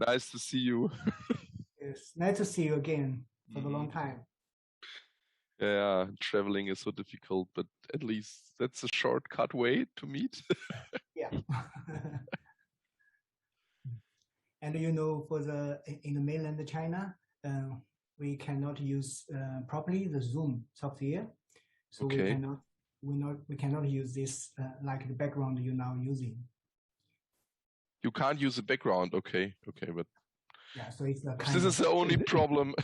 Nice to see you. It's nice to see you again for the long time. Yeah, traveling is so difficult, but at least that's a shortcut way to meet. Yeah. And you know, in the mainland China, we cannot use properly the Zoom software, so we cannot use this like the background you're now using. You can't use the background, okay, but yeah, so it's this is the only problem.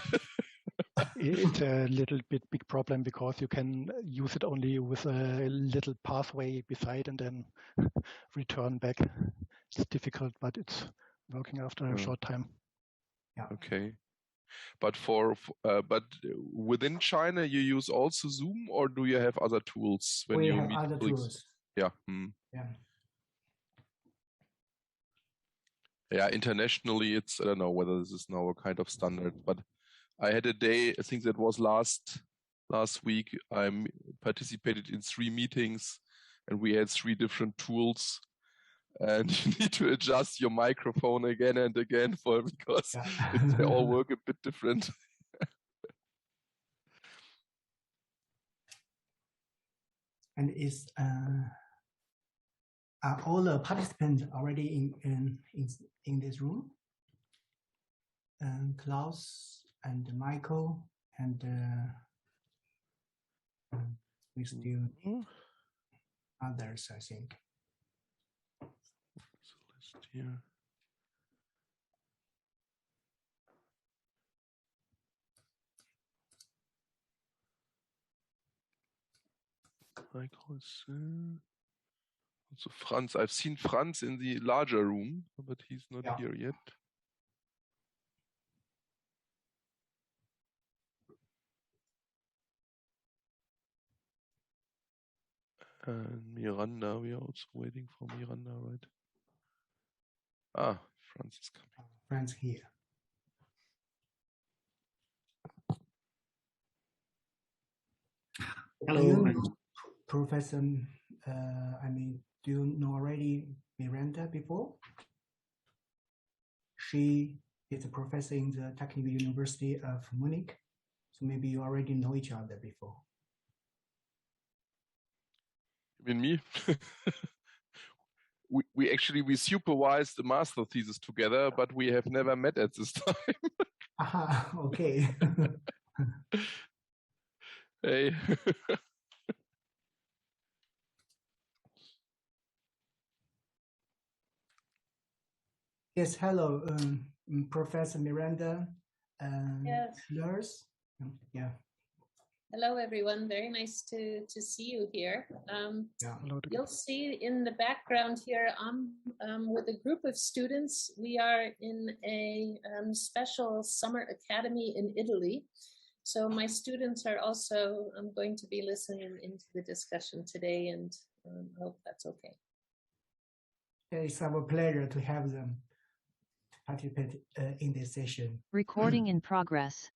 It's a little bit big problem because you can use it only with a little pathway beside and then return back. It's difficult, but it's working after a short time. Yeah. Okay. But but within China, you use also Zoom, or do you have other tools when you meet other colleagues? Tools. Yeah. Yeah. Yeah. Internationally, I don't know whether this is now a kind of standard, but I had a day. I think that was last week. I participated in 3 meetings, and we had 3 different tools. And you need to adjust your microphone again and again because they all work a bit different. And are all the participants already in this room? Klaus and Michael and we still need others, I think. Here. Michael is also Franz. I've seen Franz in the larger room, but he's not here yet. And Miranda, we are also waiting for Miranda, right? Ah, Franz is coming. Franz here. Hello. Professor, do you know already Miranda before? She is a professor in the Technical University of Munich, so maybe you already know each other before. You mean me? we supervised the master thesis together, but we have never met at this time. Aha, okay. Hey. Yes, hello, Professor Miranda. Yes. Lars. Yeah. Hello, everyone. Very nice to see you here. You'll see in the background here, I'm with a group of students. We are in a special summer academy in Italy. So my students are also going to be listening into the discussion today, and I hope that's okay. It's our pleasure to have them participate in this session. Recording in progress.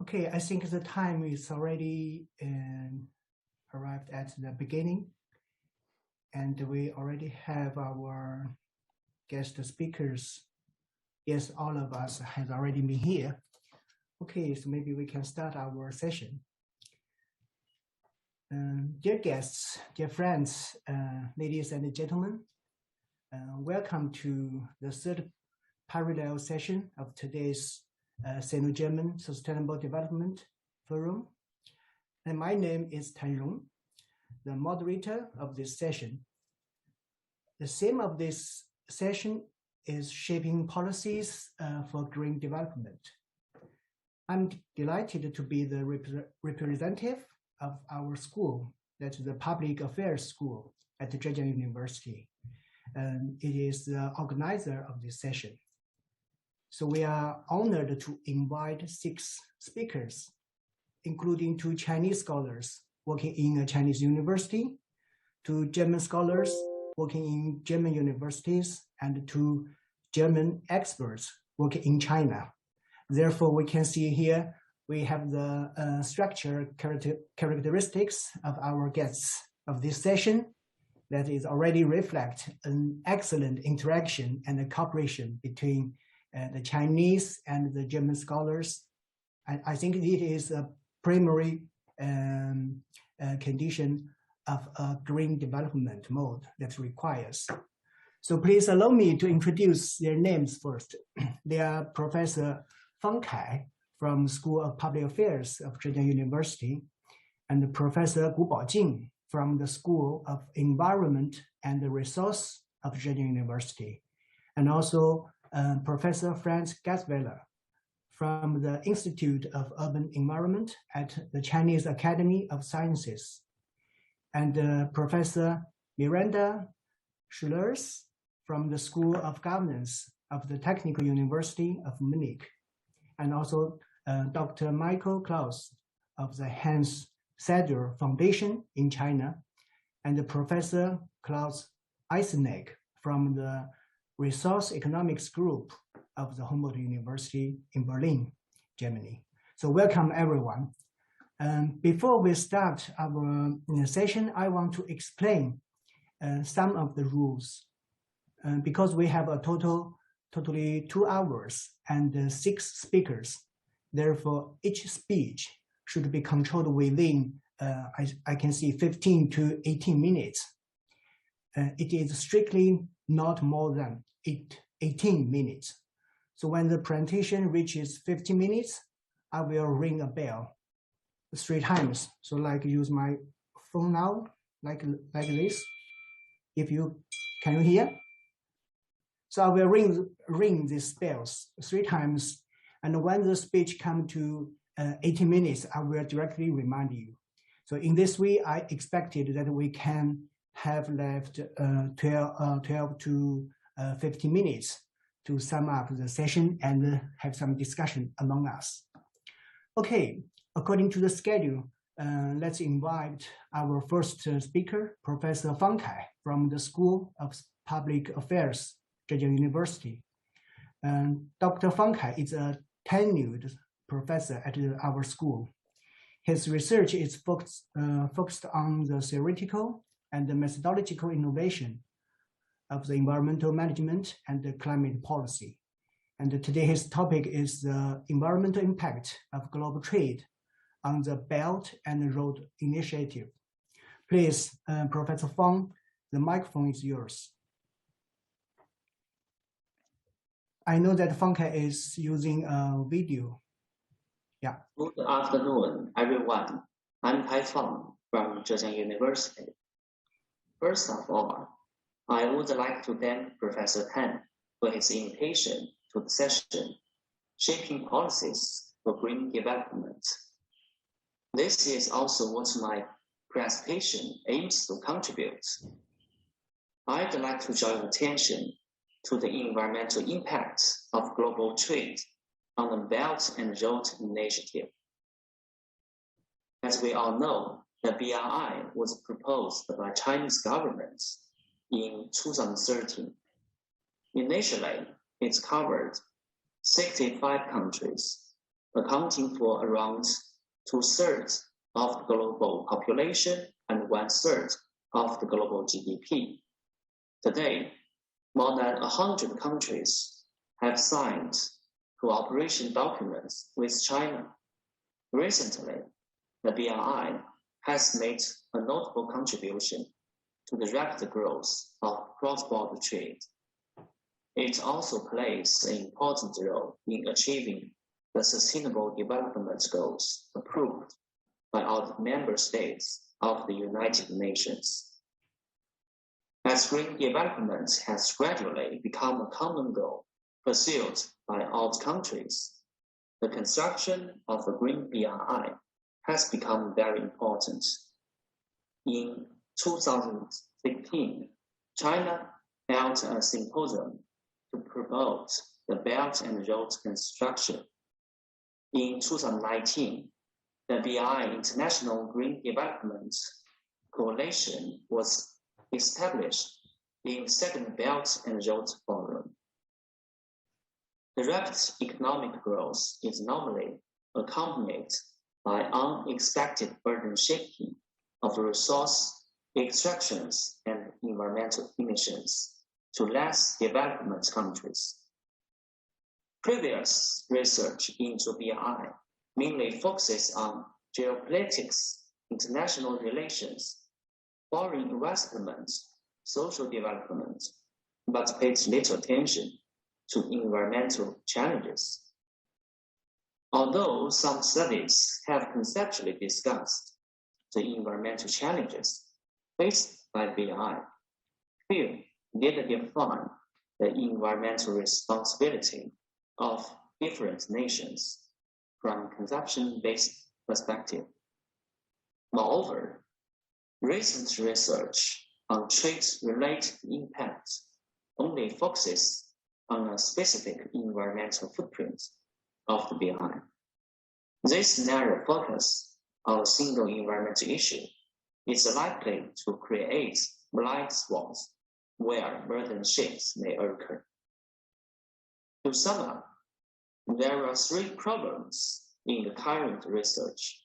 Okay, I think the time is already arrived at the beginning, and we already have our guest speakers. Yes, all of us has already been here. Okay, so maybe we can start our session. Dear guests, dear friends, ladies and gentlemen, welcome to the third parallel session of today's Sino-German Sustainable Development Forum. And my name is Tan Rong, the moderator of this session. The theme of this session is shaping policies for green development. I'm delighted to be the representative of our school, that's the Public Affairs School at the Zhejiang University. And it is the organizer of this session. So we are honored to invite 6 speakers, including 2 Chinese scholars working in a Chinese university, 2 German scholars working in German universities, and 2 German experts working in China. Therefore, we can see here, we have the structure characteristics of our guests of this session. that is already reflect an excellent interaction and a cooperation between the Chinese and the German scholars. I think it is a primary condition of a green development mode that requires. So please allow me to introduce their names first. They are Professor Fang Kai from School of Public Affairs of Zhejiang University, and Professor Gu Baojing from the School of Environment and Resource of Zhejiang University, and also Professor Franz Gatzweiler from the Institute of Urban Environment at the Chinese Academy of Sciences, and Professor Miranda Schulers from the School of Governance of the Technical University of Munich, and also Dr. Michael Klaus of the Hans Seder Foundation in China, and Professor Klaus Eisenegg from the Resource Economics Group of the Humboldt University in Berlin, Germany. So welcome everyone. Before we start our session, I want to explain some of the rules. Because we have a totally 2 hours and 6 speakers, therefore each speech should be controlled within, I can see 15 to 18 minutes. It is strictly not more than 18 minutes. So when the presentation reaches 50 minutes, I will ring a bell 3 times. So like use my phone now, like this. Can you hear? So I will ring these bells 3 times. And when the speech comes to 18 minutes, I will directly remind you. So in this way, I expected that we can have left 12 to 15 minutes to sum up the session and have some discussion among us. Okay, according to the schedule, let's invite our first speaker, Professor Fang Kai from the School of Public Affairs, Zhejiang University. Dr. Fang Kai is a tenured professor at our school. His research is focused on the theoretical and the methodological innovation of the environmental management and the climate policy. And today his topic is the environmental impact of global trade on the Belt and Road Initiative. Please, Professor Fang, the microphone is yours. I know that Fang Kai is using a video. Yeah. Good afternoon, everyone. I'm Kai Fang from Zhejiang University. First of all, I would like to thank Professor Tan for his invitation to the session, Shaping Policies for Green Development. This is also what my presentation aims to contribute. I'd like to draw your attention to the environmental impacts of global trade on the Belt and Road Initiative. As we all know, the BRI was proposed by Chinese government in 2013. Initially, it covered 65 countries, accounting for around 2/3 of the global population and 1/3 of the global GDP. Today, more than 100 countries have signed cooperation documents with China. Recently, the BRI has made a notable contribution to the rapid growth of cross-border trade. It also plays an important role in achieving the Sustainable Development Goals approved by all the member states of the United Nations. As green development has gradually become a common goal pursued by all countries, the construction of the Green BRI has become very important. In 2016, China held a symposium to promote the Belt and Road construction. In 2019, the BRI International Green Development Coalition was established in Second Belt and Road Forum. The rapid economic growth is normally accompanied by unexpected burden shifting of resource extractions and environmental emissions to less developed countries. Previous research into BRI mainly focuses on geopolitics, international relations, foreign investment, social development, but paid little attention to environmental challenges. Although some studies have conceptually discussed the environmental challenges faced by BRI, few did define the environmental responsibility of different nations from consumption-based perspective. Moreover, recent research on trade-related impacts only focuses on a specific environmental footprint of the BRI. This narrow focus on a single environmental issue is likely to create blind spots where burden shifts may occur. To sum up, there are three problems in the current research: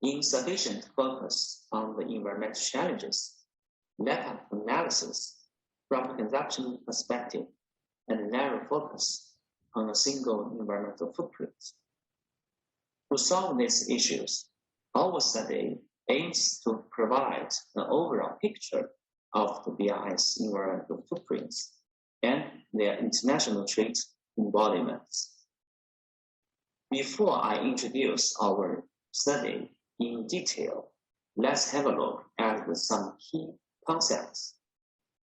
insufficient focus on the environmental challenges, lack of analysis from the consumption perspective, and narrow focus on a single environmental footprint. To solve these issues, our study aims to provide an overall picture of the BRI's environmental footprints and their international trade embodiments. Before I introduce our study in detail, let's have a look at some key concepts,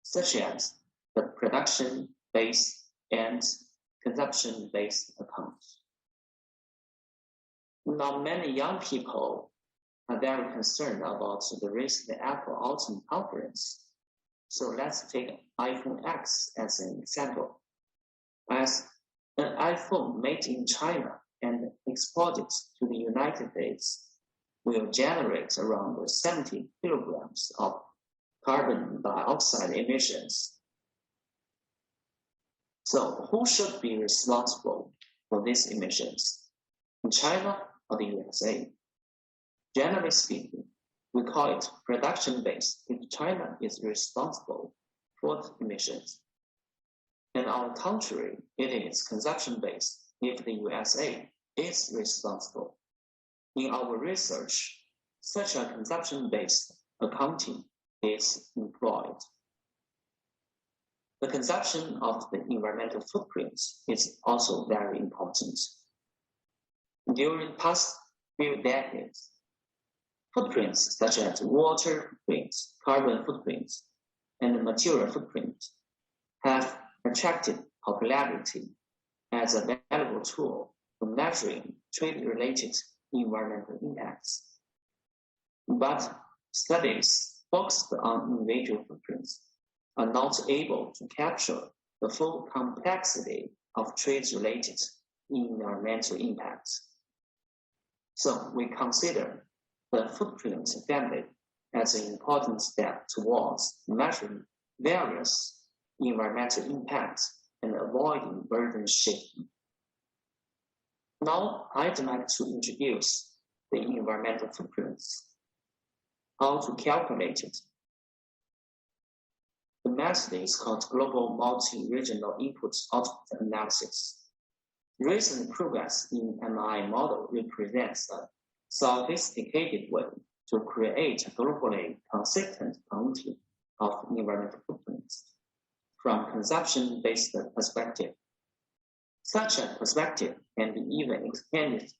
such as the production-based and consumption-based accounts. Now, many young people are very concerned about the recent Apple Autumn Conference. So let's take iPhone X as an example. As an iPhone made in China and exported to the United States will generate around 70 kilograms of carbon dioxide emissions. So who should be responsible for these emissions? In China or the USA? Generally speaking, we call it production-based if China is responsible for the emissions. And on the contrary, it is consumption-based if the USA is responsible. In our research, such a consumption-based accounting is employed. The consumption of the environmental footprint is also very important. During past few decades, footprints such as water footprint, carbon footprint, and material footprint have attracted popularity as a valuable tool for measuring trade-related environmental impacts. But studies focused on individual footprints are not able to capture the full complexity of trade-related environmental impacts. So we consider the footprint family as an important step towards measuring various environmental impacts and avoiding burden shifting. Now, I'd like to introduce the environmental footprints, how to calculate it. The method is called Global Multi-Regional Input-Output Analysis. Recent progress in MI model represents a sophisticated way to create a globally consistent quantity of environmental footprints from consumption-based perspective. Such a perspective can be even extended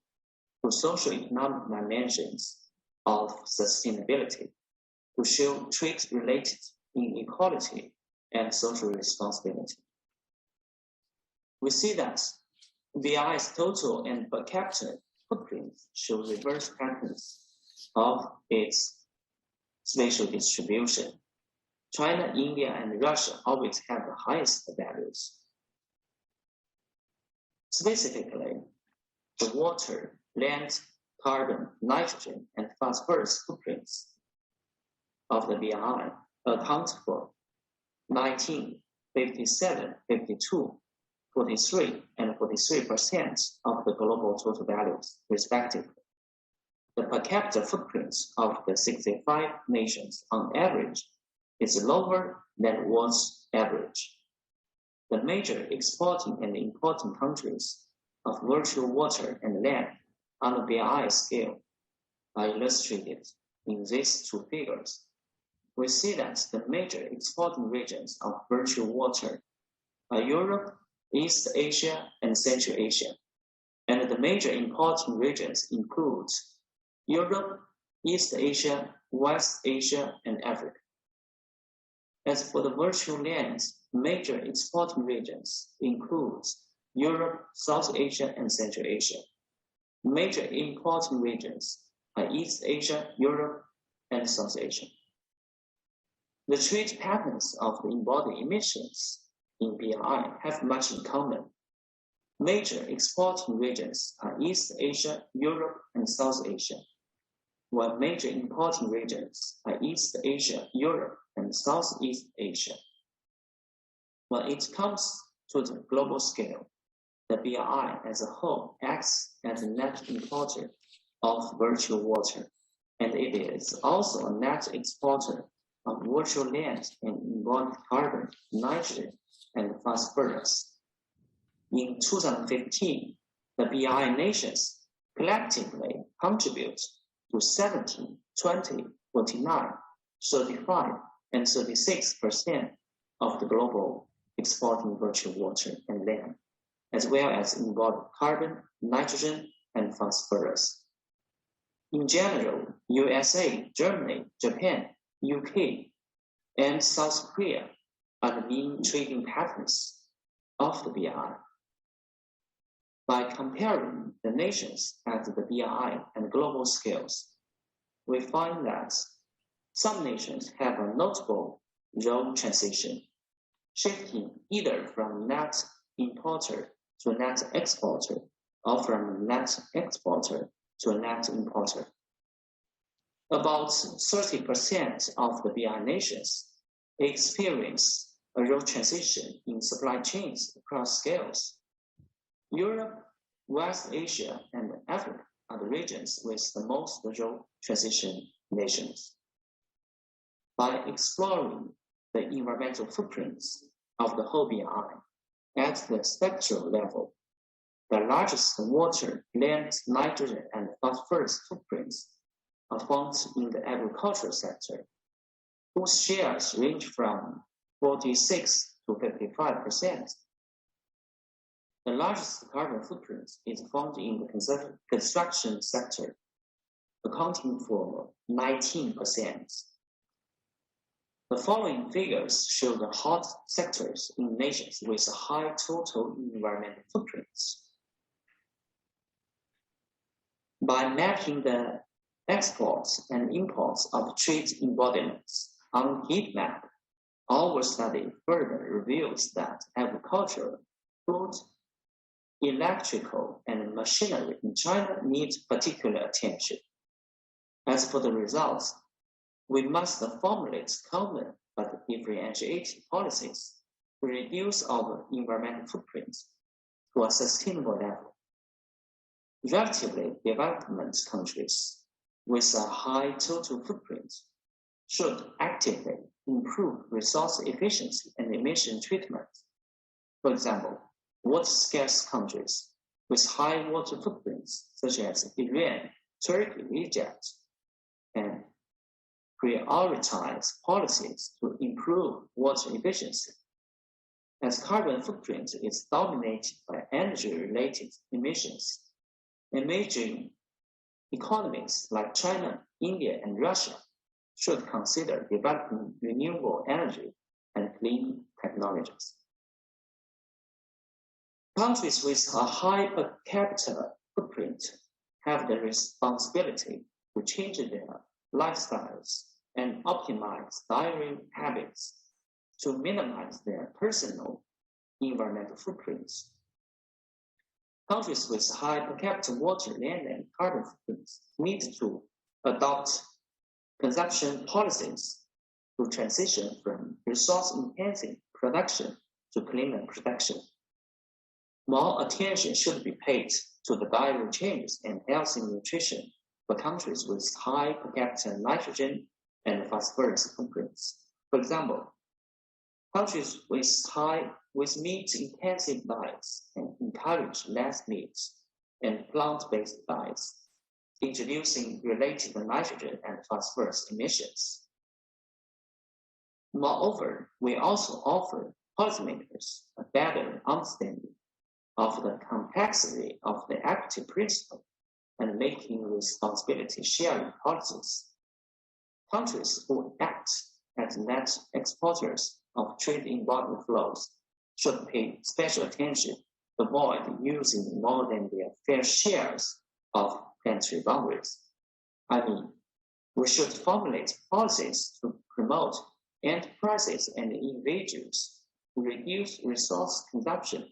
to socio-economic dimensions of sustainability to show trade-related inequality and social responsibility. We see that BRI's total and per capita footprints show reverse patterns of its spatial distribution. China, India, and Russia always have the highest values. Specifically, the water, land, carbon, nitrogen, and phosphorus footprints of the BRI account for 19, 57, 52, 43, and 43% of the global total values, respectively. the per capita footprint of the 65 nations on average is lower than world's average. The major exporting and importing countries of virtual water and land on the BRI scale are illustrated in these two figures. We see that the major exporting regions of virtual water are Europe, East Asia, and Central Asia. And the major importing regions include Europe, East Asia, West Asia, and Africa. As for the virtual lands, major exporting regions include Europe, South Asia, and Central Asia. Major importing regions are East Asia, Europe, and South Asia. The trade patterns of the embodied emissions in BRI have much in common. Major exporting regions are East Asia, Europe, and South Asia, while major importing regions are East Asia, Europe, and Southeast Asia. When it comes to the global scale, the BRI as a whole acts as a net importer of virtual water, and it is also a net exporter of virtual land and embodied carbon, nitrogen, and phosphorus. In 2015, the BRI nations collectively contribute to 17, 20, 49, 35, and 36% of the global exporting virtual water and land, as well as embodied carbon, nitrogen, and phosphorus. In general, USA, Germany, Japan, UK, and South Korea are the main trading partners of the BRI. By comparing the nations at the BRI and global scales, we find that some nations have a notable role transition, shifting either from net importer to a net exporter or from a net exporter to a net importer. About 30% of the BRI nations experience a role transition in supply chains across scales. Europe, West Asia, and Africa are the regions with the most role transition nations. By exploring the environmental footprints of the whole BRI at the spectral level, the largest water, land, nitrogen, and phosphorus footprints are found in the agricultural sector, whose shares range from 46 to 55%. The largest carbon footprint is found in the construction sector, accounting for 19%. The following figures show the hot sectors in nations with high total environmental footprints. By mapping the exports and imports of trade embodiments on heat map, our study further reveals that agriculture, food, electrical, and machinery in China need particular attention. As for the results, we must formulate common but differentiated policies to reduce our environmental footprint to a sustainable level. Relatively development countries with a high total footprint should actively improve resource efficiency and emission treatment. For example, water-scarce countries with high water footprints, such as Iran, Turkey, Egypt, and prioritize policies to improve water efficiency. As carbon footprint is dominated by energy-related emissions, emerging economies like China, India, and Russia should consider developing renewable energy and clean technologies. Countries with a high per capita footprint have the responsibility to change their lifestyles and optimize dietary habits to minimize their personal environmental footprints. Countries with high per capita water, land, and carbon footprints need to adopt consumption policies to transition from resource-intensive production to cleaner production. More attention should be paid to the dietary changes and healthy nutrition for countries with high per capita nitrogen and phosphorus footprints. For example, countries with meat-intensive diets can encourage less meat and plant-based diets, introducing related nitrogen and phosphorus emissions. Moreover, we also offer policymakers a better understanding of the complexity of the equity principle and making responsibility sharing policies. Countries who act as net exporters of trade in body flows should pay special attention to avoid using more than their fair shares of planetary boundaries. I mean, we should formulate policies to promote enterprises and individuals to reduce resource consumption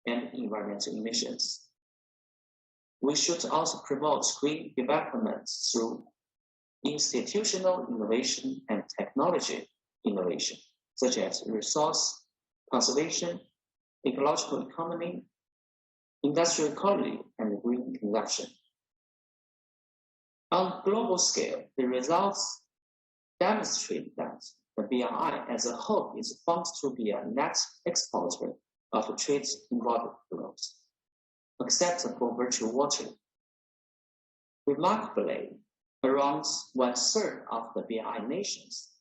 and environmental emissions. We should also promote green development through institutional innovation and technology innovation, such as resource conservation, ecological economy, industrial quality, and green consumption. On global scale, the results demonstrate that the BRI as a whole is found to be a net exporter of trade in water flows, except for virtual water. Remarkably, around 1/3 of the BRI nations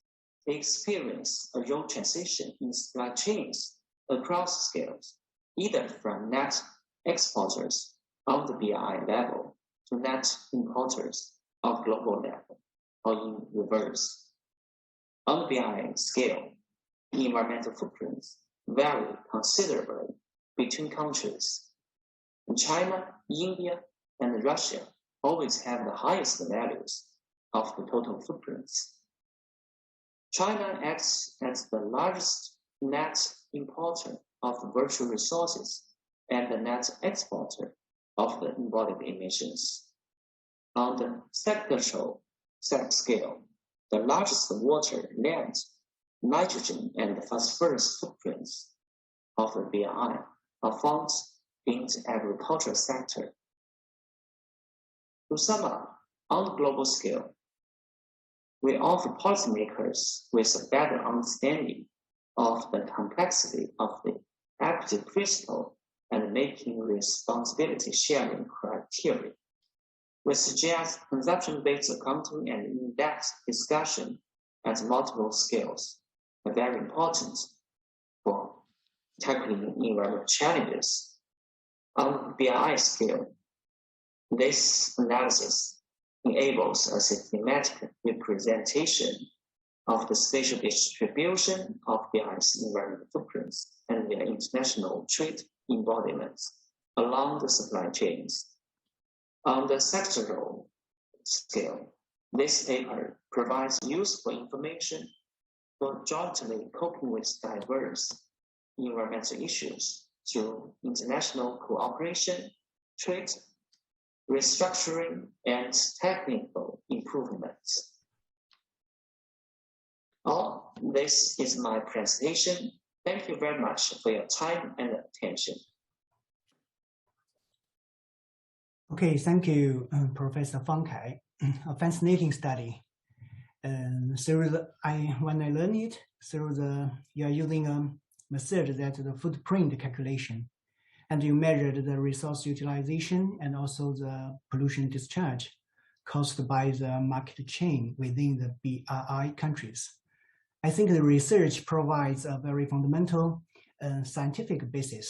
experience a real transition in supply chains across scales, either from net exporters on the BRI level to net importers on global level, or in reverse. On the BRI scale, the environmental footprints vary considerably between countries. China, India, and Russia always have the highest values of the total footprints. China acts as the largest net importer of virtual resources and the net exporter of the embodied emissions. On the sectoral scale, the largest water, land, nitrogen, and phosphorus footprints of the BRI are found in the agricultural sector. To sum up, on the global scale, we offer policymakers with a better understanding of the complexity of the equity principle and making responsibility sharing criteria. We suggest consumption-based accounting and in-depth discussion at multiple scales are very important for tackling environmental challenges. On the BRI scale, this analysis enables a systematic representation of the spatial distribution of BRI's environmental footprints and their international trade embodiments along the supply chains. On the sectoral scale, this paper provides useful information for jointly coping with diverse environmental issues through international cooperation, trade, restructuring, and technical improvements. This is my presentation. Thank you very much for your time and attention. Okay, thank you, Professor Fang Kai. A fascinating study. When I learned it, you are using a method that the footprint calculation, and you measured the resource utilization and also the pollution discharge caused by the market chain within the BRI countries. I think the research provides a very fundamental scientific basis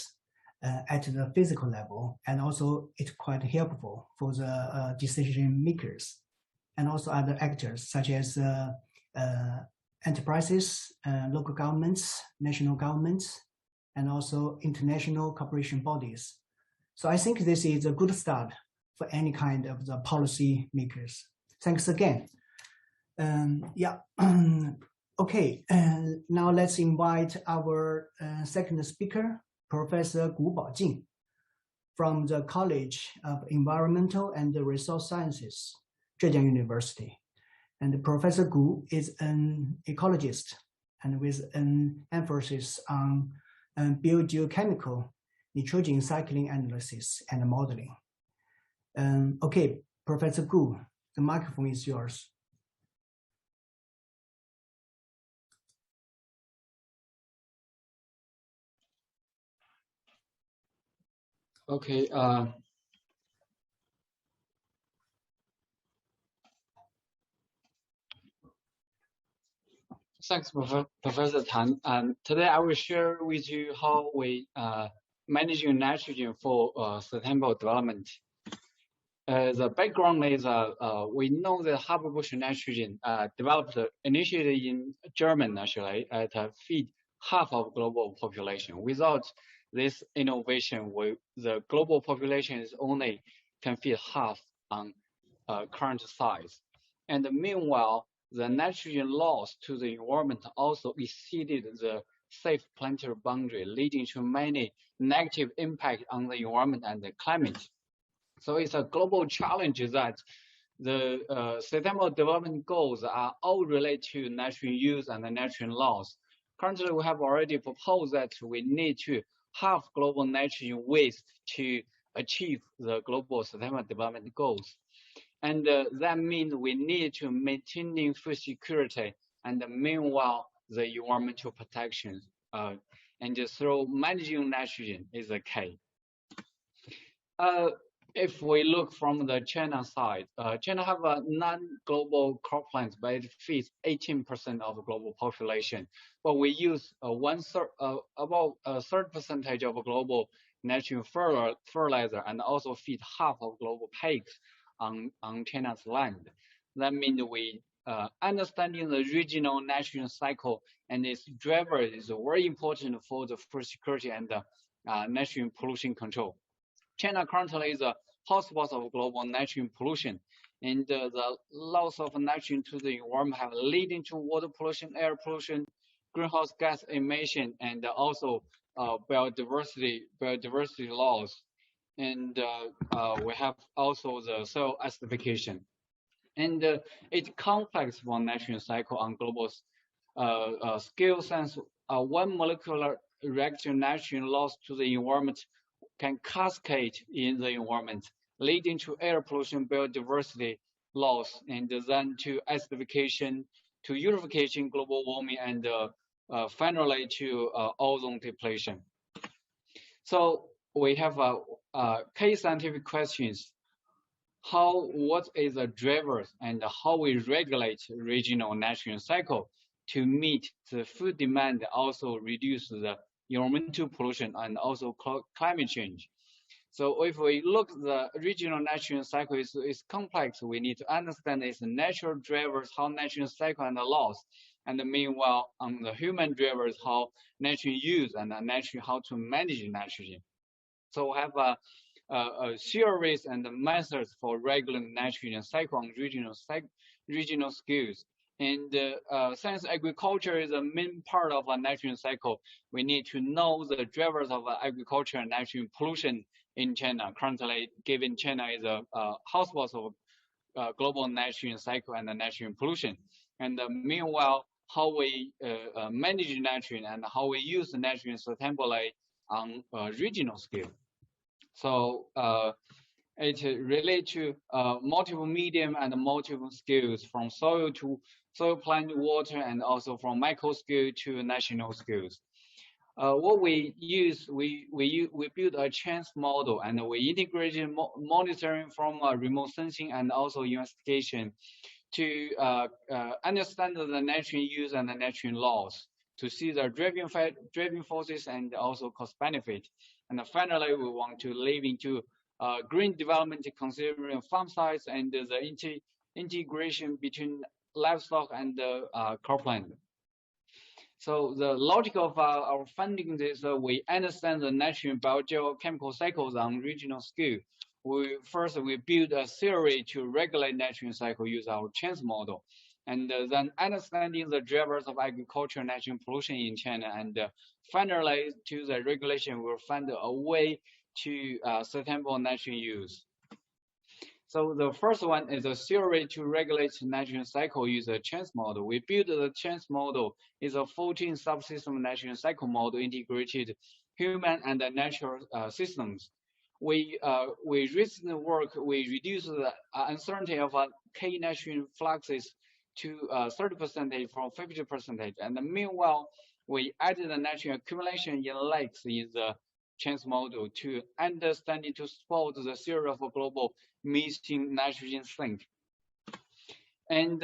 at the physical level, and also it's quite helpful for the decision makers and also other actors such as enterprises, local governments, national governments, and also international cooperation bodies. So I think this is a good start for any kind of the policy makers. Thanks again. Okay, now let's invite our second speaker, Professor Gu Baojing from the College of Environmental and Resource Sciences, Zhejiang University. And Professor Gu is an ecologist and with an emphasis on biogeochemical nitrogen cycling analysis and modeling. Okay, Professor Gu, The microphone is yours. Okay. Thanks, Professor Tan. Today I will share with you how we managing nitrogen for sustainable development. The background is we know that Haber-Bosch nitrogen developed initiated in Germany actually to feed half of global population. Without this innovation, the global population is only can feed half on current size. And meanwhile, the nitrogen loss to the environment also exceeded the safe planetary boundary, leading to many negative impacts on the environment and the climate. So it's a global challenge that the sustainable development goals are all related to nitrogen use and the nitrogen loss. Currently, we have already proposed that we need to halve global nitrogen waste to achieve the global sustainable development goals. And that means we need to maintain food security and meanwhile the environmental protection. And through managing nitrogen is the key. If we look from the China side, China have a non-global croplands, but it feeds 18% of the global population. But we use about a third percentage of global nitrogen fertilizer and also feed half of global pigs on China's land. That means we understanding the regional nitrogen cycle and its driver is very important for the food security and nitrogen pollution control. China currently is a hotspot of global nitrogen pollution, and the loss of nitrogen to the environment have leading to water pollution, air pollution, greenhouse gas emission, and also biodiversity loss. And we have also the soil acidification. And it's complex for nitrogen cycle on global scale since one molecular reaction nitrogen loss to the environment can cascade in the environment, leading to air pollution, biodiversity loss, and then to acidification, to eutrophication, global warming, and finally to ozone depletion. So we have key scientific questions. What is the drivers and how we regulate regional nitrogen cycle to meet the food demand, also reduce the environmental pollution and also climate change. So if we look at the regional nitrogen cycle is complex, we need to understand its natural drivers, how nitrogen cycle and the loss, and meanwhile on the human drivers, how nitrogen use and how to manage nitrogen. So we have a series and methods for regulating nitrogen cycle on regional scales. And since agriculture is a main part of a nitrogen cycle, we need to know the drivers of agriculture and nitrogen pollution in China. Currently, given China is a hotspot of global nitrogen cycle and nitrogen pollution. And meanwhile, how we manage nitrogen and how we use nitrogen sustainably on regional scale. So it relates to multiple medium and multiple scales, from soil to soil, plant, water, and also from micro scale to national scales. What we use, we build a chance model, and we integrated monitoring from remote sensing and also investigation to understand the nitrogen use and the nitrogen loss, to see the driving forces and also cost benefit. And finally, we want to live into green development, considering farm size and the integration between livestock and cropland. So the logic of our findings is we understand the nitrogen biogeochemical cycles on regional scale. First, we build a theory to regulate nitrogen cycle, use our chance model, and then understanding the drivers of agriculture nitrogen pollution in China, and finally to the regulation, we'll find a way to sustainable nitrogen use. So the first one is a theory to regulate nitrogen cycle use a chance model. We build the chance model is a 14 subsystem nitrogen cycle model integrated human and natural systems. we recently we reduce the uncertainty of key nitrogen fluxes to 30% from 50%. And meanwhile, we added the nitrogen accumulation in lakes in the chance model to understand to support the theory of a global missing nitrogen sink. And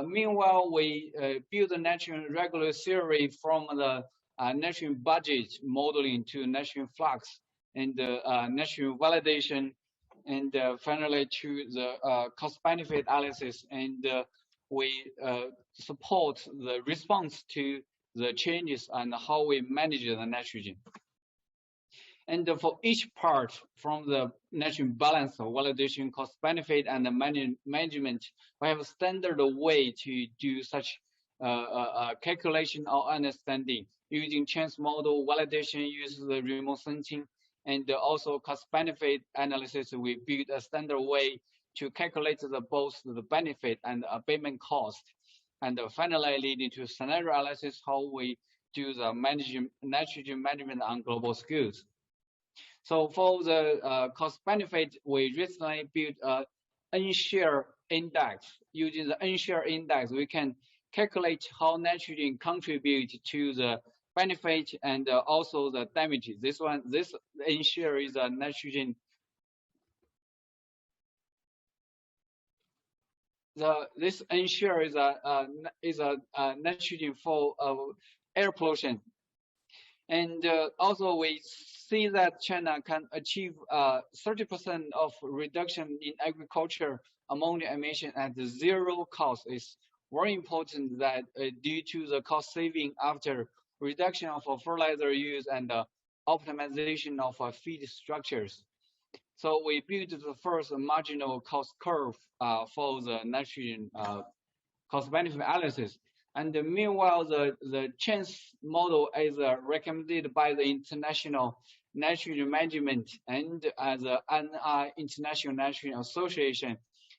meanwhile, we build the nitrogen regular theory from the nitrogen budget modeling to nitrogen flux and nitrogen validation, and finally to the cost-benefit analysis. And we support the response to the changes and how we manage the nitrogen. And for each part from the nitrogen balance, validation, cost benefit, and the management, we have a standard way to do such calculation or understanding using chance model validation, use the remote sensing, and also cost benefit analysis. We build a standard way to calculate both the benefit and abatement cost, and finally leading to scenario analysis how we do the nitrogen management on global scales. So for the cost benefit, we recently built a N-share index. Using the N-share index, we can calculate how nitrogen contribute to the benefit and also the damages. This N-share is a nitrogen. This N-share is a nitrogen for air pollution. And also we see that China can achieve 30% of reduction in agriculture ammonia emission at zero cost. Is very important that due to the cost saving after reduction of fertilizer use and optimization of feed structures. So we built the first marginal cost curve for the nitrogen cost benefit analysis. And meanwhile, the chance model is recommended by the International Nitrogen Management and the International Nitrogen Association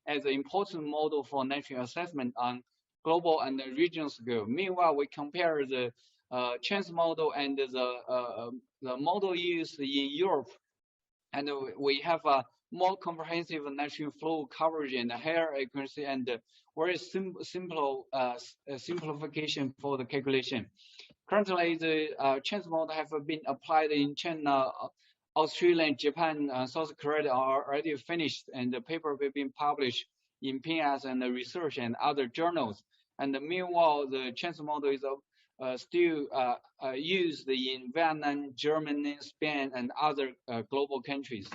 as an important model for nitrogen assessment on global and regional scale. Meanwhile, we compare the chance model and the model used in Europe, and we have a more comprehensive nitrogen flow coverage and higher accuracy and very simple simplification for the calculation. Currently, the chance model have been applied in China, Australia, Japan, South Korea are already finished, and the paper will be published in PNAS and Research and other journals. And meanwhile, the chance model is still used in Vietnam, Germany, Spain, and other global countries.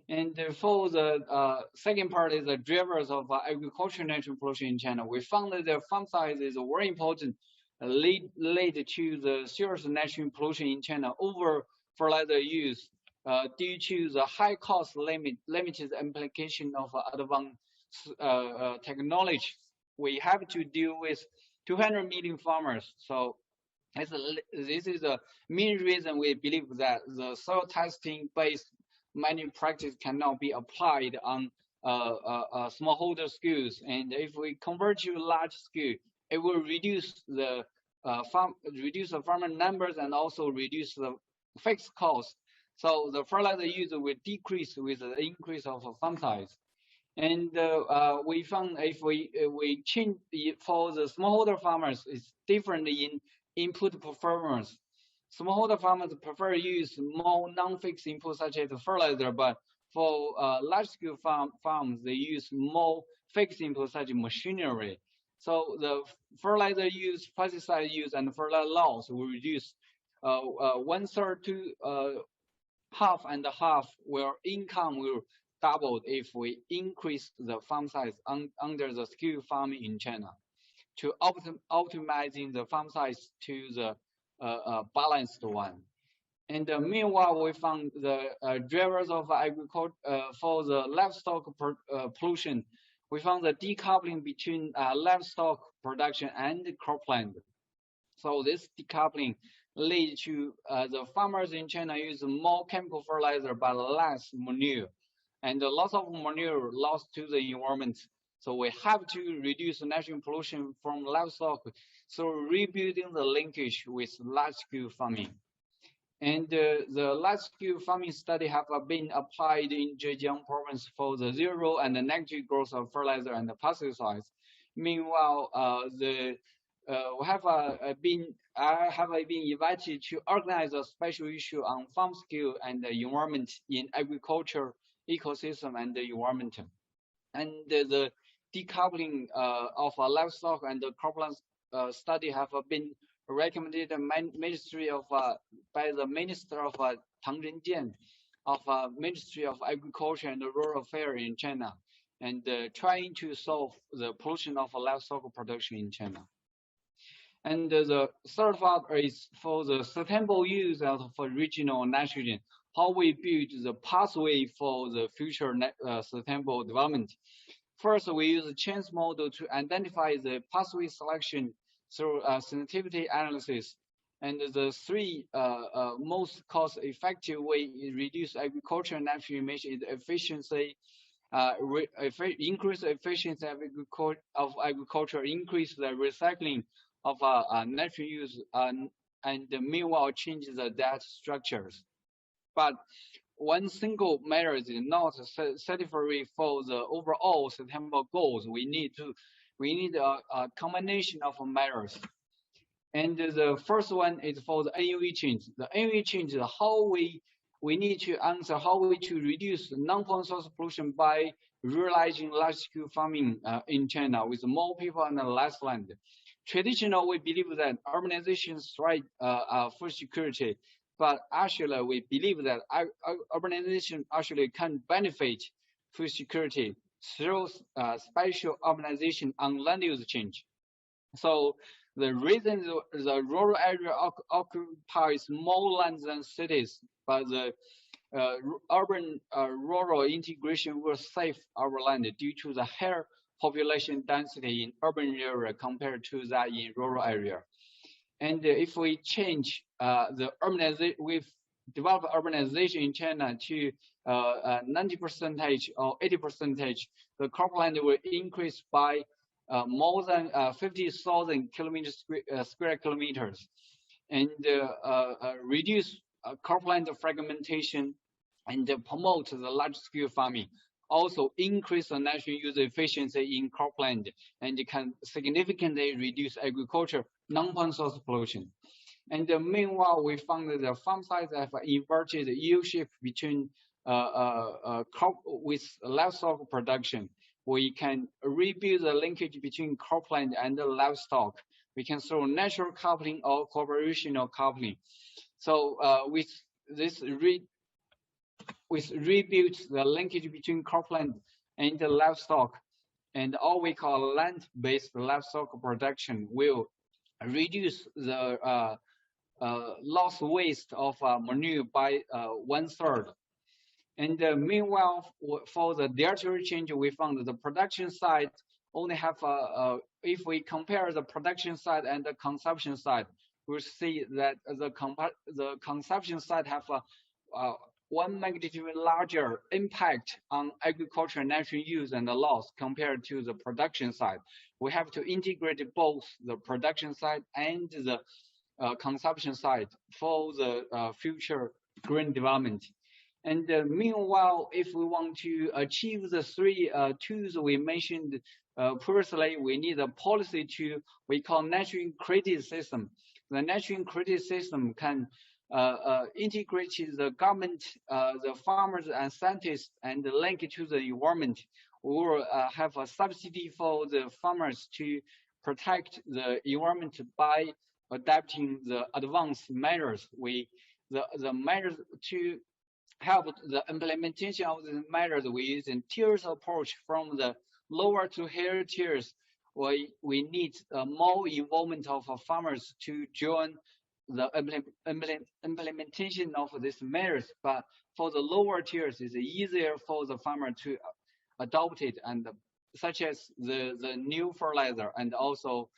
And for the second part is the drivers of agricultural nitrogen pollution in China. We found that the farm size is very important, lead to the serious nitrogen pollution in China over fertilizer use due to the high cost limited application of advanced technology. We have to deal with 200 million farmers. So this is the main reason we believe that the soil testing based mining practice cannot be applied on smallholder scales. And if we convert to large scale, it will reduce the farmer numbers and also reduce the fixed cost. So the fertilizer use will decrease with the increase of farm size. And we found if we change for the smallholder farmers, it's different in input performance. Smallholder farmers prefer use more non-fixed inputs such as fertilizer, but for large-scale farms, they use more fixed inputs such as machinery. So the fertilizer use, pesticide use, and fertilizer loss will reduce 1/3 to half and half, where income will double if we increase the farm size under the scale farming in China to optimizing the farm size to the balanced one. And meanwhile, we found the drivers of agriculture for the livestock pollution. We found the decoupling between livestock production and cropland. So this decoupling lead to the farmers in China use more chemical fertilizer but less manure, and a lot of manure lost to the environment. So we have to reduce nitrogen pollution from livestock, so rebuilding the linkage with large-scale farming. And the large-scale farming study have been applied in Zhejiang province for the zero and the negative growth of fertilizer and the pesticides. Meanwhile, we have been invited to organize a special issue on farm scale and the environment in agriculture, ecosystem, and the environment. And the decoupling of livestock and the cropland study have been recommended Ministry of by the Minister of Tang Zhenjian of Ministry of Agriculture and Rural Affairs in China, and trying to solve the pollution of livestock production in China. And the third part is for the sustainable use of regional nitrogen, how we build the pathway for the future sustainable development. First, we use the chance model to identify the pathway selection through sensitivity analysis. And the three most cost-effective way is reduce agricultural nitrogen emission is efficiency, increase the efficiency of agriculture, increase the recycling of nitrogen use, and meanwhile change the data structures. But one single measure is not satisfactory for the overall sustainable goals. We need a combination of measures. And the first one is for the NUV change. The NUV change is how we need to answer how we to reduce non-farm source pollution by realizing large-scale farming in China with more people and less land. Traditionally, we believe that urbanization threat food security, but actually we believe that urbanization actually can benefit food security through spatial urbanization and land use change. So the reason the rural area occupies more land than cities, but the urban-rural integration will save our land due to the higher population density in urban area compared to that in rural area. And if we change the urbanization, we've developed urbanization in China to 90% or 80%, the cropland will increase by more than 50,000 square kilometers, and reduce cropland fragmentation and promote the large-scale farming. Also increase the national user efficiency in cropland and can significantly reduce agriculture non-farm source pollution. And meanwhile, we found that the farm sites have inverted yield shift between crop with livestock production. We can rebuild the linkage between cropland and the livestock. We can throw natural coupling or cooperational coupling. So with this rebuild the linkage between cropland and the livestock, and all we call land-based livestock production will reduce the loss waste of manure by 1/3. And meanwhile, for the dietary change, we found that the production side only have, if we compare the production side and the consumption side, we'll see that the consumption side have one magnitude larger impact on agricultural natural use and the loss compared to the production side. We have to integrate both the production side and the consumption side for the future green development. And meanwhile, if we want to achieve the three tools we mentioned previously, we need a policy to we call natural credit system. The natural credit system can integrate the government, the farmers and scientists, and link it to the environment. We will have a subsidy for the farmers to protect the environment by adapting the advanced measures. The measures to help the implementation of the measures, we use a tiers approach from the lower to higher tiers. We need more involvement of farmers to join the implementation of these measures. But for the lower tiers, it's easier for the farmer to adopt it, and such as the new fertilizer, and also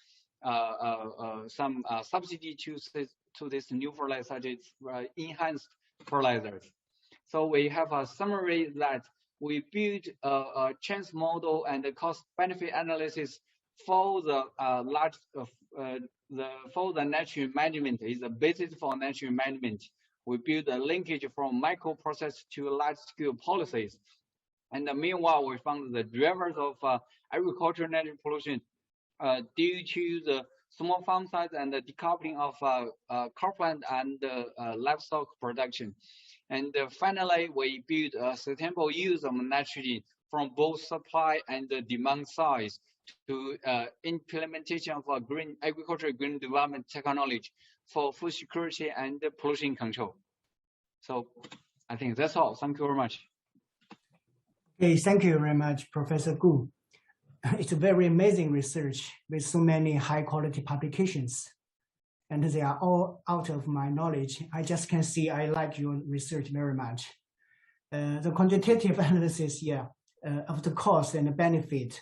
some subsidy to this new fertilizer, such as enhanced fertilizers. So we have a summary that we build a chance model and the cost-benefit analysis for the for the natural management is the basis for natural management. we build a linkage from microprocess to large-scale policies. And meanwhile, we found the drivers of agricultural nitrogen pollution due to the small farm size and the decoupling of cropland and livestock production. And finally, we build a sustainable use of nitrogen from both supply and the demand sides to implementation of green agriculture, green development technology for food security and pollution control. So I think that's all. Thank you very much. Okay, thank you very much, Professor Gu. It's a very amazing research with so many high quality publications. And they are all out of my knowledge. I just can see I like your research very much. The quantitative analysis, of the cost and the benefit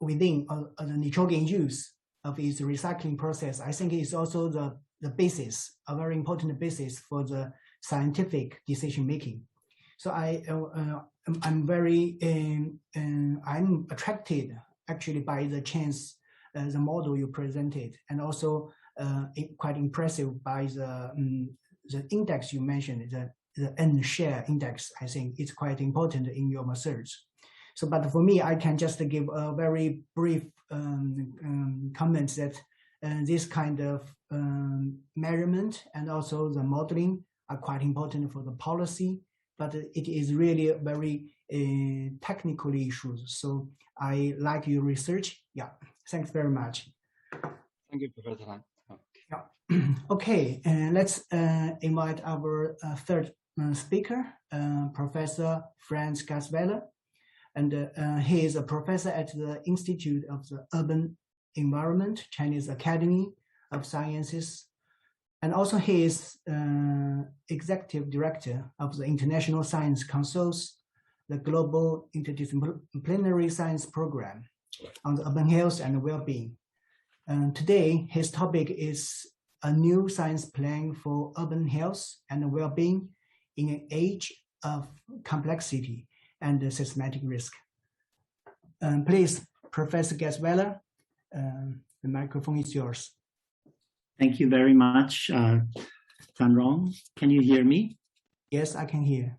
within the nitrogen use of its recycling process, I think is also the basis, a very important basis for the scientific decision making. So I'm very I'm attracted actually by the chance the model you presented, and also quite impressive by the index you mentioned, the N-share index. I think it's quite important in your research. So, but for me, I can just give a very brief comments that this kind of measurement and also the modeling are quite important for the policy, but it is really very technical issues. So I like your research. Yeah, thanks very much. Thank you, Professor Han. Yeah. Okay, let's invite our third speaker, Professor Franz Gasweller. And he is a professor at the Institute of the Urban Environment, Chinese Academy of Sciences. And also he is executive director of the International Science Council's, the Global Interdisciplinary Science Program on the urban health and well-being. Today, his topic is a new science plan for urban health and well-being in an age of complexity and systematic risk. Please, Professor Gasweller, the microphone is yours. Thank you very much, Tan Rong. Can you hear me? Yes, I can hear.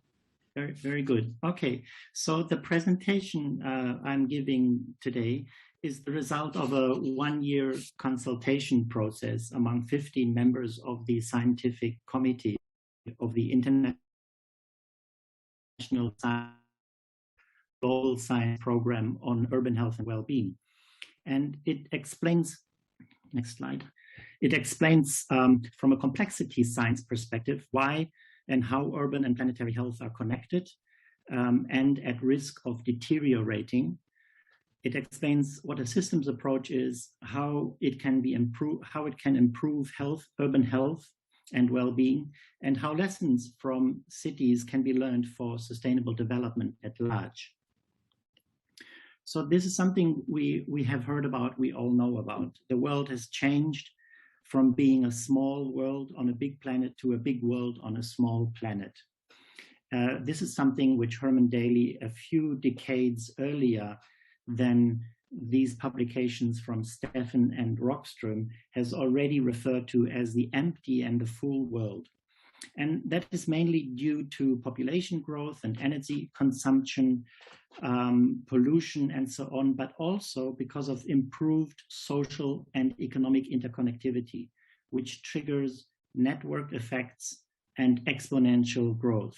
Very, very good. Okay, so the presentation I'm giving today is the result of a one-year consultation process among 15 members of the scientific committee of the International Global Science Program on Urban Health and Well-being. And it explains, next slide, it explains from a complexity science perspective why and how urban and planetary health are connected and at risk of deteriorating. It explains what a systems approach is, how it can improve health, urban health and well-being, and how lessons from cities can be learned for sustainable development at large. So this is something we have heard about, we all know about. The world has changed from being a small world on a big planet to a big world on a small planet. This is something which Herman Daly, a few decades earlier than these publications from Steffen and Rockström, has already referred to as the empty and the full world. And that is mainly due to population growth and energy consumption, pollution and so on, but also because of improved social and economic interconnectivity, which triggers network effects and exponential growth.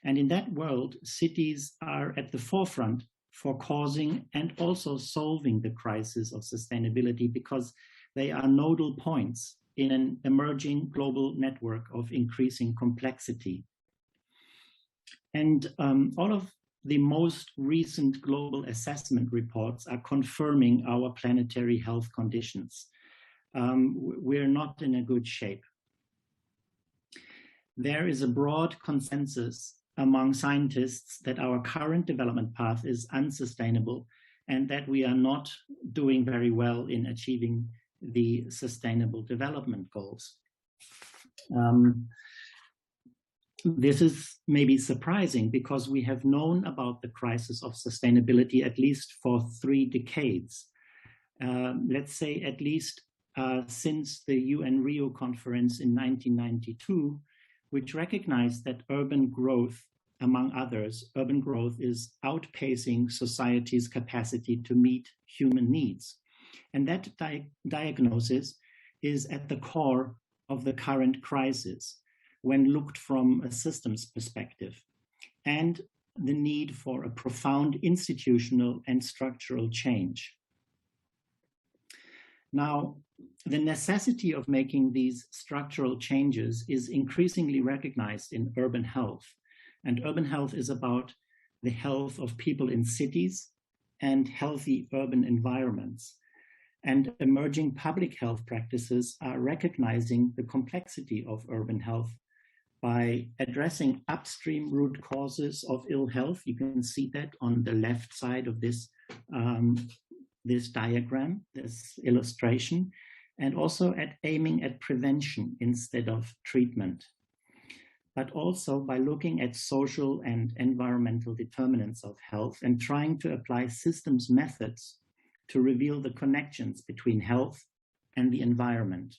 And in that world, cities are at the forefront for causing and also solving the crisis of sustainability, because they are nodal points in an emerging global network of increasing complexity. And all of the most recent global assessment reports are confirming our planetary health conditions. We're not in a good shape. There is a broad consensus among scientists that our current development path is unsustainable and that we are not doing very well in achieving the sustainable development goals. This is maybe surprising because we have known about the crisis of sustainability at least for 3 decades. Let's say at least since the UN Rio conference in 1992, which recognized that urban growth, among others, urban growth is outpacing society's capacity to meet human needs. And that diagnosis is at the core of the current crisis when looked from a systems perspective, and the need for a profound institutional and structural change. Now, the necessity of making these structural changes is increasingly recognized in urban health. And urban health is about the health of people in cities and healthy urban environments. And emerging public health practices are recognizing the complexity of urban health by addressing upstream root causes of ill health. You can see that on the left side of this, this diagram, this illustration, and also at aiming at prevention instead of treatment, but also by looking at social and environmental determinants of health and trying to apply systems methods to reveal the connections between health and the environment.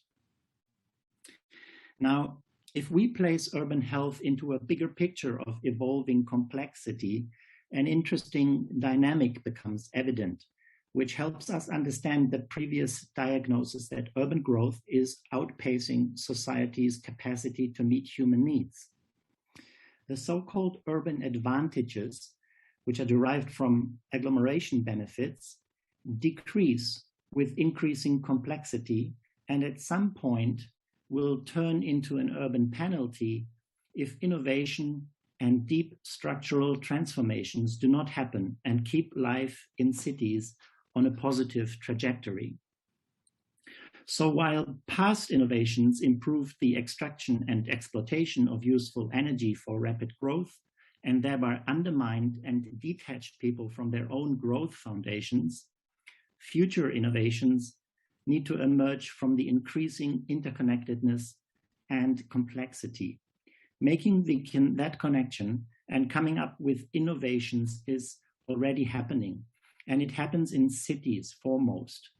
Now, if we place urban health into a bigger picture of evolving complexity, an interesting dynamic becomes evident, which helps us understand the previous diagnosis that urban growth is outpacing society's capacity to meet human needs. The so-called urban advantages, which are derived from agglomeration benefits, decrease with increasing complexity, and at some point will turn into an urban penalty if innovation and deep structural transformations do not happen and keep life in cities on a positive trajectory. So while past innovations improved the extraction and exploitation of useful energy for rapid growth and thereby undermined and detached people from their own growth foundations, future innovations need to emerge from the increasing interconnectedness and complexity. Making that connection and coming up with innovations is already happening. And it happens in cities foremost,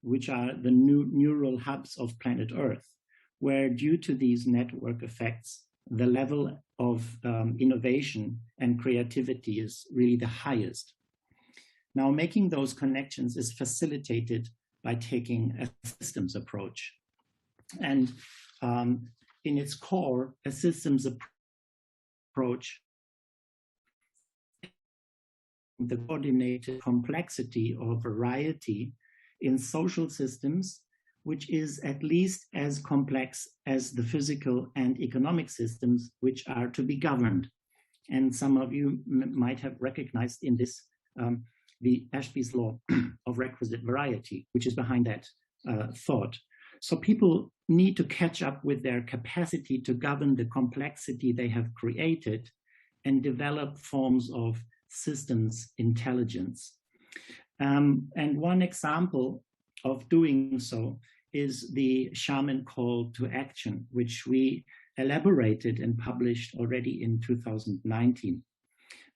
which are the new neural hubs of planet Earth, where due to these network effects, the level of innovation and creativity is really the highest. Now, making those connections is facilitated by taking a systems approach. And in its core, a systems approach, the coordinated complexity or variety in social systems, which is at least as complex as the physical and economic systems which are to be governed. And some of you might have recognized in this the Ashby's law of requisite variety, which is behind that thought. So people need to catch up with their capacity to govern the complexity they have created and develop forms of systems intelligence. And one example of doing so is the shaman call to action, which we elaborated and published already in 2019.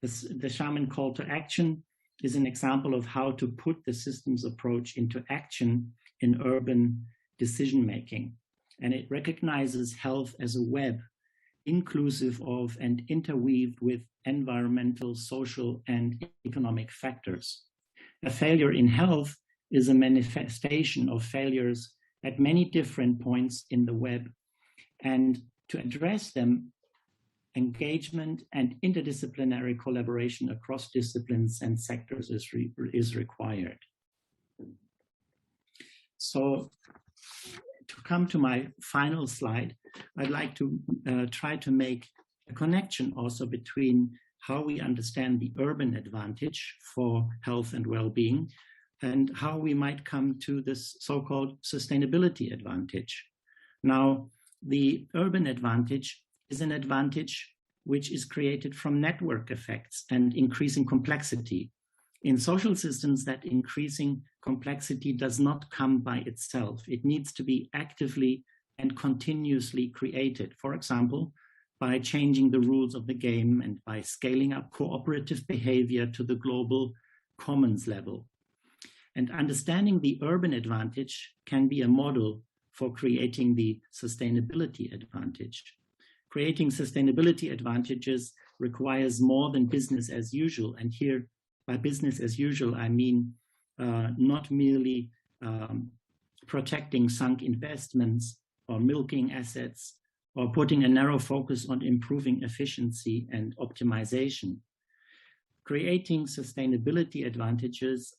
The shaman call to action is an example of how to put the systems approach into action in urban decision-making. And it recognizes health as a web, inclusive of and interweaved with environmental, social, and economic factors. A failure in health is a manifestation of failures at many different points in the web. And to address them, engagement and interdisciplinary collaboration across disciplines and sectors is required. So to come to my final slide, I'd like to try to make a connection also between how we understand the urban advantage for health and well-being and how we might come to this so-called sustainability advantage. Now, the urban advantage is an advantage which is created from network effects and increasing complexity. In social systems, that increasing complexity does not come by itself. It needs to be actively and continuously created. For example, by changing the rules of the game and by scaling up cooperative behavior to the global commons level. And understanding the urban advantage can be a model for creating the sustainability advantage. Creating sustainability advantages requires more than business as usual. And here, by business as usual, I mean not merely protecting sunk investments or milking assets or putting a narrow focus on improving efficiency and optimization. Creating sustainability advantages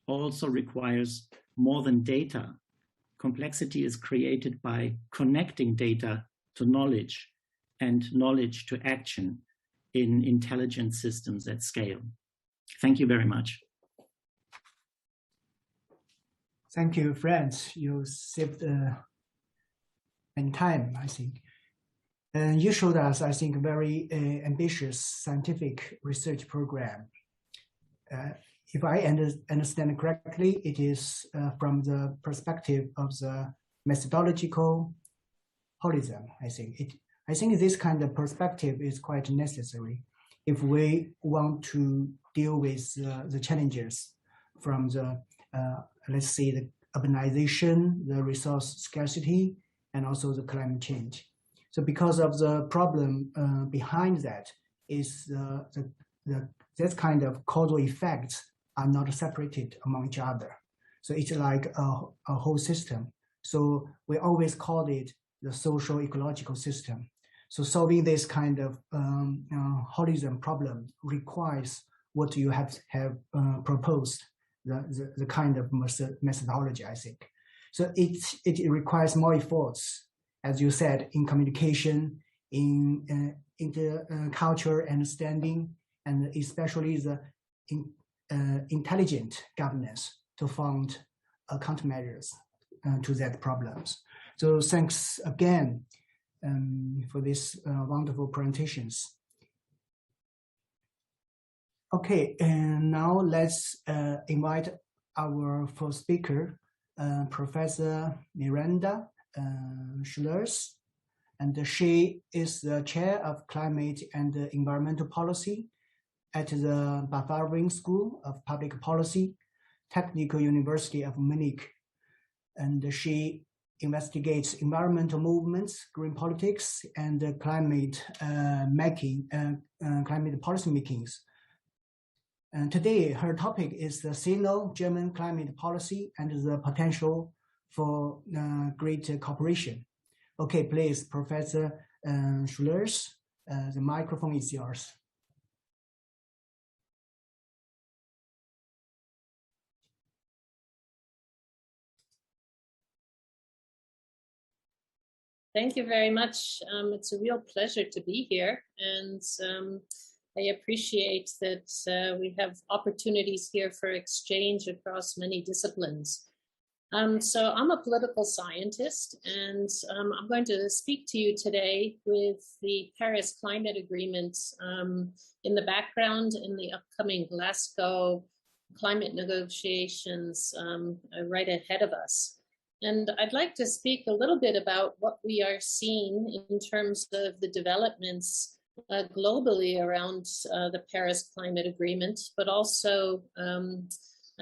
also requires more than data. Complexity is created by connecting data to knowledge and knowledge to action in intelligent systems at scale. Thank you very much. Thank you, friends. You saved in time, I think. And you showed us, I think, a very ambitious scientific research program. If I understand correctly, it is from the perspective of the methodological holism, I think. I think this kind of perspective is quite necessary if we want to deal with the challenges from the, let's say, the urbanization, the resource scarcity, and also the climate change. So because of the problem behind that is that kind of causal effects are not separated among each other. So it's like a whole system. So we always call it the social ecological system. So solving this kind of holism problem requires what you have proposed, the kind of methodology, I think. So it requires more efforts, as you said, in communication, in intercultural understanding, and especially the intelligent governance to find countermeasures to that problems. So thanks again for these wonderful presentations. Okay, and now let's invite our first speaker, Professor Miranda Schlers, and she is the chair of climate and environmental policy at the Bavarian School of Public Policy, Technical University of Munich. And she investigates environmental movements, green politics, and climate climate policy makings. And today, her topic is the Sino-German climate policy and the potential for great cooperation. Okay, please, Professor Schlers, the microphone is yours. Thank you very much. It's a real pleasure to be here, and I appreciate that we have opportunities here for exchange across many disciplines. So I'm a political scientist, and I'm going to speak to you today with the Paris Climate Agreement in the background in the upcoming Glasgow climate negotiations right ahead of us. And I'd like to speak a little bit about what we are seeing in terms of the developments globally around the Paris Climate Agreement, but also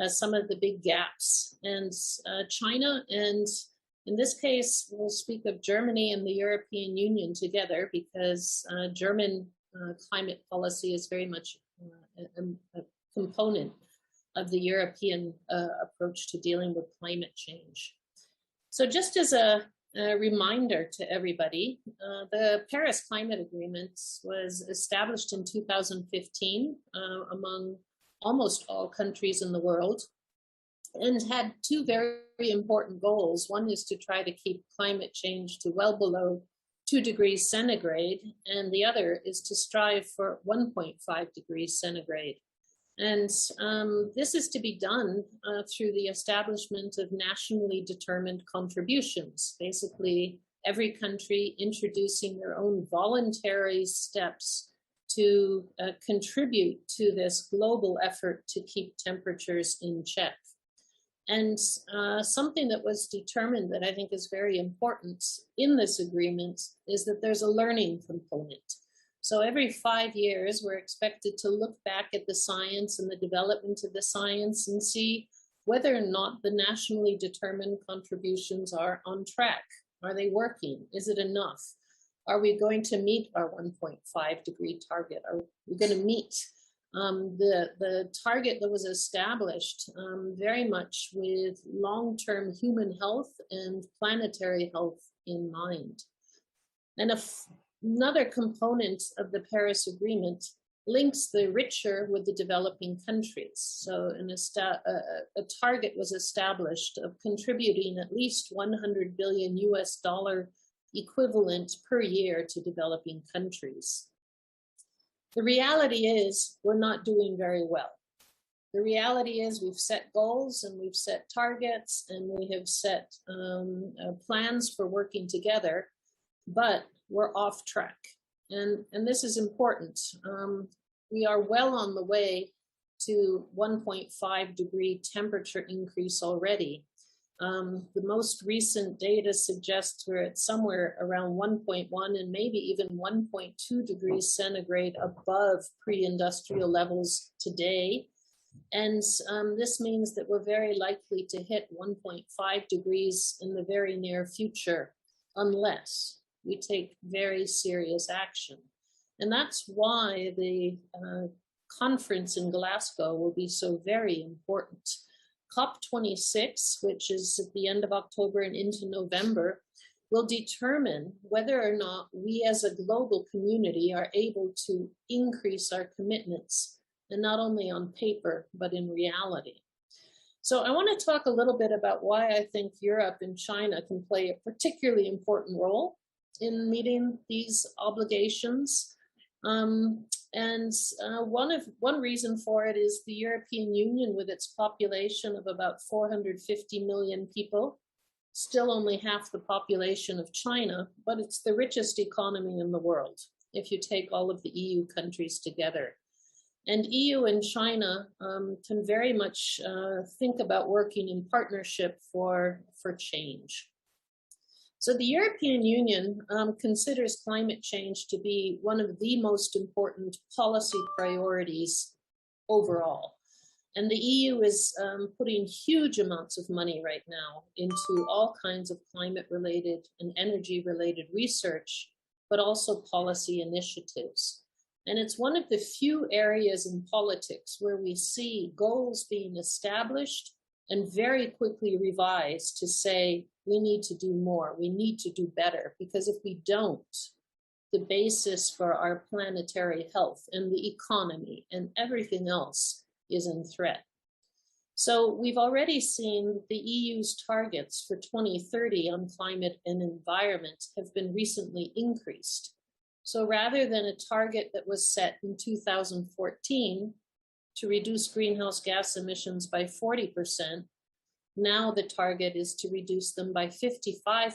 some of the big gaps. And China, and in this case, we'll speak of Germany and the European Union together, because German climate policy is very much a component of the European approach to dealing with climate change. So just as a reminder to everybody, the Paris Climate Agreement was established in 2015 among almost all countries in the world, and had two very important goals. One is to try to keep climate change to well below 2 degrees centigrade, and the other is to strive for 1.5 degrees centigrade. And this is to be done through the establishment of nationally determined contributions, basically every country introducing their own voluntary steps to contribute to this global effort to keep temperatures in check. And something that was determined that I think is very important in this agreement is that there's a learning component. So every 5 years, we're expected to look back at the science and the development of the science and see whether or not the nationally determined contributions are on track. Are they working? Is it enough? Are we going to meet our 1.5 degree target? Are we going to meet the target that was established very much with long-term human health and planetary health in mind? And another component of the Paris Agreement links the richer with the developing countries. So a target was established of contributing at least 100 billion US dollar equivalent per year to developing countries. The reality is we're not doing very well. The reality is we've set goals and we've set targets and we have set plans for working together, but we're off track. And this is important. We are well on the way to 1.5 degree temperature increase already. The most recent data suggests we're at somewhere around 1.1 and maybe even 1.2 degrees centigrade above pre-industrial levels today. And this means that we're very likely to hit 1.5 degrees in the very near future, unless we take very serious action. And that's why the conference in Glasgow will be so very important. COP26, which is at the end of October and into November, will determine whether or not we as a global community are able to increase our commitments, and not only on paper, but in reality. So I want to talk a little bit about why I think Europe and China can play a particularly important role in meeting these obligations. One reason for it is the European Union, with its population of about 450 million people, still only half the population of China, but it's the richest economy in the world if you take all of the EU countries together. And EU and China can very much think about working in partnership for change. So the European Union considers climate change to be one of the most important policy priorities overall. And the EU is putting huge amounts of money right now into all kinds of climate-related and energy-related research, but also policy initiatives. And it's one of the few areas in politics where we see goals being established and very quickly revised to say, we need to do more, we need to do better, because if we don't, the basis for our planetary health and the economy and everything else is in threat. So we've already seen the EU's targets for 2030 on climate and environment have been recently increased. So rather than a target that was set in 2014 to reduce greenhouse gas emissions by 40%, now the target is to reduce them by 55%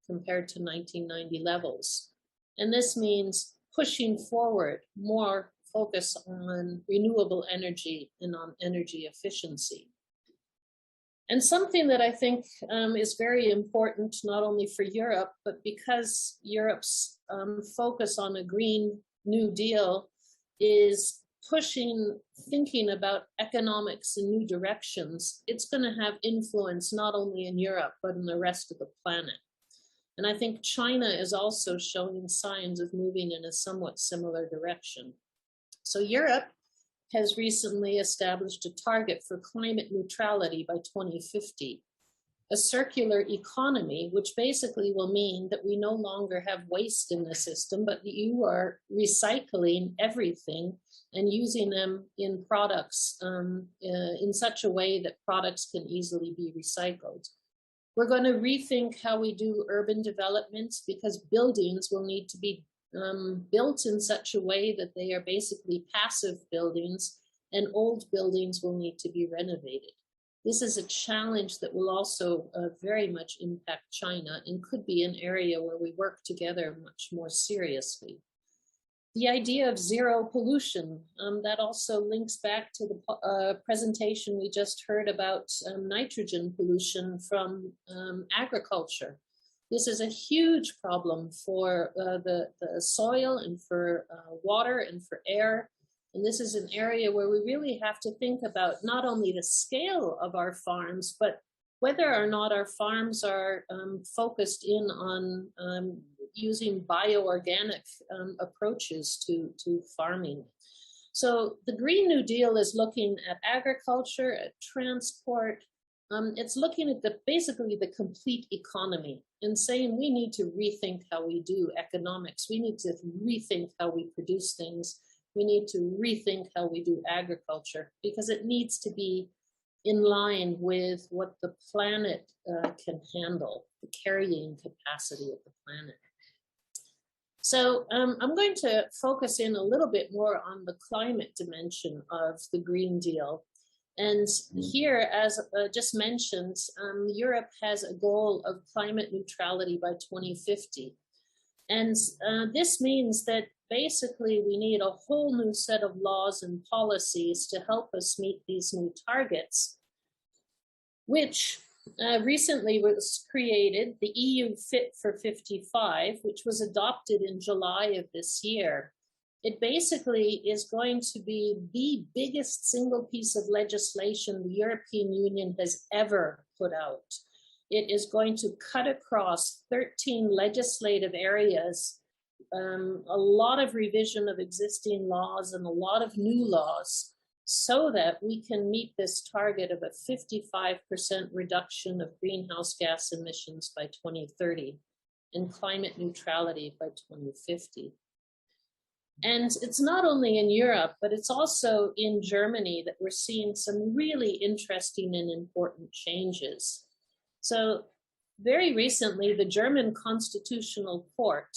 compared to 1990 levels. And this means pushing forward more focus on renewable energy and on energy efficiency. And something that I think is very important, not only for Europe, but because Europe's focus on a Green New Deal is pushing thinking about economics in new directions, it's going to have influence not only in Europe, but in the rest of the planet. And I think China is also showing signs of moving in a somewhat similar direction. So Europe has recently established a target for climate neutrality by 2050, a circular economy, which basically will mean that we no longer have waste in the system, but you are recycling everything and using them in products in such a way that products can easily be recycled. We're going to rethink how we do urban development, because buildings will need to be built in such a way that they are basically passive buildings, and old buildings will need to be renovated. This is a challenge that will also very much impact China and could be an area where we work together much more seriously. The idea of zero pollution, that also links back to the presentation we just heard about nitrogen pollution from agriculture. This is a huge problem for the soil and for water and for air And this is an area where we really have to think about not only the scale of our farms, but whether or not our farms are focused in on using bioorganic approaches to farming. So the Green New Deal is looking at agriculture, at transport. It's looking at basically the complete economy and saying we need to rethink how we do economics. We need to rethink how we produce things. We need to rethink how we do agriculture because it needs to be in line with what the planet can handle, the carrying capacity of the planet. So I'm going to focus in a little bit more on the climate dimension of the Green Deal. And here, as just mentioned, Europe has a goal of climate neutrality by 2050. And this means that basically we need a whole new set of laws and policies to help us meet these new targets, which recently was created, the EU Fit for 55, which was adopted in July of this year. It basically is going to be the biggest single piece of legislation the European Union has ever put out. It is going to cut across 13 legislative areas, a lot of revision of existing laws and a lot of new laws, so that we can meet this target of a 55% reduction of greenhouse gas emissions by 2030 and climate neutrality by 2050. And it's not only in Europe, but it's also in Germany that we're seeing some really interesting and important changes. So very recently, the German Constitutional Court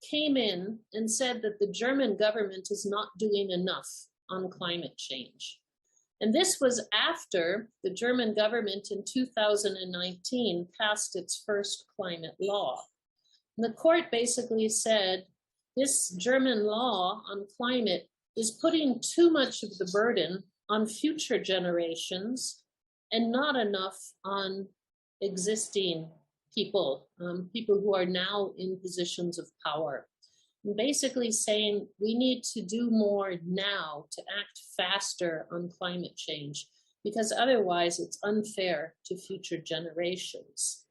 came in and said that the German government is not doing enough on climate change. And this was after the German government in 2019 passed its first climate law. And the court basically said, this German law on climate is putting too much of the burden on future generations and not enough on existing people, people who are now in positions of power. And basically saying we need to do more now to act faster on climate change, because otherwise it's unfair to future generations.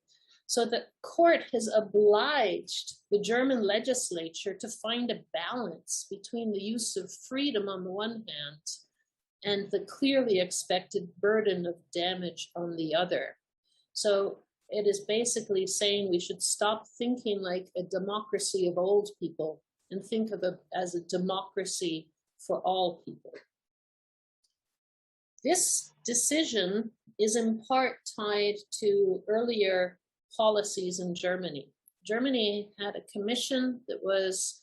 So the court has obliged the German legislature to find a balance between the use of freedom on the one hand and the clearly expected burden of damage on the other. So it is basically saying we should stop thinking like a democracy of old people and think of it as a democracy for all people. This decision is in part tied to earlier policies in Germany. Germany had a commission that was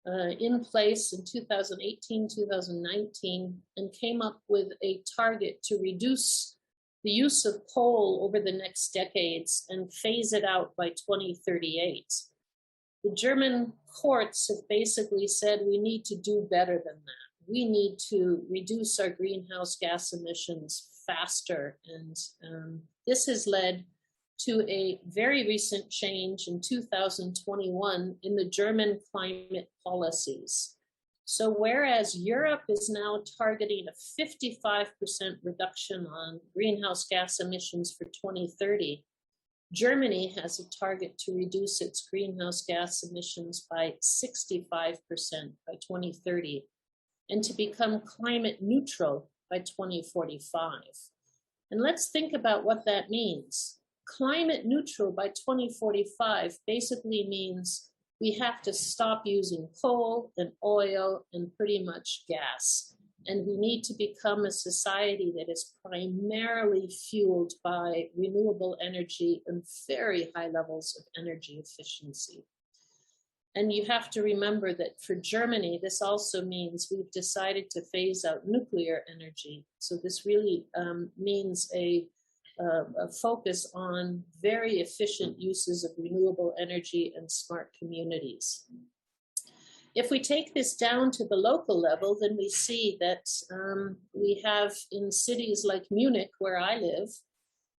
in place in 2018, 2019, and came up with a target to reduce the use of coal over the next decades and phase it out by 2038. The German courts have basically said we need to do better than that. We need to reduce our greenhouse gas emissions faster. And this has led to a very recent change in 2021 in the German climate policies. So whereas Europe is now targeting a 55% reduction on greenhouse gas emissions for 2030, Germany has a target to reduce its greenhouse gas emissions by 65% by 2030 and to become climate neutral by 2045. And let's think about what that means. Climate neutral by 2045 basically means we have to stop using coal and oil and pretty much gas. And we need to become a society that is primarily fueled by renewable energy and very high levels of energy efficiency. And you have to remember that for Germany, this also means we've decided to phase out nuclear energy. So this really means a focus on very efficient uses of renewable energy and smart communities. If we take this down to the local level, then we see that we have in cities like Munich, where I live,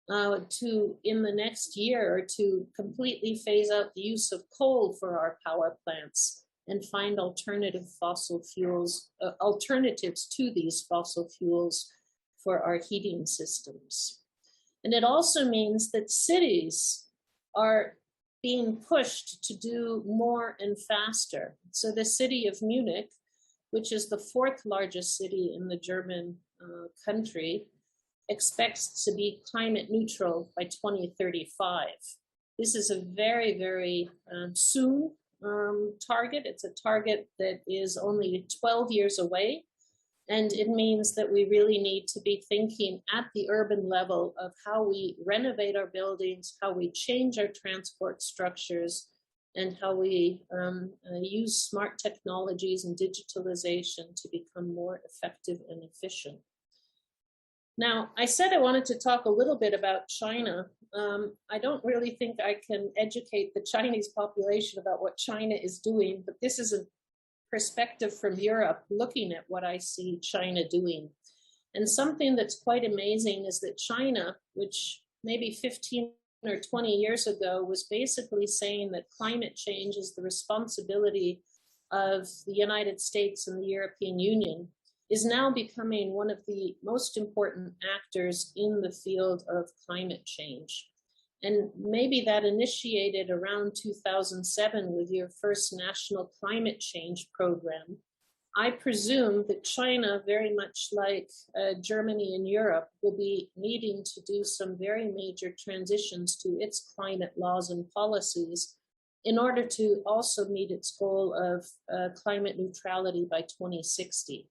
in the next year to completely phase out the use of coal for our power plants. and find alternatives to these fossil fuels for our heating systems. And it also means that cities are being pushed to do more and faster. So the city of Munich, which is the 4th largest city in the German country, expects to be climate neutral by 2035. This is a very, very soon target. It's a target that is only 12 years away. And it means that we really need to be thinking at the urban level of how we renovate our buildings, how we change our transport structures, and how we use smart technologies and digitalization to become more effective and efficient. Now, I said I wanted to talk a little bit about China. I don't really think I can educate the Chinese population about what China is doing, but this is a perspective from Europe looking at what I see China doing. And something that's quite amazing is that China, which maybe 15 or 20 years ago was basically saying that climate change is the responsibility of the United States and the European Union, is now becoming one of the most important actors in the field of climate change. And maybe that initiated around 2007 with your first national climate change program. I presume that China, very much like Germany and Europe, will be needing to do some very major transitions to its climate laws and policies in order to also meet its goal of climate neutrality by 2060.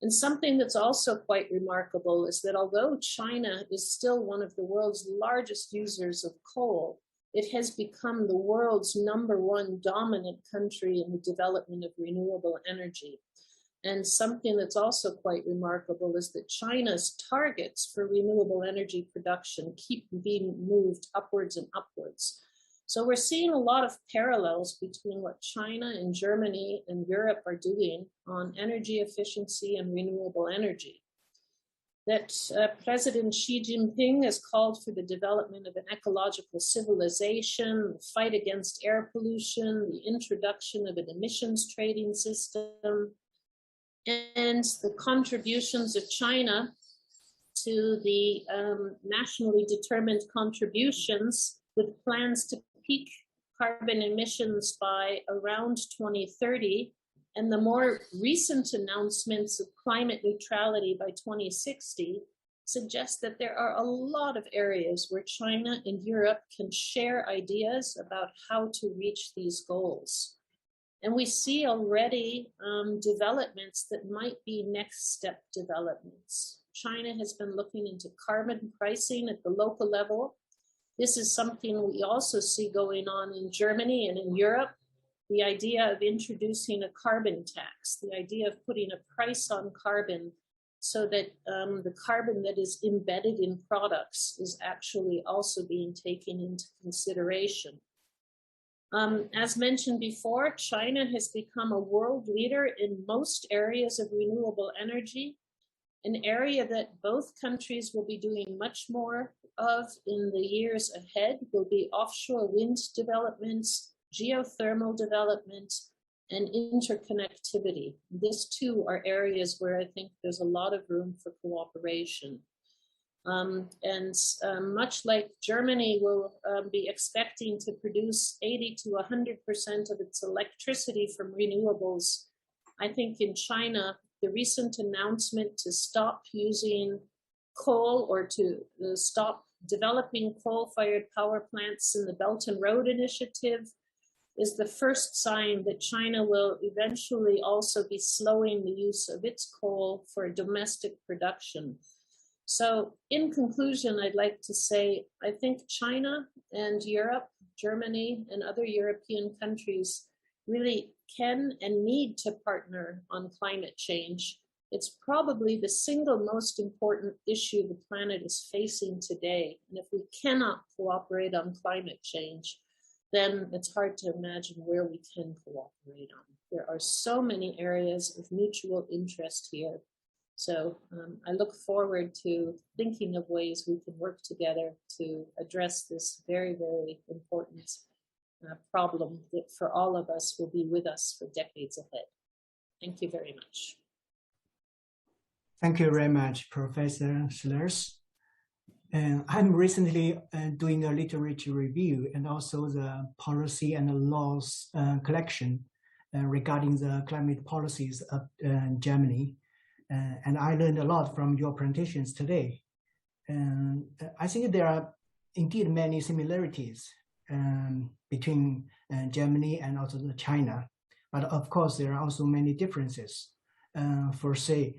And something that's also quite remarkable is that although China is still one of the world's largest users of coal, it has become the world's #1 dominant country in the development of renewable energy. And something that's also quite remarkable is that China's targets for renewable energy production keep being moved upwards and upwards. So we're seeing a lot of parallels between what China and Germany and Europe are doing on energy efficiency and renewable energy. That President Xi Jinping has called for the development of an ecological civilization, the fight against air pollution, the introduction of an emissions trading system, and the contributions of China to the nationally determined contributions with plans to peak carbon emissions by around 2030, and the more recent announcements of climate neutrality by 2060 suggest that there are a lot of areas where China and Europe can share ideas about how to reach these goals. And we see already developments that might be next step developments. China has been looking into carbon pricing at the local level. This is something we also see going on in Germany and in Europe. The idea of introducing a carbon tax, the idea of putting a price on carbon so that the carbon that is embedded in products is actually also being taken into consideration. As mentioned before, China has become a world leader in most areas of renewable energy, an area that both countries will be doing much more of in the years ahead will be offshore wind developments, geothermal development, and interconnectivity. These too are areas where I think there's a lot of room for cooperation. Much like Germany will be expecting to produce 80 to 100% of its electricity from renewables, I think in China, the recent announcement to stop using coal or to stop developing coal-fired power plants in the Belt and Road Initiative is the first sign that China will eventually also be slowing the use of its coal for domestic production. So in conclusion, I'd like to say, I think China and Europe, Germany, and other European countries really can and need to partner on climate change. It's probably the single most important issue the planet is facing today. And if we cannot cooperate on climate change, then it's hard to imagine where we can cooperate on. There are so many areas of mutual interest here. So I look forward to thinking of ways we can work together to address this very, very important problem that for all of us will be with us for decades ahead. Thank you very much. Thank you very much, Professor Schlers. I'm recently doing a literature review and also the policy and the laws collection regarding the climate policies of Germany. And I learned a lot from your presentations today. I think there are indeed many similarities between Germany and also China. But of course, there are also many differences. For say,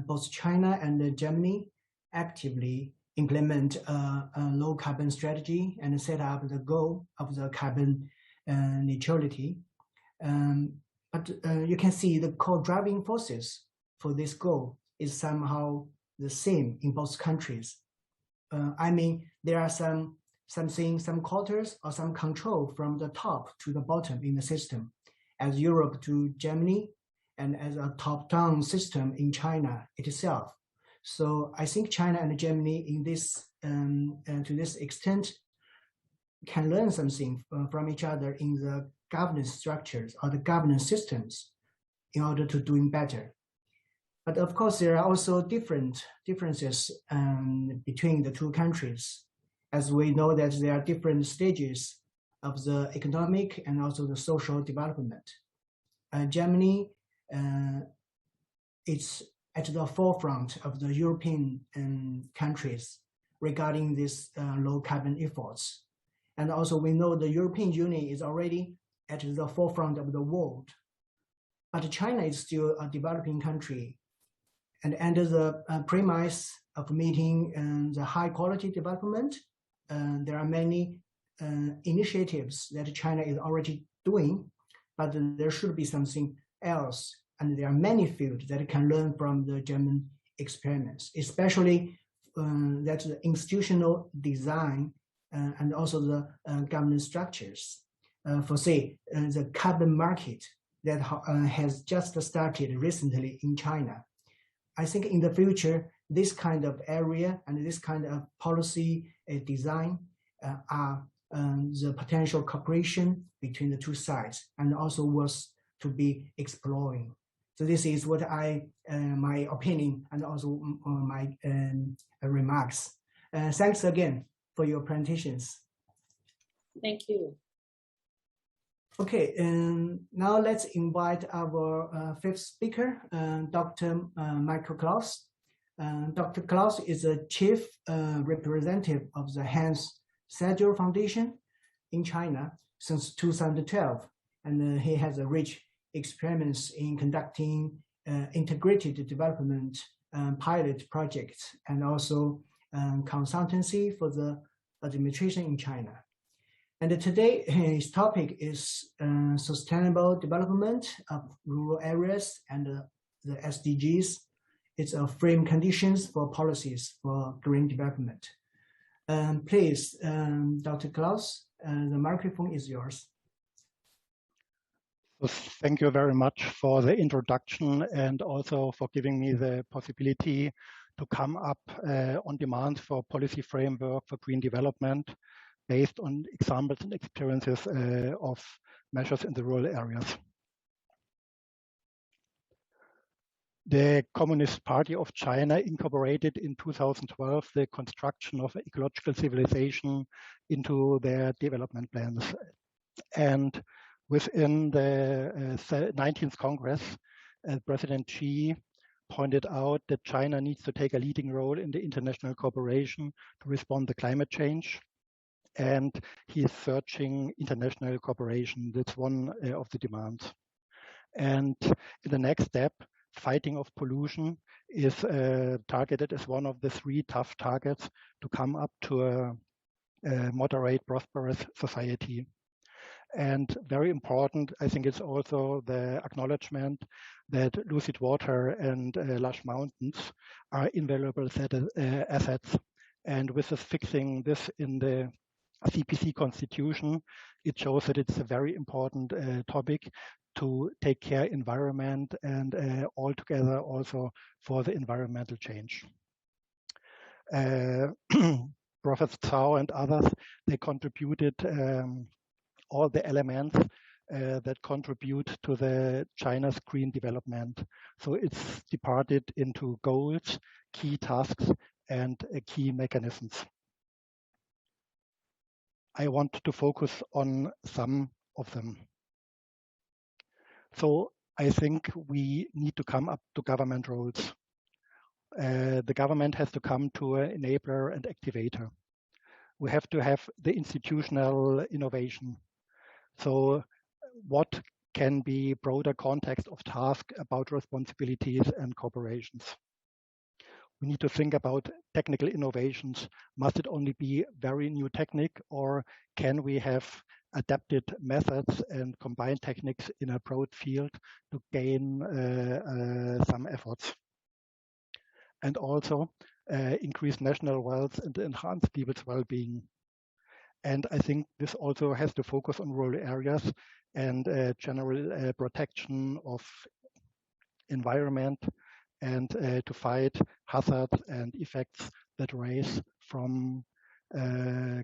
both China and Germany actively implement a low carbon strategy and set up the goal of the carbon neutrality. But you can see the core driving forces for this goal is somehow the same in both countries. I mean, there are some quarters or some control from the top to the bottom in the system, as Europe to Germany, and as a top-down system in China itself. So I think China and Germany in this, to this extent, can learn something from each other in the governance structures or the governance systems in order to doing better. But of course, there are also differences between the two countries, as we know that there are different stages of the economic and also the social development. Germany, it's at the forefront of the European countries regarding this low carbon efforts. And also we know the European Union is already at the forefront of the world. But China is still a developing country. And under the premise of meeting the high quality development, there are many initiatives that China is already doing, but there should be something else. And there are many fields that can learn from the German experiments, especially that the institutional design and also the governance structures. For say, the carbon market that has just started recently in China. I think in the future, this kind of area and this kind of policy design are the potential cooperation between the two sides and also was to be exploring. So this is what my opinion and also my remarks. Thanks again for your presentations. Thank you. Okay, now let's invite our fifth speaker, Dr. Michael Klaus. Dr. Klaus is the chief representative of the Hans Sajel Foundation in China since 2012, and he has a rich experience in conducting integrated development pilot projects and also consultancy for the administration in China. And today his topic is sustainable development of rural areas and the SDGs. It's a frame conditions for policies for green development. Please, Dr. Klaus, the microphone is yours. Thank you very much for the introduction and also for giving me the possibility to come up on demand for policy framework for green development based on examples and experiences of measures in the rural areas. The Communist Party of China incorporated in 2012 the construction of ecological civilization into their development plans. And within the 19th Congress, President Xi pointed out that China needs to take a leading role in the international cooperation to respond to climate change. And he is searching international cooperation. That's one of the demands. And in the next step, fighting of pollution is targeted as one of the 3 tough targets to come up to a moderate, prosperous society. And very important, I think, is also the acknowledgement that lucid water and lush mountains are invaluable assets. And with us fixing this in the CPC constitution, it shows that it's a very important topic to take care environment and altogether also for the environmental change. Professor Cao and others, they contributed all the elements that contribute to the China's green development. So it's divided into goals, key tasks, and key mechanisms. I want to focus on some of them. So I think we need to come up to government roles. The government has to come to an enabler and activator. We have to have the institutional innovation. So what can be broader context of task about responsibilities and corporations? We need to think about technical innovations. Must it only be very new technique, or can we have adapted methods and combined techniques in a broad field to gain some efforts? And also increase national wealth and enhance people's well-being. And I think this also has to focus on rural areas and general protection of environment, and to fight hazards and effects that arise from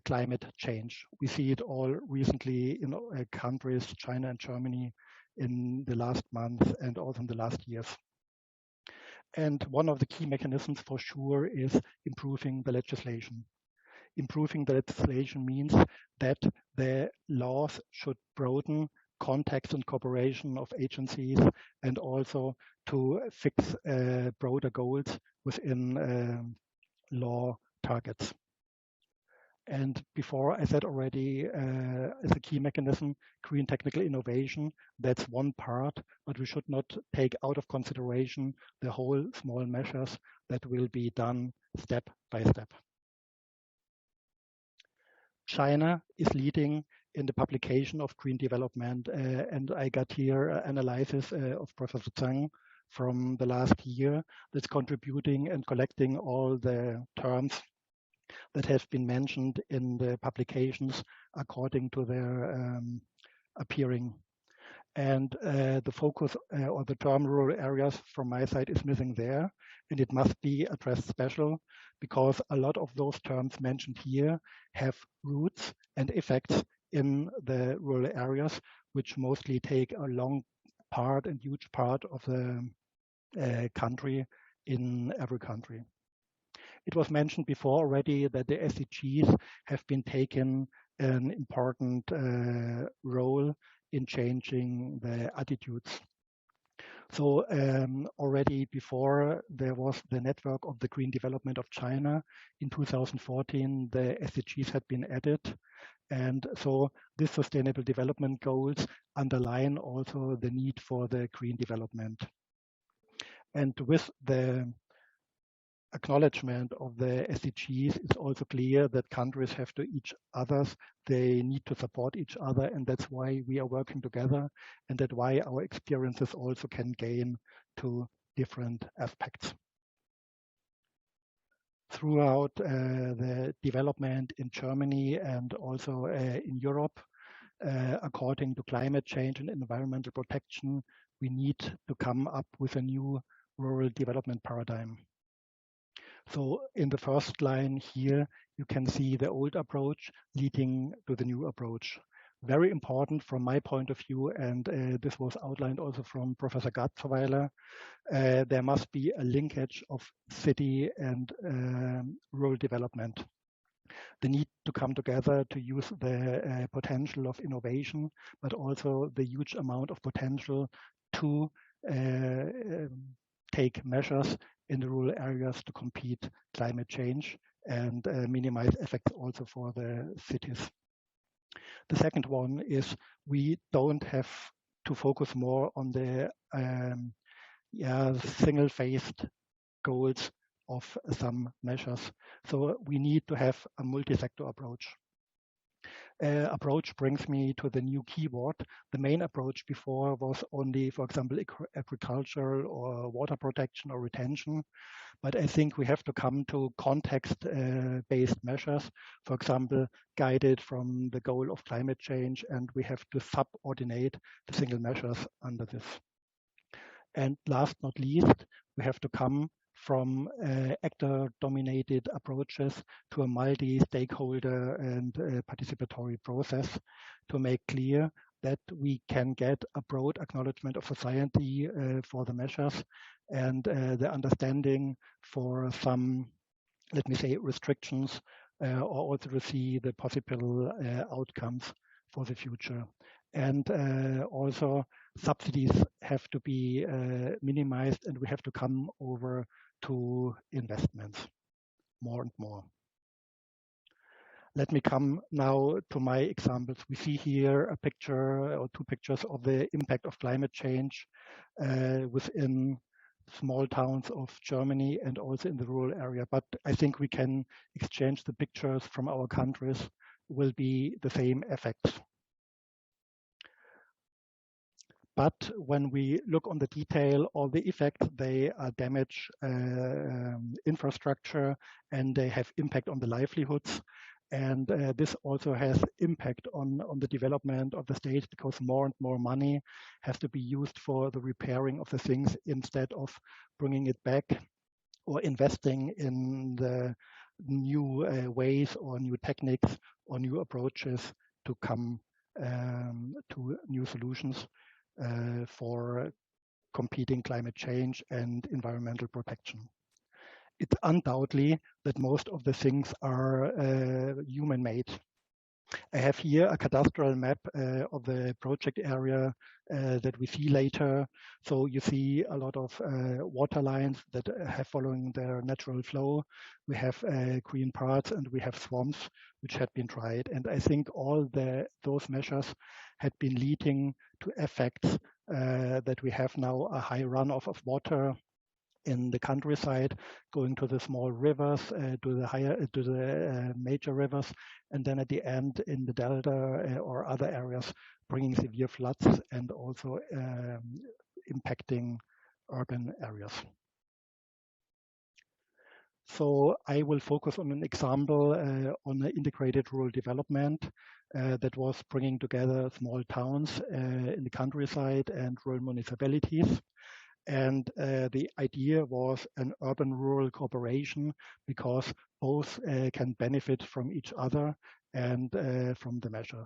climate change. We see it all recently in countries, China and Germany, in the last month and also in the last years. And one of the key mechanisms for sure is improving the legislation. Improving the legislation means that the laws should broaden context and cooperation of agencies, and also to fix broader goals within law targets. And before I said already, as a key mechanism, green technical innovation, that's one part, but we should not take out of consideration the whole small measures that will be done step by step. China is leading in the publication of green development, and I got here analysis of Professor Zhang from the last year that's contributing and collecting all the terms that have been mentioned in the publications according to their appearing. And the focus or the term rural areas from my side is missing there, and it must be addressed special, because a lot of those terms mentioned here have roots and effects in the rural areas, which mostly take a long part and huge part of the country in every country. It was mentioned before already that the SDGs have been taken an important role in changing the attitudes. So already before there was the network of the green development of China, in 2014, the SDGs had been added. And so these sustainable development goals underline also the need for the green development. And with the acknowledgement of the SDGs, it's also clear that countries have to each others. They need to support each other, and that's why we are working together, and that's why our experiences also can gain to different aspects. Throughout the development in Germany and also in Europe, according to climate change and environmental protection, we need to come up with a new rural development paradigm. So in the first line here, you can see the old approach leading to the new approach. Very important from my point of view, and this was outlined also from Professor Gatzweiler, there must be a linkage of city and rural development. They need to come together to use the potential of innovation, but also the huge amount of potential to take measures in the rural areas to compete climate change and minimize effects also for the cities. The second one is we don't have to focus more on the single-phased goals of some measures. So we need to have a multi-sector approach. Approach brings me to the new keyword. The main approach before was only, for example, agricultural or water protection or retention. But I think we have to come to context-based measures, for example, guided from the goal of climate change, and we have to subordinate the single measures under this. And last not least, we have to come from actor-dominated approaches to a multi-stakeholder and participatory process to make clear that we can get a broad acknowledgement of society for the measures and the understanding for some, let me say, restrictions, or also to see the possible outcomes for the future. And also subsidies have to be minimized, and we have to come over to investments more and more. Let me come now to my examples. We see here a picture or two pictures of the impact of climate change within small towns of Germany and also in the rural area. But I think we can exchange the pictures from our countries, will be the same effects. But when we look on the detail, all the effects, they damage infrastructure and they have impact on the livelihoods. And this also has impact on the development of the state, because more and more money has to be used for the repairing of the things instead of bringing it back or investing in the new ways or new techniques or new approaches to come to new solutions for competing climate change and environmental protection. It's undoubtedly that most of the things are human-made. I have here a cadastral map of the project area that we see later. So you see a lot of water lines that have following their natural flow. We have green parts and we have swamps which had been dried. And I think all those measures had been leading to effects that we have now a high runoff of water in the countryside, going to the small rivers, to the major rivers, and then at the end in the delta or other areas, bringing severe floods and also impacting urban areas. So I will focus on an example on the integrated rural development that was bringing together small towns in the countryside and rural municipalities. And the idea was an urban-rural cooperation, because both can benefit from each other and from the measure.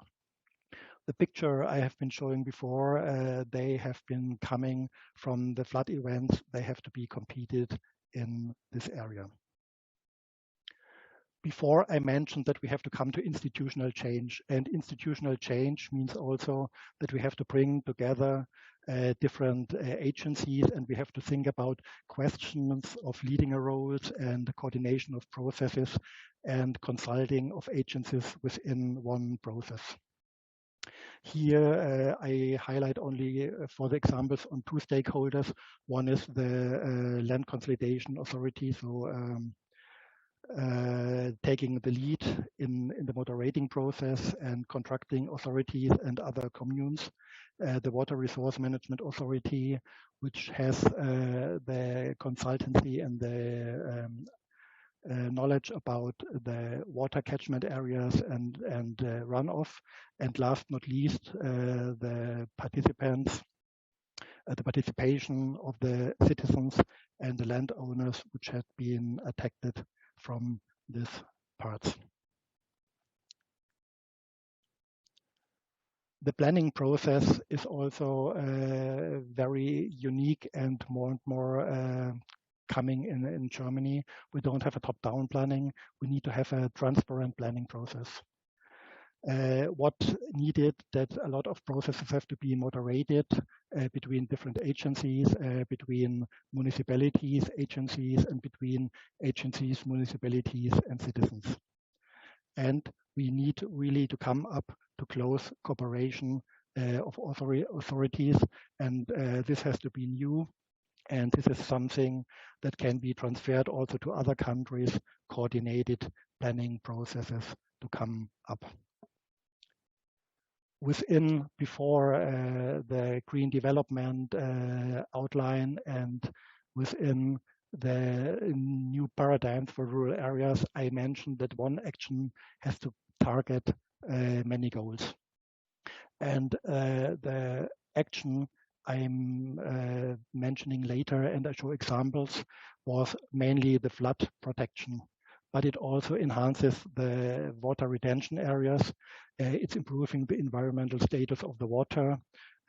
The picture I have been showing before, they have been coming from the flood events. They have to be competed in this area. Before I mentioned that we have to come to institutional change, and institutional change means also that we have to bring together different agencies, and we have to think about questions of leading roles and the coordination of processes and consulting of agencies within one process. Here I highlight only for the examples on two stakeholders. One is the Land Consolidation Authority, so taking the lead in the moderating process and contracting authorities and other communes. The Water Resource Management Authority, which has the consultancy and the knowledge about the water catchment areas and runoff. And last not least, the participants, the participation of the citizens and the landowners, which had been affected from these parts. The planning process is also very unique and more coming in Germany. We don't have a top-down planning. We need to have a transparent planning process. What needed that a lot of processes have to be moderated between different agencies, between municipalities, agencies, and between agencies, municipalities, and citizens. And we need really to come up to close cooperation of authorities, and this has to be new. And this is something that can be transferred also to other countries, coordinated planning processes to come up. Before the green development outline and within the new paradigms for rural areas, I mentioned that one action has to target many goals. And the action I'm mentioning later, and I show examples, was mainly the flood protection, but it also enhances the water retention areas. It's improving the environmental status of the water.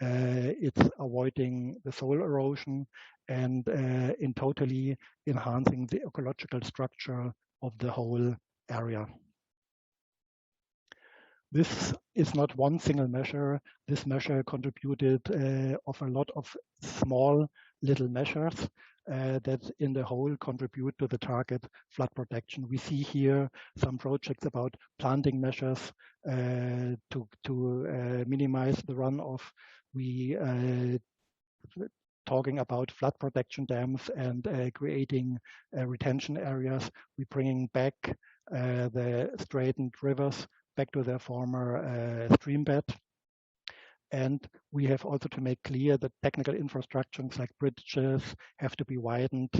It's avoiding the soil erosion and in totally enhancing the ecological structure of the whole area. This is not one single measure. This measure contributed of a lot of small little measures that in the whole contribute to the target flood protection. We see here some projects about planting measures to minimize the runoff. We talking about flood protection dams and creating retention areas. We're bringing back the straightened rivers back to their former stream bed. And we have also to make clear that technical infrastructures like bridges have to be widened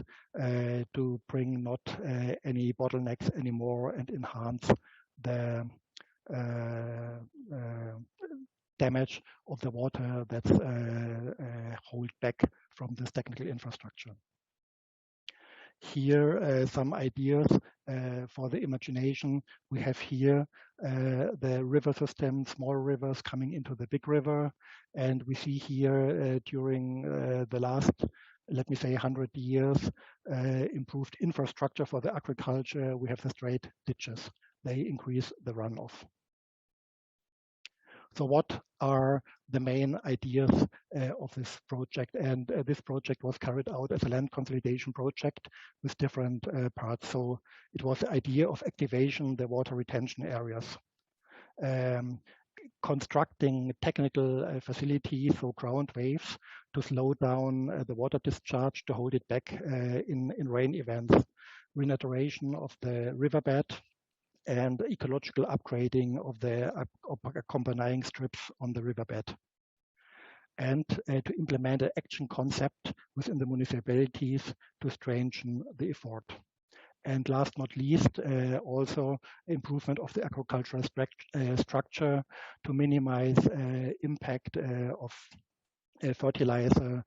to bring not any bottlenecks anymore and enhance the damage of the water that's held back from this technical infrastructure. Here, some ideas for the imagination. We have here the river system, small rivers coming into the big river. And we see here during the last, let me say, 100 years, improved infrastructure for the agriculture. We have the straight ditches. They increase the runoff. So what are the main ideas of this project? And this project was carried out as a land consolidation project with different parts. So it was the idea of activation the water retention areas, constructing technical facilities, so ground waves, to slow down the water discharge, to hold it back in rain events, renaturation of the riverbed, and ecological upgrading of the accompanying strips on the riverbed. And to implement an action concept within the municipalities to strengthen the effort. And last not least, also improvement of the agricultural structure to minimize impact of fertilizer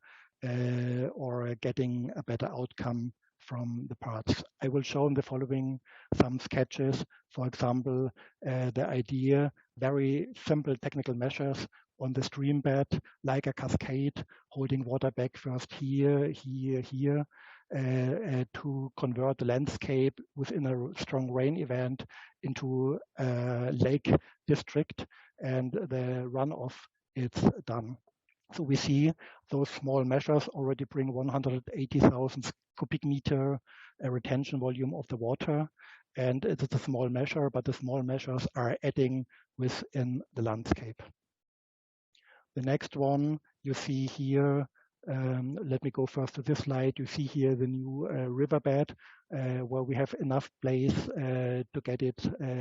or getting a better outcome from the parts. I will show in the following some sketches. For example, the idea, very simple technical measures on the stream bed, like a cascade, holding water back first here, here, to convert the landscape within a strong rain event into a lake district, and the runoff is done. So we see those small measures already bring 180,000 cubic meter retention volume of the water. And it is a small measure, but the small measures are adding within the landscape. The next one you see here, let me go first to this slide. You see here the new riverbed where we have enough place to get it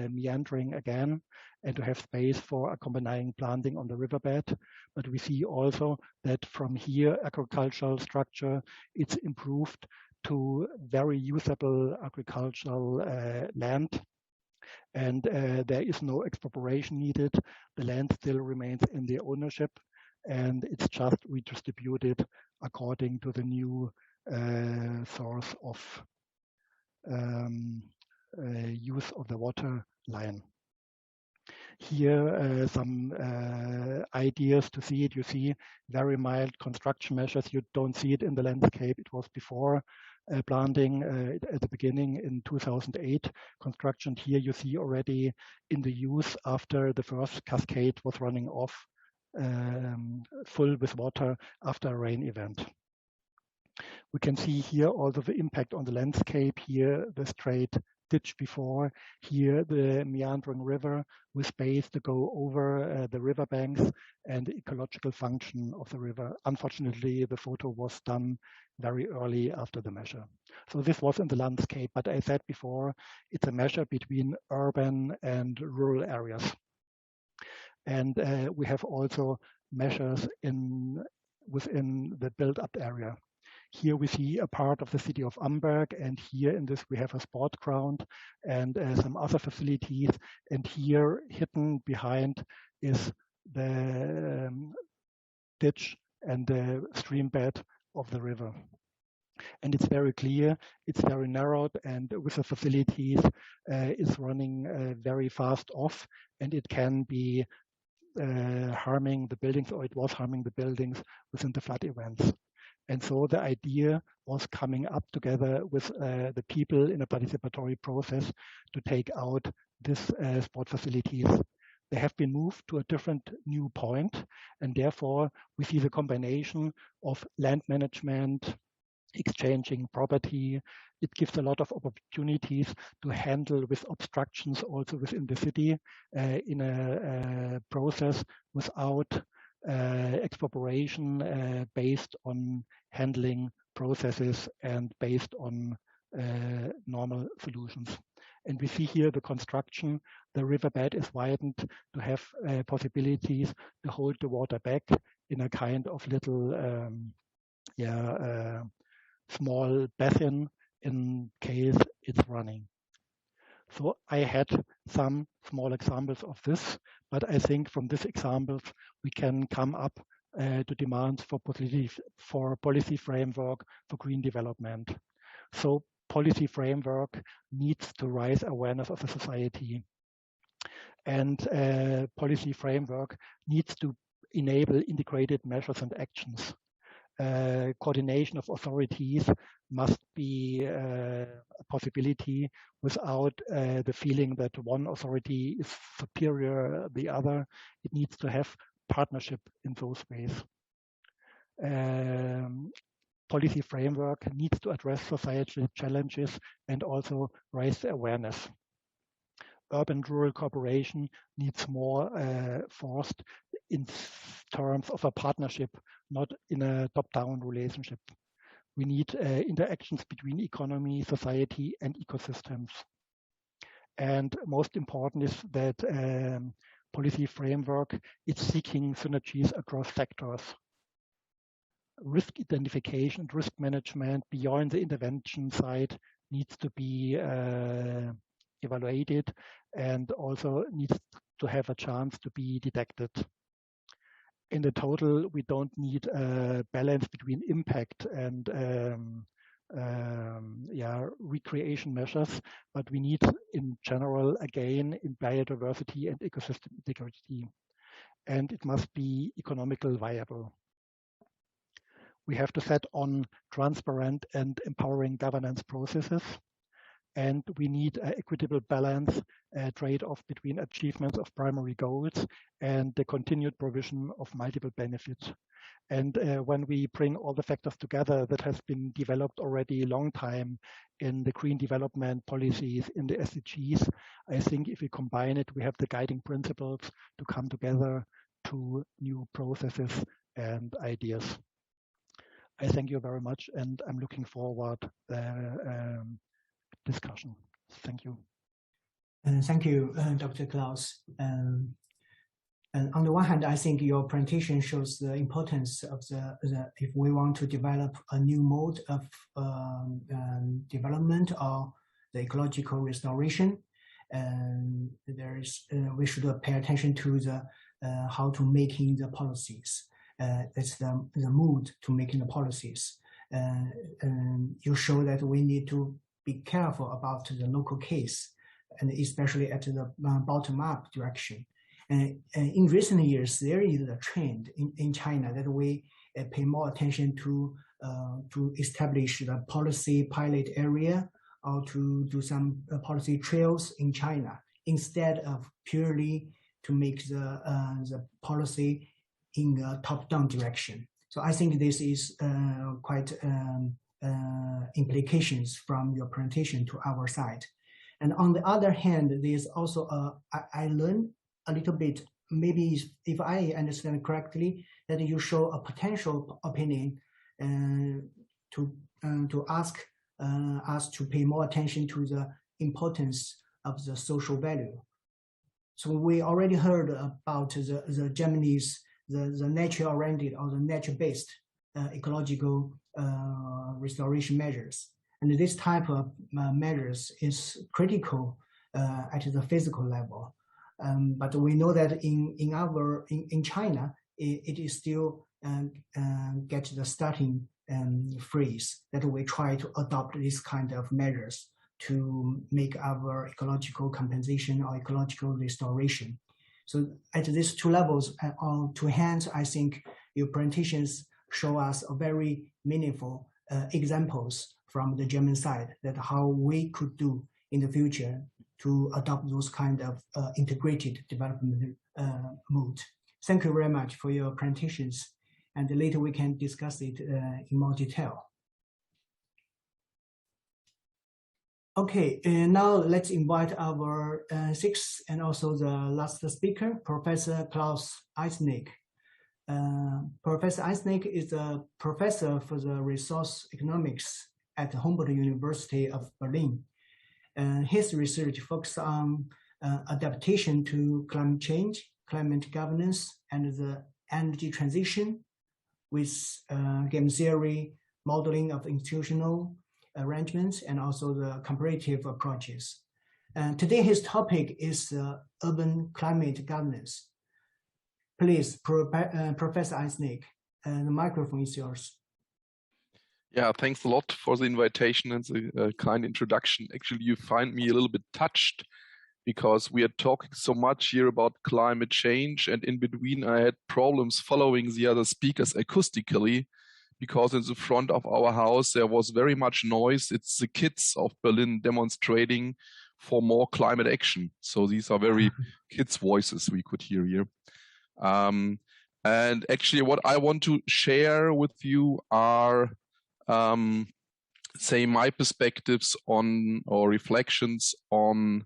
meandering again and to have space for accompanying planting on the riverbed. But we see also that from here, agricultural structure, it's improved to very usable agricultural land. And there is no expropriation needed. The land still remains in the ownership, and it's just redistributed according to the new source of use of the water line. Here, some ideas to see it. You see very mild construction measures. You don't see it in the landscape. It was before planting at the beginning in 2008. Construction here you see already in the use after the first cascade was running off full with water after a rain event. We can see here also the impact on the landscape. Here the straight ditch before, here the meandering river with space to go over the riverbanks and the ecological function of the river. Unfortunately, the photo was done very early after the measure. So this was in the landscape, but I said before, it's a measure between urban and rural areas. And we have also measures within the built-up area. Here we see a part of the city of Amberg, and here in this we have a sport ground and some other facilities. And here hidden behind is the ditch and the stream bed of the river. And it's very clear, it's very narrowed, and with the facilities is running very fast off, and it can be harming the buildings, or it was harming the buildings within the flood events. And so the idea was coming up together with the people in a participatory process to take out these sport facilities. They have been moved to a different new point, and therefore we see the combination of land management, exchanging property. It gives a lot of opportunities to handle with obstructions also within the city in a process without expropriation based on handling processes and based on normal solutions. And we see here the construction, the riverbed is widened to have possibilities to hold the water back in a kind of little small basin in case it's running. So I had some small examples of this, but I think from these examples we can come up to demands for policy framework for green development. So policy framework needs to raise awareness of the society, and policy framework needs to enable integrated measures and actions. Coordination of authorities must be a possibility without the feeling that one authority is superior to the other. It needs to have partnership in those ways. Policy framework needs to address societal challenges and also raise awareness. Urban-rural cooperation needs more forced in terms of a partnership, not in a top-down relationship. We need interactions between economy, society, and ecosystems. And most important is that policy framework is seeking synergies across sectors. Risk identification and risk management beyond the intervention side needs to be evaluated and also needs to have a chance to be detected. In the total, we don't need a balance between impact and recreation measures, but we need in general, again, in biodiversity and ecosystem integrity. And it must be economically viable. We have to set on transparent and empowering governance processes. And we need an equitable balance, trade-off between achievements of primary goals and the continued provision of multiple benefits. And when we bring all the factors together that has been developed already a long time in the green development policies in the SDGs, I think if we combine it, we have the guiding principles to come together to new processes and ideas. I thank you very much, and I'm looking forward to discussion. Thank you. Thank you, Dr. Klaus. And on the one hand, I think your presentation shows the importance of if we want to develop a new mode of development or the ecological restoration, and we should pay attention to the how to making the policies. It's the mood to making the policies. And you show that we need to be careful about the local case, and especially at the bottom-up direction. And in recent years, there is a trend in China that we pay more attention to establish the policy pilot area or to do some policy trails in China instead of purely to make the policy in a top-down direction. So I think this is quite implications from your presentation to our side. And on the other hand, there's also I learned a little bit, maybe if I understand correctly, that you show a potential opinion to ask us to pay more attention to the importance of the social value. So we already heard about the Germany's the nature-oriented or the nature-based ecological restoration measures. And this type of measures is critical at the physical level. But we know that in China, it is still get the starting phrase that we try to adopt this kind of measures to make our ecological compensation or ecological restoration. So at these two levels, on two hands, I think your presentations show us a very meaningful examples from the German side that how we could do in the future to adopt those kind of integrated development mode. Thank you very much for your presentations, and later we can discuss it in more detail. Okay, and now let's invite our sixth and also the last speaker, Professor Klaus Eisnig. Professor Eisnig is a professor for the resource economics at Humboldt University of Berlin. His research focuses on adaptation to climate change, climate governance, and the energy transition with game theory, modeling of institutional arrangements, and also the comparative approaches. Today, his topic is urban climate governance. Please, Professor Eisnig, the microphone is yours. Yeah, thanks a lot for the invitation and the kind introduction. Actually, you find me a little bit touched because we are talking so much here about climate change, and in between I had problems following the other speakers acoustically, because in the front of our house there was very much noise. It's the kids of Berlin demonstrating for more climate action. So these are very kids' voices we could hear here. And actually what I want to share with you are say my perspectives on, or reflections on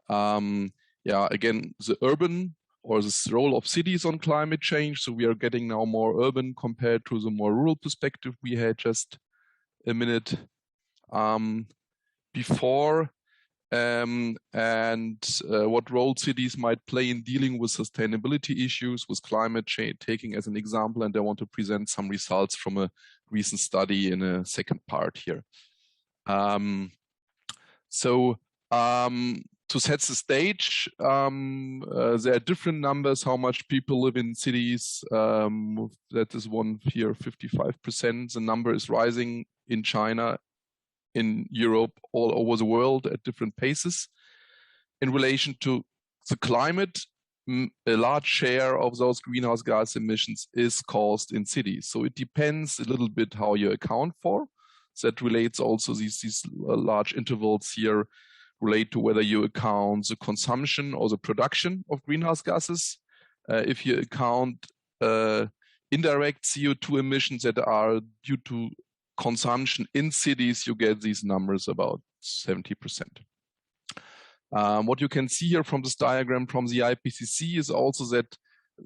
again, the urban or the role of cities on climate change. So we are getting now more urban compared to the more rural perspective we had just a minute before, and what role cities might play in dealing with sustainability issues, with climate change, taking as an example. And I want to present some results from a recent study in a second part here. To set the stage, there are different numbers how much people live in cities. That is one here, 55%. The number is rising in China, in Europe, all over the world at different paces. In relation to the climate, a large share of those greenhouse gas emissions is caused in cities. So it depends a little bit how you account for. That relates also, these large intervals here relate to whether you account the consumption or the production of greenhouse gases. If you account indirect CO2 emissions that are due to consumption in cities, you get these numbers about 70%. What you can see here from this diagram from the IPCC is also that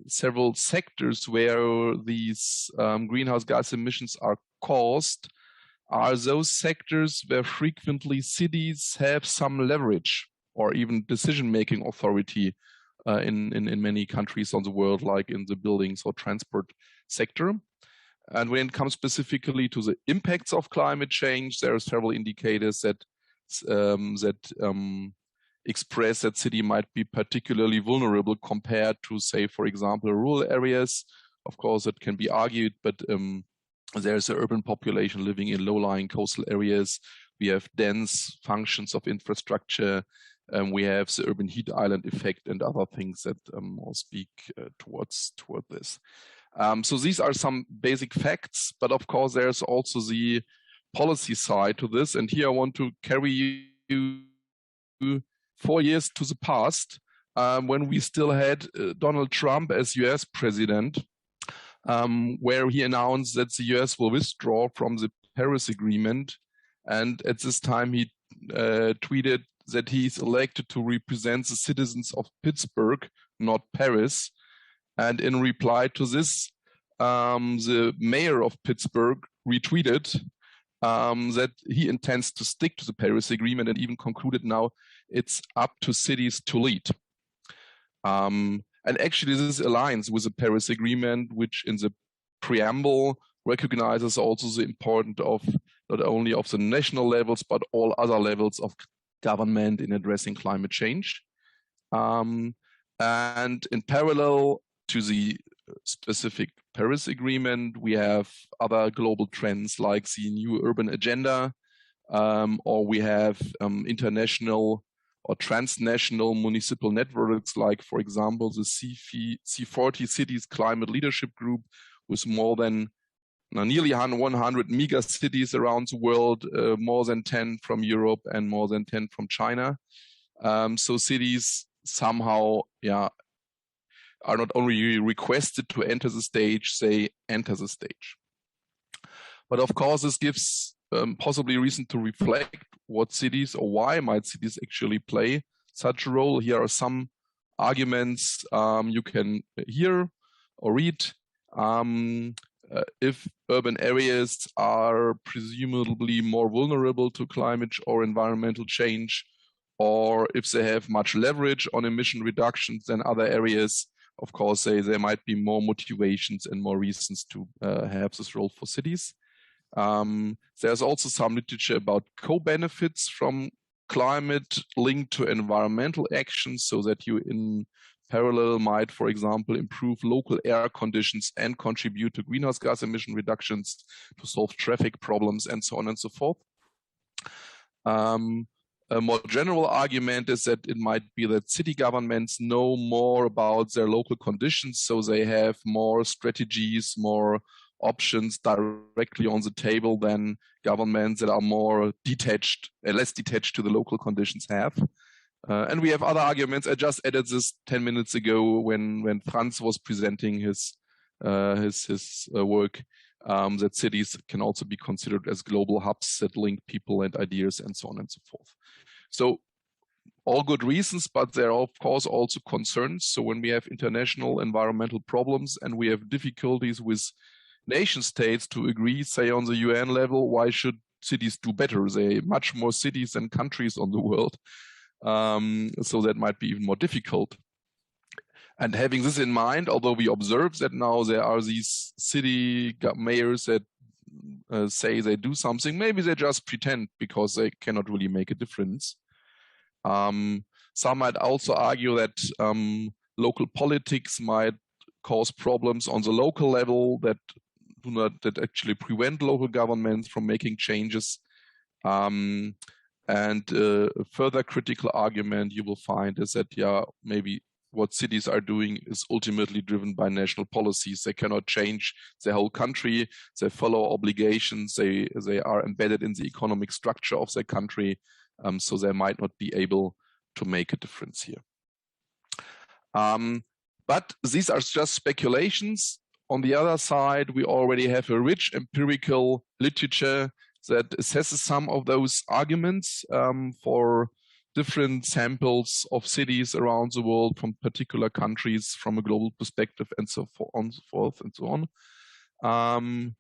several sectors where these greenhouse gas emissions are caused are those sectors where frequently cities have some leverage or even decision-making authority in many countries on the world, like in the buildings or transport sector. And when it comes specifically to the impacts of climate change, there are several indicators that express that city might be particularly vulnerable compared to, say, for example, rural areas. Of course, it can be argued, but there's an urban population living in low-lying coastal areas. We have dense functions of infrastructure. We have the urban heat island effect and other things that will speak toward this. So these are some basic facts, but of course there's also the policy side to this. And here I want to carry you 4 years to the past, when we still had Donald Trump as US president, where he announced that the US will withdraw from the Paris Agreement. And at this time he tweeted that he's elected to represent the citizens of Pittsburgh, not Paris. And in reply to this, the mayor of Pittsburgh retweeted that he intends to stick to the Paris Agreement, and even concluded now it's up to cities to lead. And actually this aligns with the Paris Agreement, which in the preamble recognizes also the importance of not only of the national levels, but all other levels of government in addressing climate change. And in parallel to the specific Paris Agreement. We have other global trends like the new urban agenda, or we have international or transnational municipal networks, like, for example, the C40 Cities Climate Leadership Group, with more than nearly 100 mega cities around the world, more than 10 from Europe and more than 10 from China. So cities somehow, are not only requested to enter the stage, they enter the stage. But of course, this gives possibly reason to reflect what cities, or why might cities actually play such a role. Here are some arguments you can hear or read. If urban areas are presumably more vulnerable to climate or environmental change, or if they have much leverage on emission reductions than other areas, of course, there might be more motivations and more reasons to have this role for cities. There's also some literature about co-benefits from climate linked to environmental actions, so that you in parallel might, for example, improve local air conditions and contribute to greenhouse gas emission reductions, to solve traffic problems, and so on and so forth. A more general argument is that it might be that city governments know more about their local conditions, so they have more strategies, more options directly on the table than governments that are more detached, less detached to the local conditions have. And we have other arguments. I just added this 10 minutes ago when Franz was presenting his work, that cities can also be considered as global hubs that link people and ideas and so on and so forth. So all good reasons, but there are of course also concerns. So when we have international environmental problems and we have difficulties with nation states to agree, say on the UN level, why should cities do better? There are much more cities than countries on the world. So that might be even more difficult. And having this in mind, although we observe that now there are these city mayors that say they do something, maybe they just pretend because they cannot really make a difference. Some might also argue that local politics might cause problems on the local level that actually prevent local governments from making changes. And a further critical argument you will find is that, maybe what cities are doing is ultimately driven by national policies. They cannot change the whole country. They follow obligations. They are embedded in the economic structure of their country. So they might not be able to make a difference here. But these are just speculations. On the other side, we already have a rich empirical literature that assesses some of those arguments for different samples of cities around the world from particular countries from a global perspective and so forth and so on.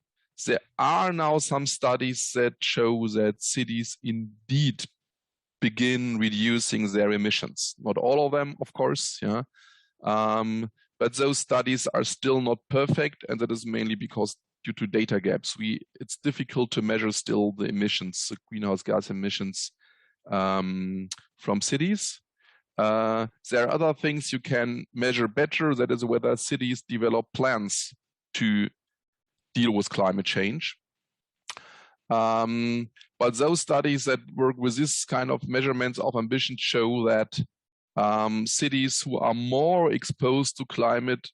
There are now some studies that show that cities indeed begin reducing their emissions. Not all of them, of course, but those studies are still not perfect, and that is mainly because due to data gaps, it's difficult to measure still the emissions, the greenhouse gas emissions from cities. There are other things you can measure better, that is whether cities develop plans to deal with climate change. But those studies that work with this kind of measurements of ambition show that cities who are more exposed to climate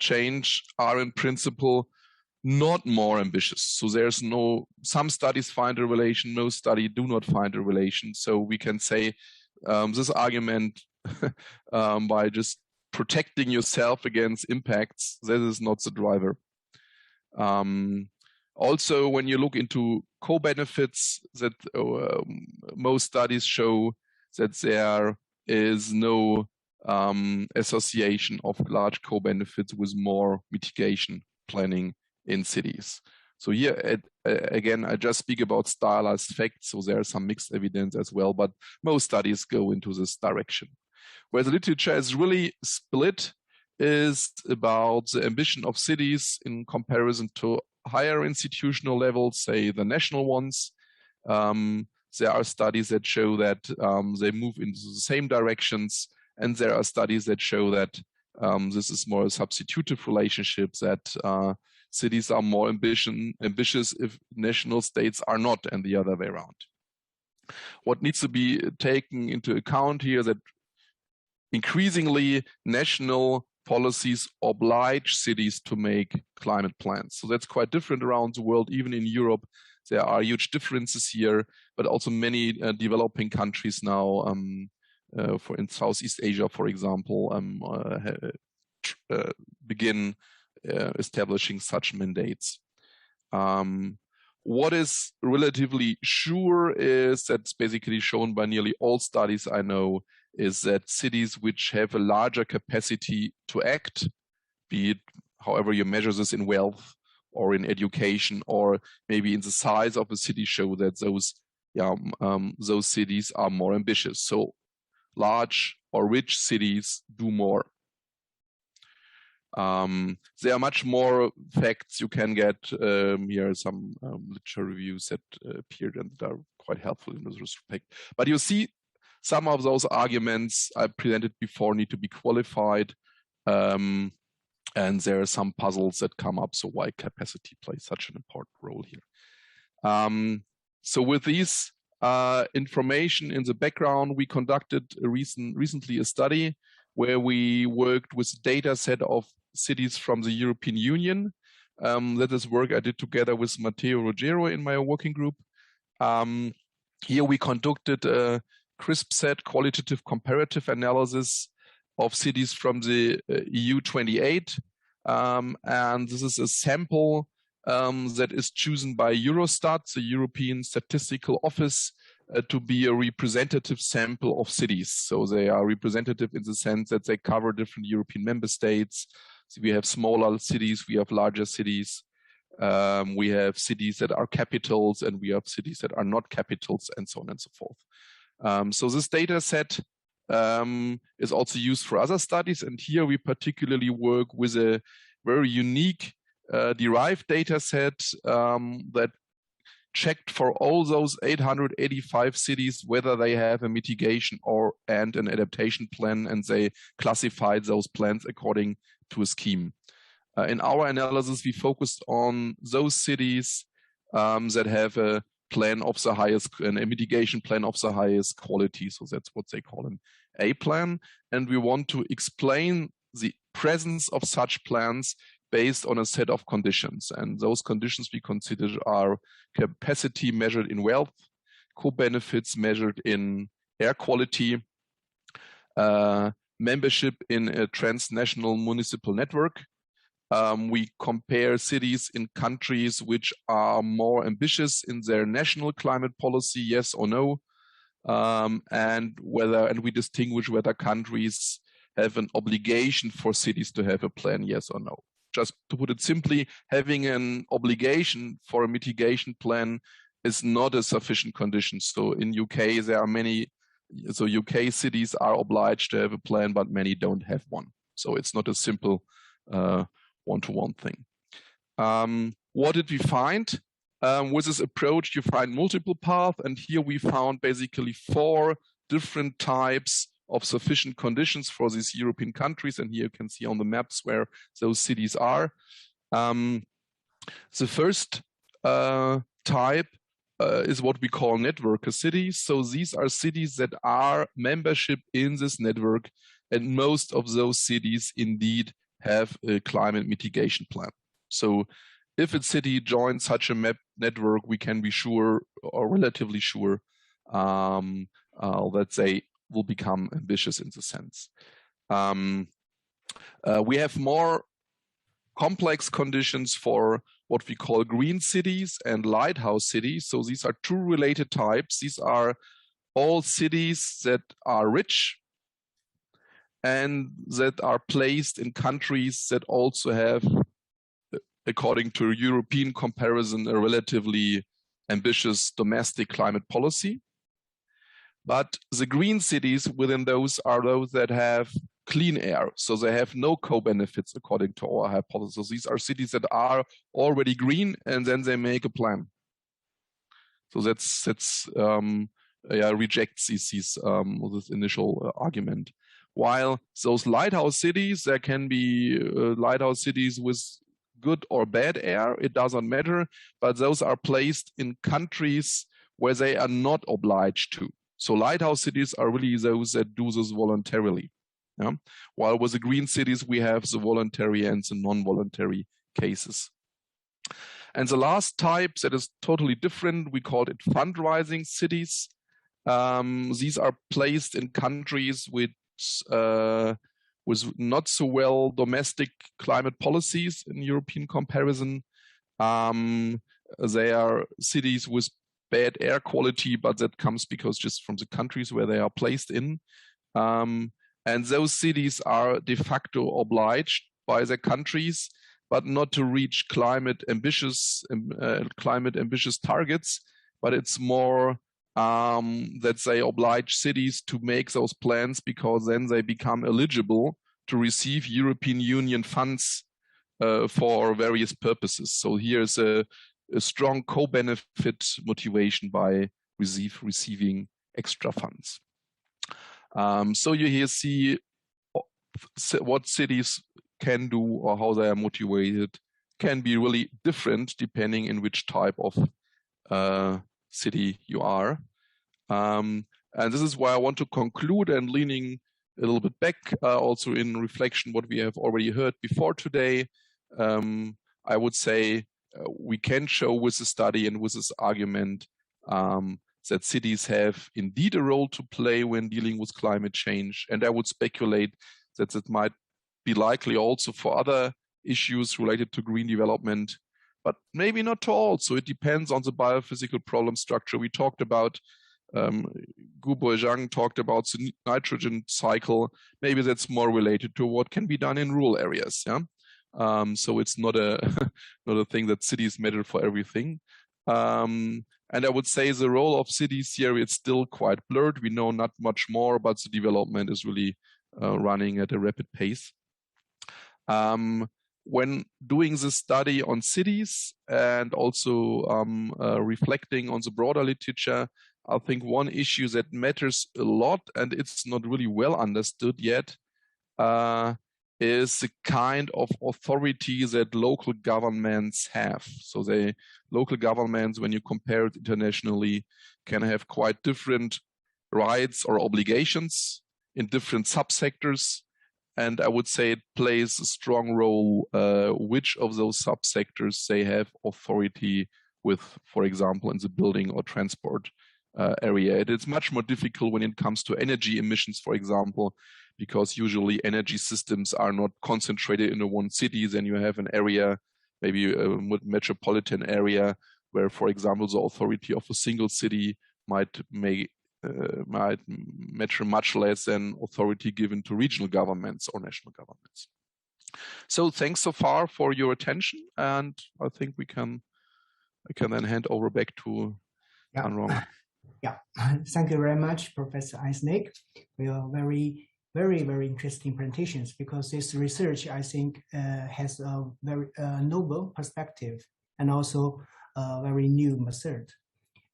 change are in principle not more ambitious. So there's some studies find a relation, no study do not find a relation. So we can say this argument by just protecting yourself against impacts, that is not the driver. Also, when you look into co-benefits, that most studies show that there is no association of large co-benefits with more mitigation planning in cities. So here, again, I just speak about stylized facts, so there is some mixed evidence as well, but most studies go into this direction. Where the literature is really split is about the ambition of cities in comparison to higher institutional levels, say the national ones. There are studies that show that they move into the same directions, and there are studies that show that This is more a substitutive relationship that cities are more ambitious if national states are not, and the other way around. What needs to be taken into account here that increasingly national policies oblige cities to make climate plans. So that's quite different around the world. Even in Europe, there are huge differences here, but also many developing countries now, in Southeast Asia, for example, begin establishing such mandates. What is relatively sure is that's basically shown by nearly all studies I know is that cities which have a larger capacity to act, be it however you measure this in wealth or in education or maybe in the size of a city, show that those cities are more ambitious. So large or rich cities do more. There are much more facts you can get. Here are some literature reviews that appeared and that are quite helpful in this respect. But you see, some of those arguments I presented before need to be qualified. And there are some puzzles that come up. So why capacity plays such an important role here. So with these information in the background, we conducted recently a study where we worked with a data set of cities from the European Union. That is work I did together with Matteo Ruggiero in my working group. Here we conducted a crisp set qualitative comparative analysis of cities from the EU 28. And this is a sample that is chosen by Eurostat, the European Statistical Office, to be a representative sample of cities. So they are representative in the sense that they cover different European member states. So we have smaller cities, we have larger cities, we have cities that are capitals, and we have cities that are not capitals, and so on and so forth. So this data set is also used for other studies, and here we particularly work with a very unique derived data set that checked for all those 885 cities whether they have a mitigation and an adaptation plan, and they classified those plans according to a scheme. In our analysis, we focused on those cities that have a plan of the highest, a mitigation plan of the highest quality. So that's what they call an A plan. And we want to explain the presence of such plans based on a set of conditions. And those conditions we consider are capacity measured in wealth, co-benefits measured in air quality, membership in a transnational municipal network. We compare cities in countries which are more ambitious in their national climate policy, yes or no, and we distinguish whether countries have an obligation for cities to have a plan, yes or no. Just to put it simply, having an obligation for a mitigation plan is not a sufficient condition. So in UK, there are many, so UK cities are obliged to have a plan, but many don't have one. So it's not a simple one-to-one thing. What did we find? With this approach, you find multiple paths, and here we found basically 4 different types of sufficient conditions for these European countries, and here you can see on the maps where those cities are. The first type is what we call networker cities. So these are cities that are membership in this network, and most of those cities indeed have a climate mitigation plan. So if a city joins such a network, we can be sure, or relatively sure, that they will become ambitious in the sense. We have more complex conditions for what we call green cities and lighthouse cities. So these are 2 related types. These are all cities that are rich and that are placed in countries that also have, according to European comparison, a relatively ambitious domestic climate policy. But the green cities within those are those that have clean air. So they have no co-benefits according to our hypothesis. These are cities that are already green, and then they make a plan. So that's rejects this initial argument. While those lighthouse cities, there can be lighthouse cities with good or bad air, it doesn't matter, but those are placed in countries where they are not obliged to. So lighthouse cities are really those that do this voluntarily. Yeah? While with the green cities, we have the voluntary and the non-voluntary cases. And the last type that is totally different, we call it fundraising cities. These are placed in countries with not so well domestic climate policies in European comparison. They are cities with bad air quality, but that comes because just from the countries where they are placed in. And those cities are de facto obliged by their countries, but not to reach climate ambitious targets, but it's more that they oblige cities to make those plans because then they become eligible to receive European Union funds for various purposes. So here's a strong co-benefit motivation by receiving extra funds. So you here see what cities can do or how they are motivated can be really different depending in which type of city you are. And this is why I want to conclude and leaning a little bit back, also in reflection what we have already heard before today. I would say we can show with the study and with this argument that cities have indeed a role to play when dealing with climate change. And I would speculate that it might be likely also for other issues related to green development, but maybe not to all. So it depends on the biophysical problem structure we talked about. Gubo Zhang talked about the nitrogen cycle. Maybe that's more related to what can be done in rural areas. Yeah. So it's not a not a thing that cities matter for everything. And I would say the role of cities here, it's still quite blurred. We know not much more, but the development is really running at a rapid pace. When doing this study on cities and also reflecting on the broader literature, I think one issue that matters a lot, and it's not really well understood yet, is the kind of authority that local governments have. So local governments, when you compare it internationally, can have quite different rights or obligations in different subsectors. And I would say it plays a strong role which of those subsectors they have authority with, for example, in the building or transport area. It is much more difficult when it comes to energy emissions, for example, because usually energy systems are not concentrated in one city. Then you have an area, maybe a metropolitan area, where, for example, the authority of a single city might matter much less than authority given to regional governments or national governments. So thanks so far for your attention, and I think I can then hand over back to Anrong. Yeah, thank you very much, Professor Eisenach, for your very, very interesting presentations, because this research, I think, has a very noble perspective and also a very new method.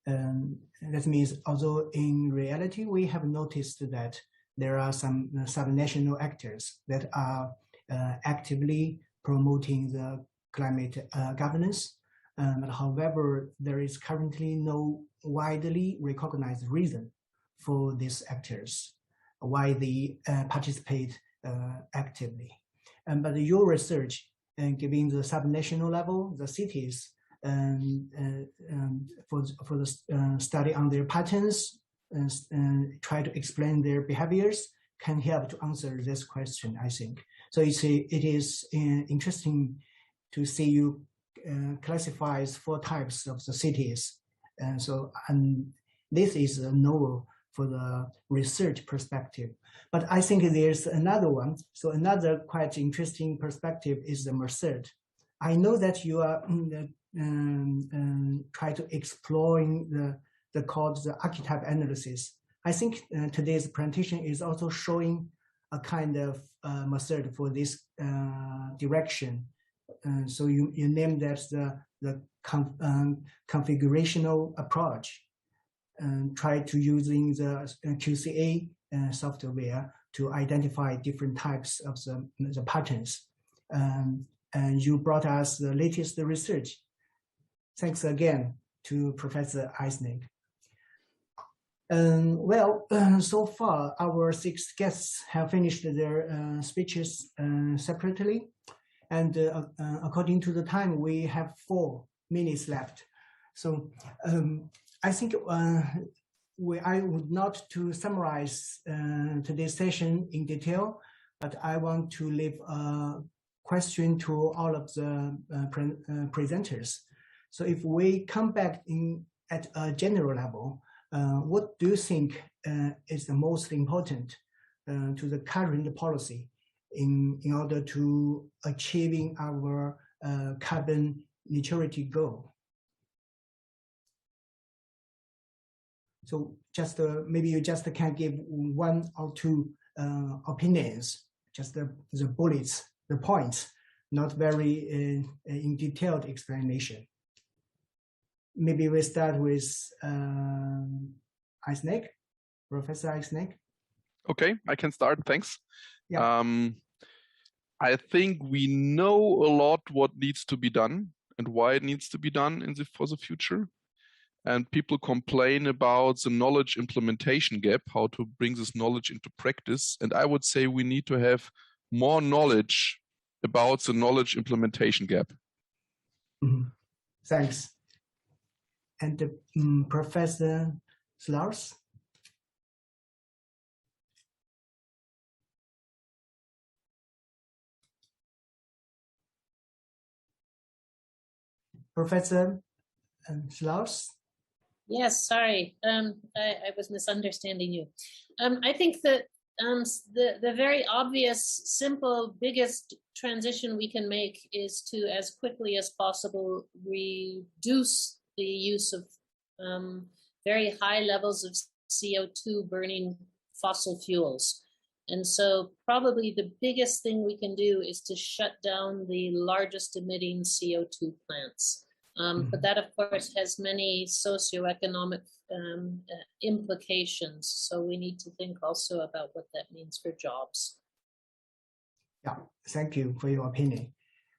That means, although in reality, we have noticed that there are some subnational actors that are actively promoting the climate governance. But however, there is currently no widely recognized reason for these actors, why they participate actively. But your research, giving the subnational level, the cities, for the study on their patterns and try to explain their behaviors, can help to answer this question, I think. So it is interesting to see you classifies 4 types of the cities. And this is novel for the research perspective. But I think there's another one. So another quite interesting perspective is the method. I know that you are try to exploring the called the archetype analysis. I think today's presentation is also showing a kind of method for this direction. So you named that the configurational approach, and try to using the QCA software to identify different types of the patterns. And you brought us the latest research. Thanks again to Professor Eisnig. So far, our 6 guests have finished their speeches separately. And according to the time, we have 4 minutes left. So I think I would not to summarize today's session in detail, but I want to leave a question to all of the presenters. So if we come back at a general level, what do you think is the most important to the current policy in order to achieving our carbon neutrality goal? So just maybe you just can give 1 or 2 opinions, just the bullets, the points, not very in detailed explanation. Maybe we start with Eisnig, Professor Eisnig. Okay, I can start. Thanks. Yeah. I think we know a lot what needs to be done and why it needs to be done for the future. And people complain about the knowledge implementation gap, how to bring this knowledge into practice. And I would say we need to have more knowledge about the knowledge implementation gap. Mm-hmm. Thanks. And Professor Slaus? Professor Slaus? Yes, sorry, I was misunderstanding you. I think that the very obvious, simple, biggest transition we can make is to, as quickly as possible, reduce the use of very high levels of CO2 burning fossil fuels. And so probably the biggest thing we can do is to shut down the largest emitting CO2 plants. But that, of course, has many socioeconomic implications. So we need to think also about what that means for jobs. Yeah, thank you for your opinion.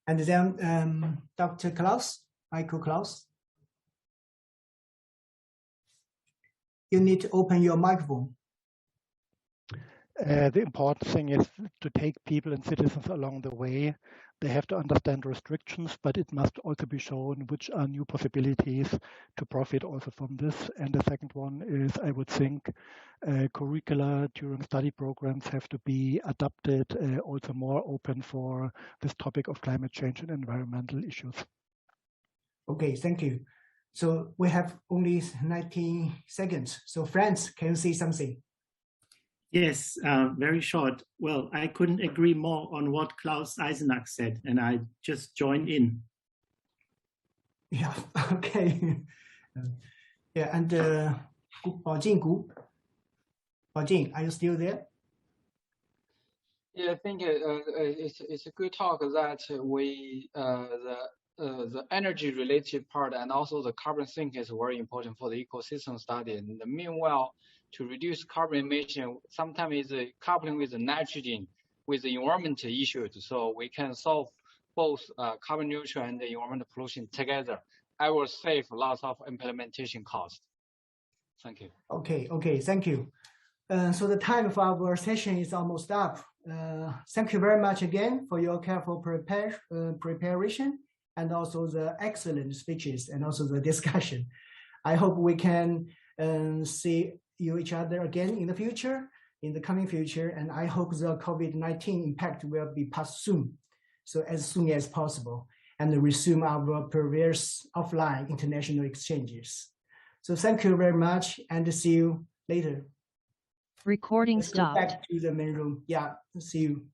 And then Dr. Klaus, Michael Klaus. You need to open your microphone. The important thing is to take people and citizens along the way. They have to understand restrictions, but it must also be shown which are new possibilities to profit also from this. And the second one is, I would think, curricula during study programs have to be adapted, also more open for this topic of climate change and environmental issues. Okay, thank you. So we have only 19 seconds. So Franz, can you say something? Yes, very short. Well, I couldn't agree more on what Klaus Eisenach said, and I just joined in. Yeah, okay. Yeah, and Baojing, are you still there? Yeah, I think it's a good talk that we the energy related part and also the carbon sink is very important for the ecosystem study. And meanwhile, to reduce carbon emission, sometimes is coupling with the nitrogen, with the environmental issues. So we can solve both carbon neutral and the environmental pollution together. I will save lots of implementation costs. Thank you. Okay, thank you. So the time of our session is almost up. Thank you very much again for your careful preparation and also the excellent speeches and also the discussion. I hope we can see each other again in the future, in the coming future, and I hope the COVID-19 impact will be passed soon, so as soon as possible, and resume our previous offline international exchanges. So thank you very much, and see you later. Recording Let's stopped. go back to the main room. Yeah, see you.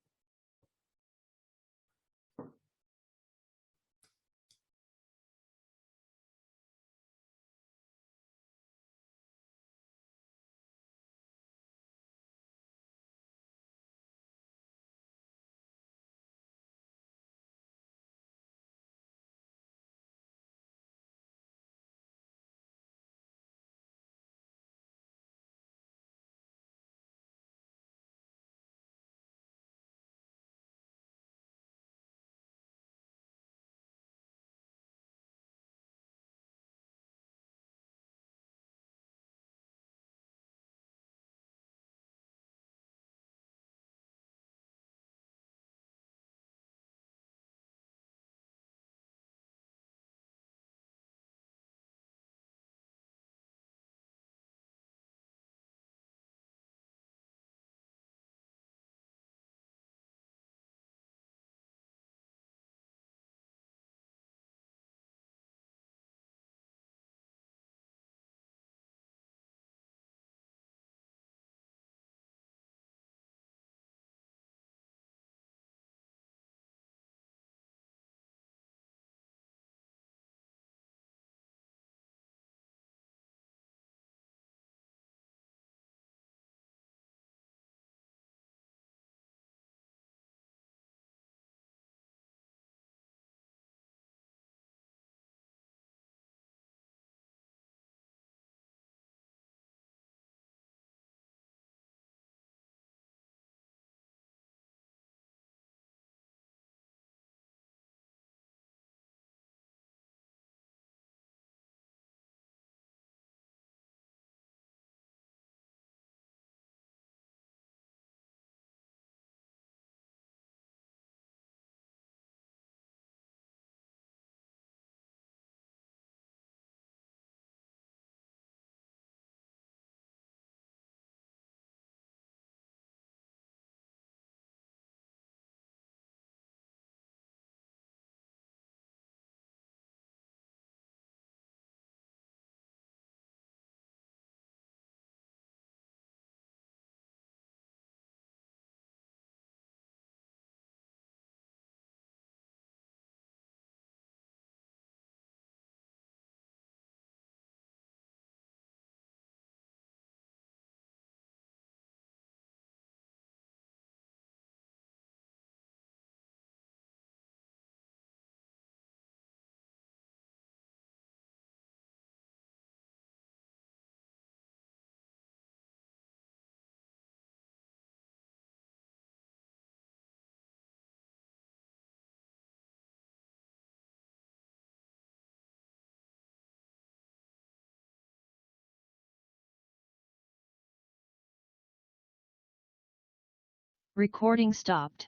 Recording stopped.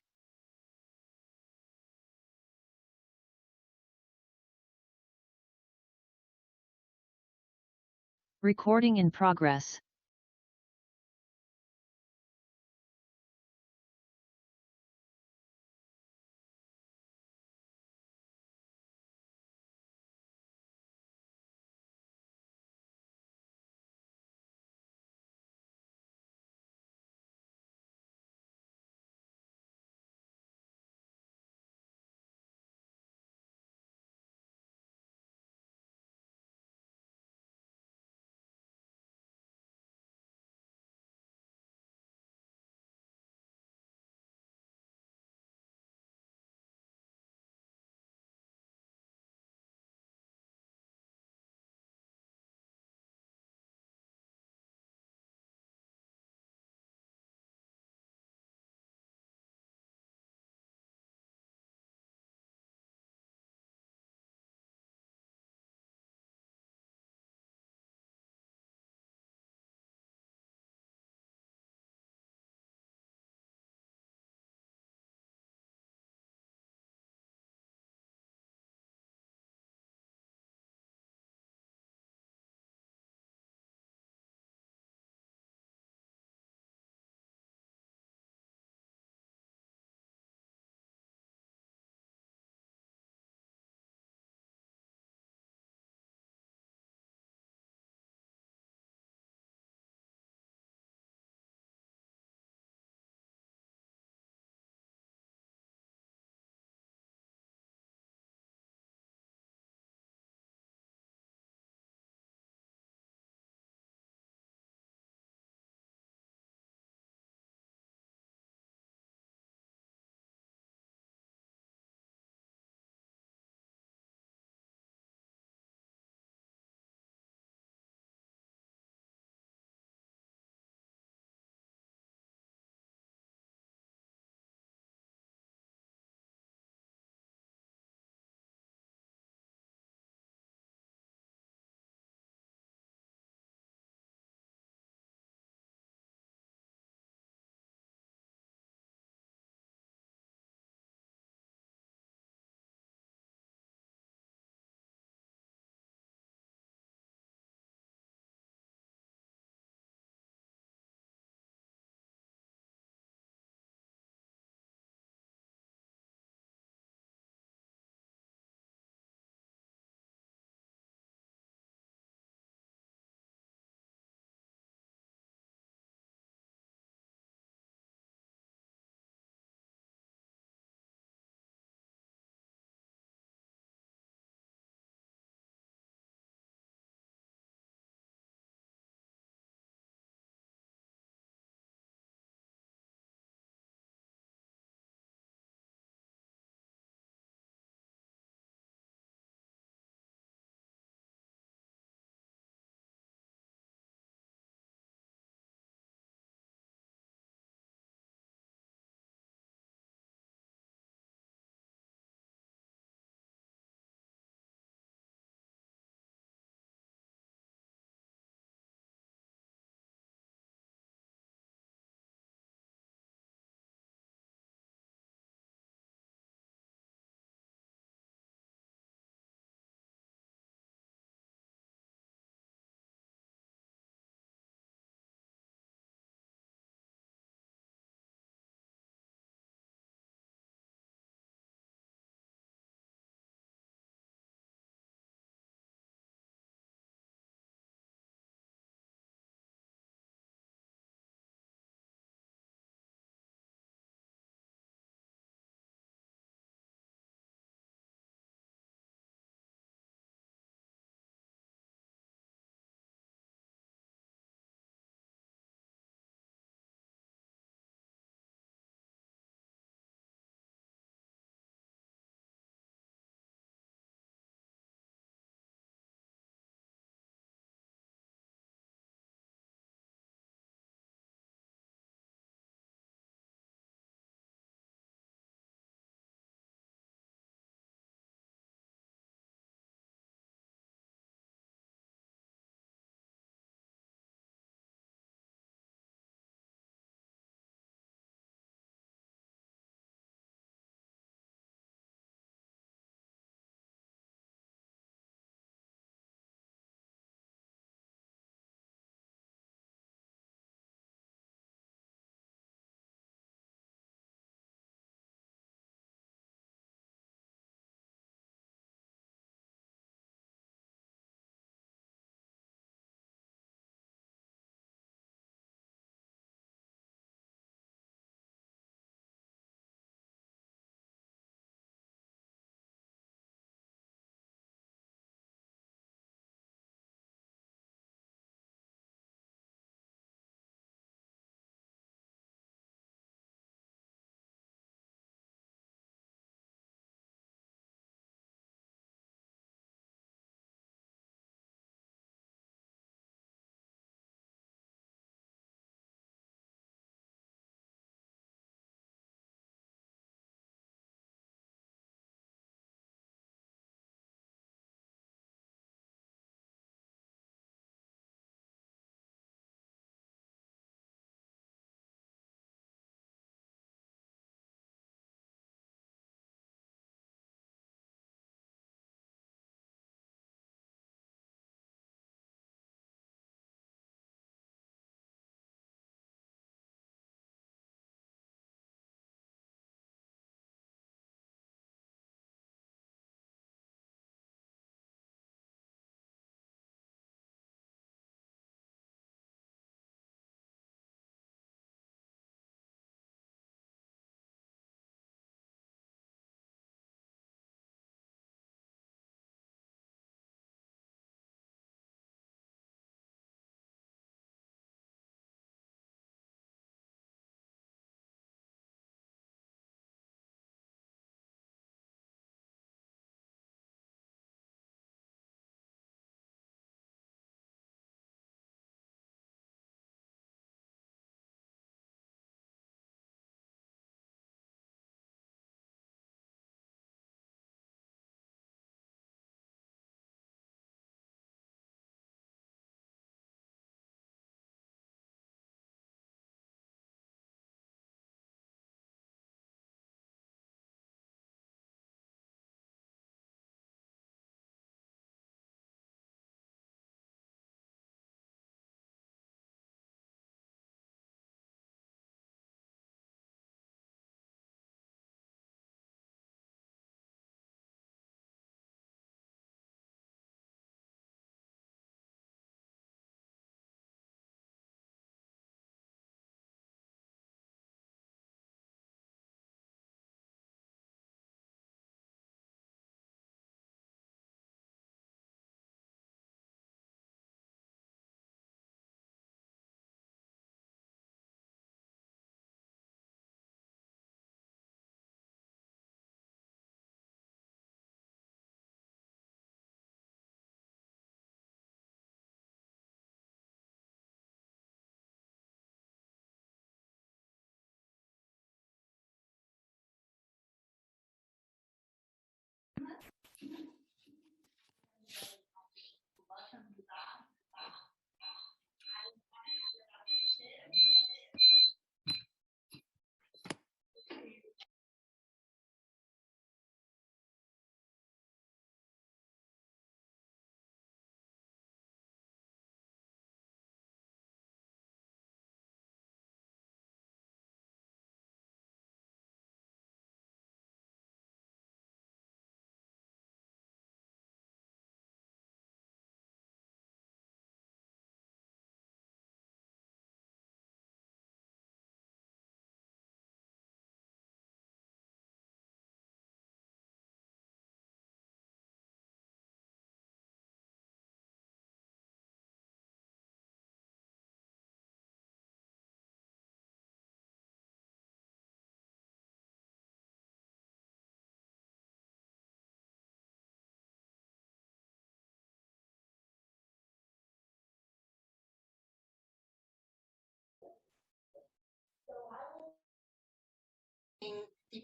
Recording in progress.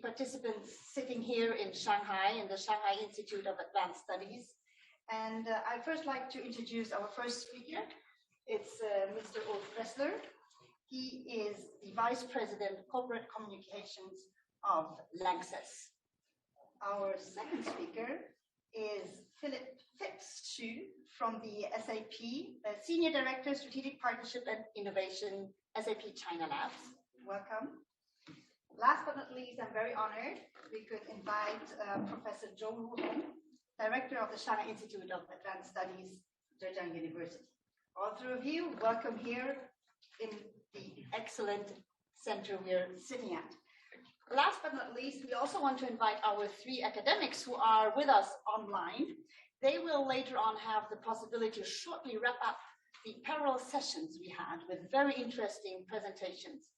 participants sitting here in Shanghai in the Shanghai Institute of Advanced Studies. And I'd first like to introduce our first speaker. It's Mr. Ulf Ressler. He is the Vice President Corporate Communications of Lanxess. Our second speaker is Philip Phipps-Xu from the SAP, Senior Director, Strategic Partnership and Innovation, SAP China Labs. Welcome. Last but not least, I'm very honored we could invite Professor Zhou Ruhong, Director of the Shanghai Institute of Advanced Studies, Zhejiang University. All three of you, welcome here in the excellent center we're sitting at. Last but not least, we also want to invite our three academics who are with us online. They will later on have the possibility to shortly wrap up the parallel sessions we had with very interesting presentations.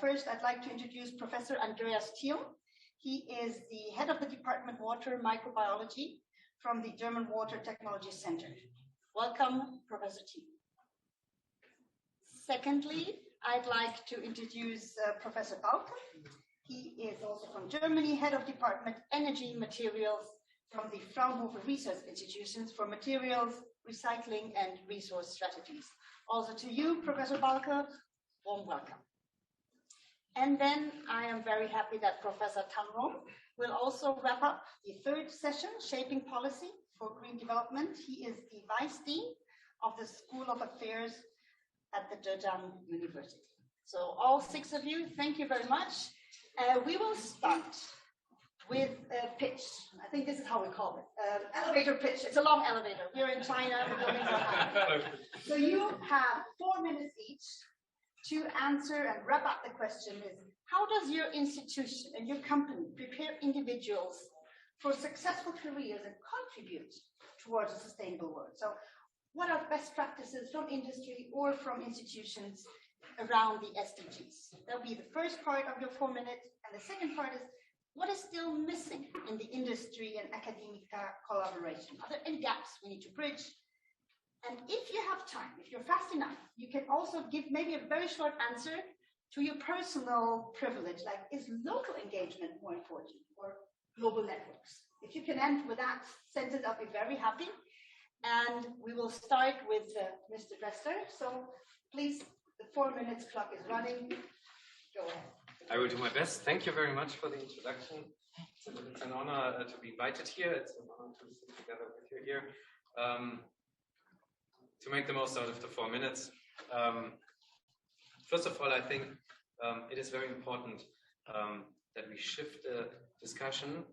First, I'd like to introduce Professor Andreas Thiel. He is the head of the Department Water Microbiology from the German Water Technology Center. Welcome, Professor Thiel. Secondly, I'd like to introduce Professor Bauke. He is also from Germany, head of Department Energy Materials from the Fraunhofer Research Institutions for Materials, Recycling and Resource Strategies. Also to you, Professor Bauke, warm welcome. And then I am very happy that Professor Tan Rong will also wrap up the third session, Shaping Policy for Green Development. He is the Vice Dean of the School of Affairs at the Zhejiang University. So all six of you, thank you very much. We will start with a pitch. I think this is how we call it. Elevator pitch. It's a long elevator. We're in China. So you have 4 minutes each to answer and wrap up the question is, how does your institution and your company prepare individuals for successful careers and contribute towards a sustainable world? So what are best practices from industry or from institutions around the SDGs? That'll be the first part of your 4 minutes. And the second part is, what is still missing in the industry and academic collaboration? Are there any gaps we need to bridge? And if you have time, if you're fast enough, you can also give maybe a very short answer to your personal privilege, like, is local engagement more important or global networks? If you can end with that sentence, I'll be very happy. And we will start with Mr. Ressler. So please, the 4 minutes clock is running. Go ahead. I will do my best. Thank you very much for the introduction. It's an honor to be invited here. It's an honor to sit together with you here. To make the most out of the 4 minutes. First of all, I think it is very important that we shift the discussion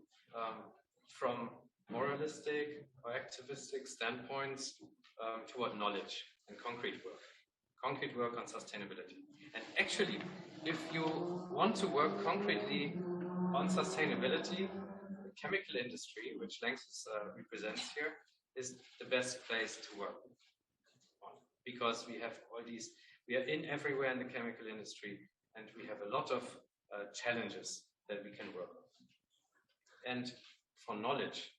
from moralistic or activistic standpoints toward knowledge and concrete work on sustainability. And actually, if you want to work concretely on sustainability, the chemical industry, which Lanxess represents here, is the best place to work on, because we have all these, we are in everywhere in the chemical industry, and we have a lot of challenges that we can work on. And for knowledge,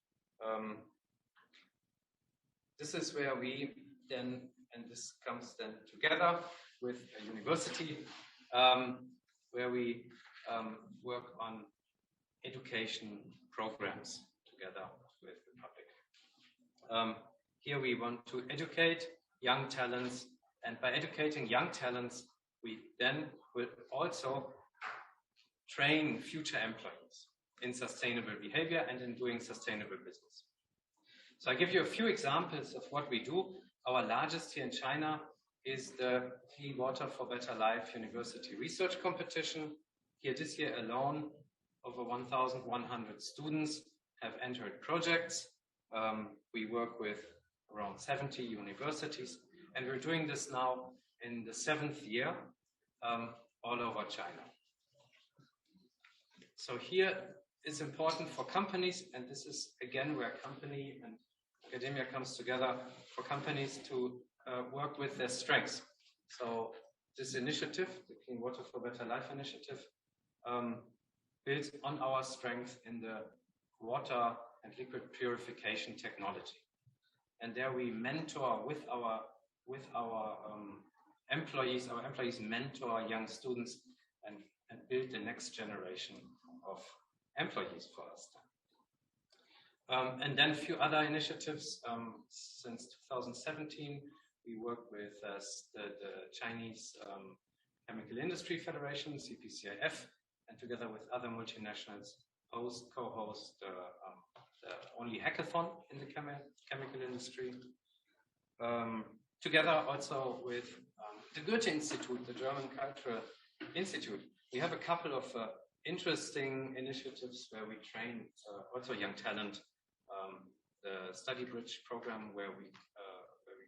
this is where we then, and this comes then together with a university, where we work on education programs together with the public. Here we want to educate young talents, and by educating young talents, we then will also train future employees in sustainable behavior and in doing sustainable business. So I give you a few examples of what we do. Our largest here in China is the Clean Water for Better Life University Research Competition. Here this year alone, over 1,100 students have entered projects. We work with around 70 universities, and we're doing this now in the 7th year all over China. So here it's important for companies, and this is again where company and academia comes together, for companies to work with their strengths. So this initiative, the Clean Water for Better Life initiative, builds on our strength in the water and liquid purification technology. And there we mentor with our employees. Our employees mentor young students and build the next generation of employees for us. And then a few other initiatives. Since 2017, we work with the Chinese Chemical Industry Federation, CPCIF, and together with other multinationals, co-host the only hackathon in the chemical industry. Together also with the Goethe Institute, the German Cultural Institute. We have a couple of interesting initiatives where we train also young talent. The Study Bridge program where we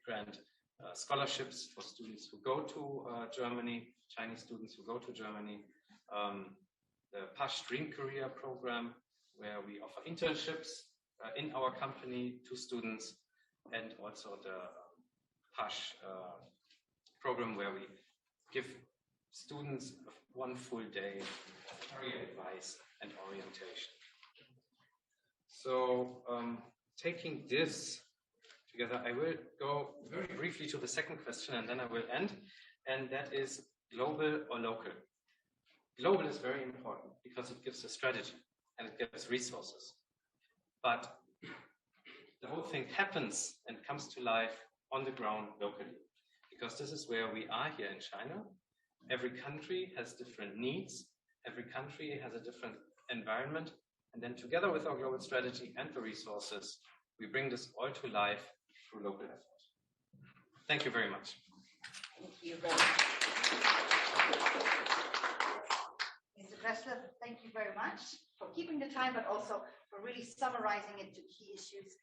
grant scholarships for students who go to Germany, Chinese students who go to Germany. The PASH Dream Career program where we offer internships in our company to students, and also the PASH program where we give students one full day of career advice and orientation. So taking this together, I will go very briefly to the second question and then I will end, and that is global or local. Global is very important because it gives a strategy and it gives resources. But the whole thing happens and comes to life on the ground locally, because this is where we are here in China. Every country has different needs. Every country has a different environment. And then together with our global strategy and the resources, we bring this all to life through local effort. Thank you very much. Thank you very much. Mr. Dressler, thank you very much for keeping the time, but also for really summarizing it to key issues.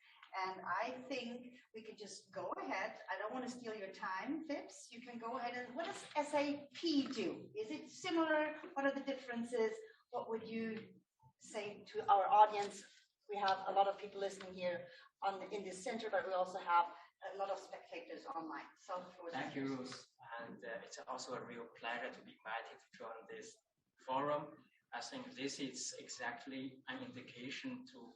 And I think we can just go ahead. I don't want to steal your time, Phipps. You can go ahead and what does SAP do? Is it similar? What are the differences? What would you say to our audience? We have a lot of people listening here in this center, but we also have a lot of spectators online. So thank you, Ruth. And it's also a real pleasure to be invited to join this forum. I think this is exactly an indication to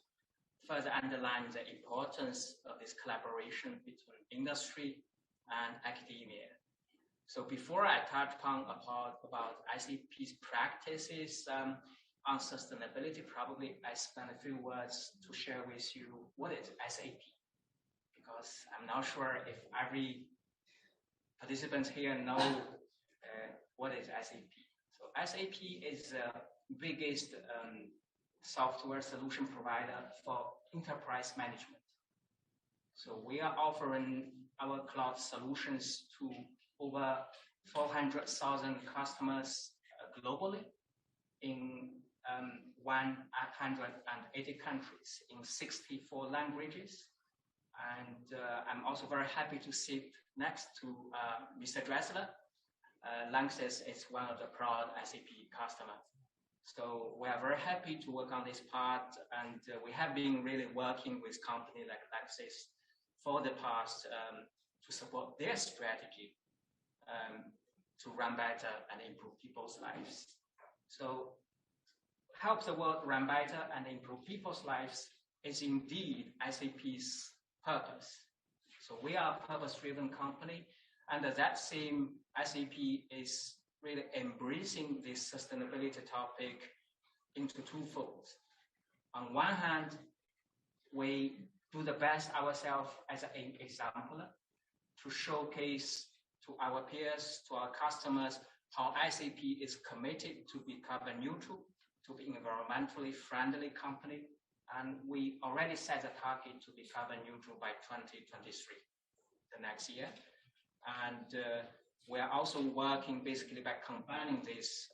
further underline the importance of this collaboration between industry and academia. So before I touch upon about SAP's practices on sustainability, probably I spend a few words to share with you what is SAP, because I'm not sure if every participant here know what is SAP. So SAP is the biggest software solution provider for enterprise management. So we are offering our cloud solutions to over 400,000 customers globally in 180 countries in 64 languages. And I'm also very happy to sit next to Mr. Dressler. Lanxess is one of the proud SAP customers. So we are very happy to work on this part, and we have been really working with companies like Lanxess for the past to support their strategy to run better and improve people's lives. So help the world run better and improve people's lives is indeed SAP's purpose. So we are a purpose-driven company, and that same SAP is really embracing this sustainability topic into twofold. On one hand, we do the best ourselves as an example to showcase to our peers, to our customers, how SAP is committed to be carbon neutral, to be environmentally friendly company. And we already set a target to be carbon neutral by 2023, the next year. And we are also working basically by combining this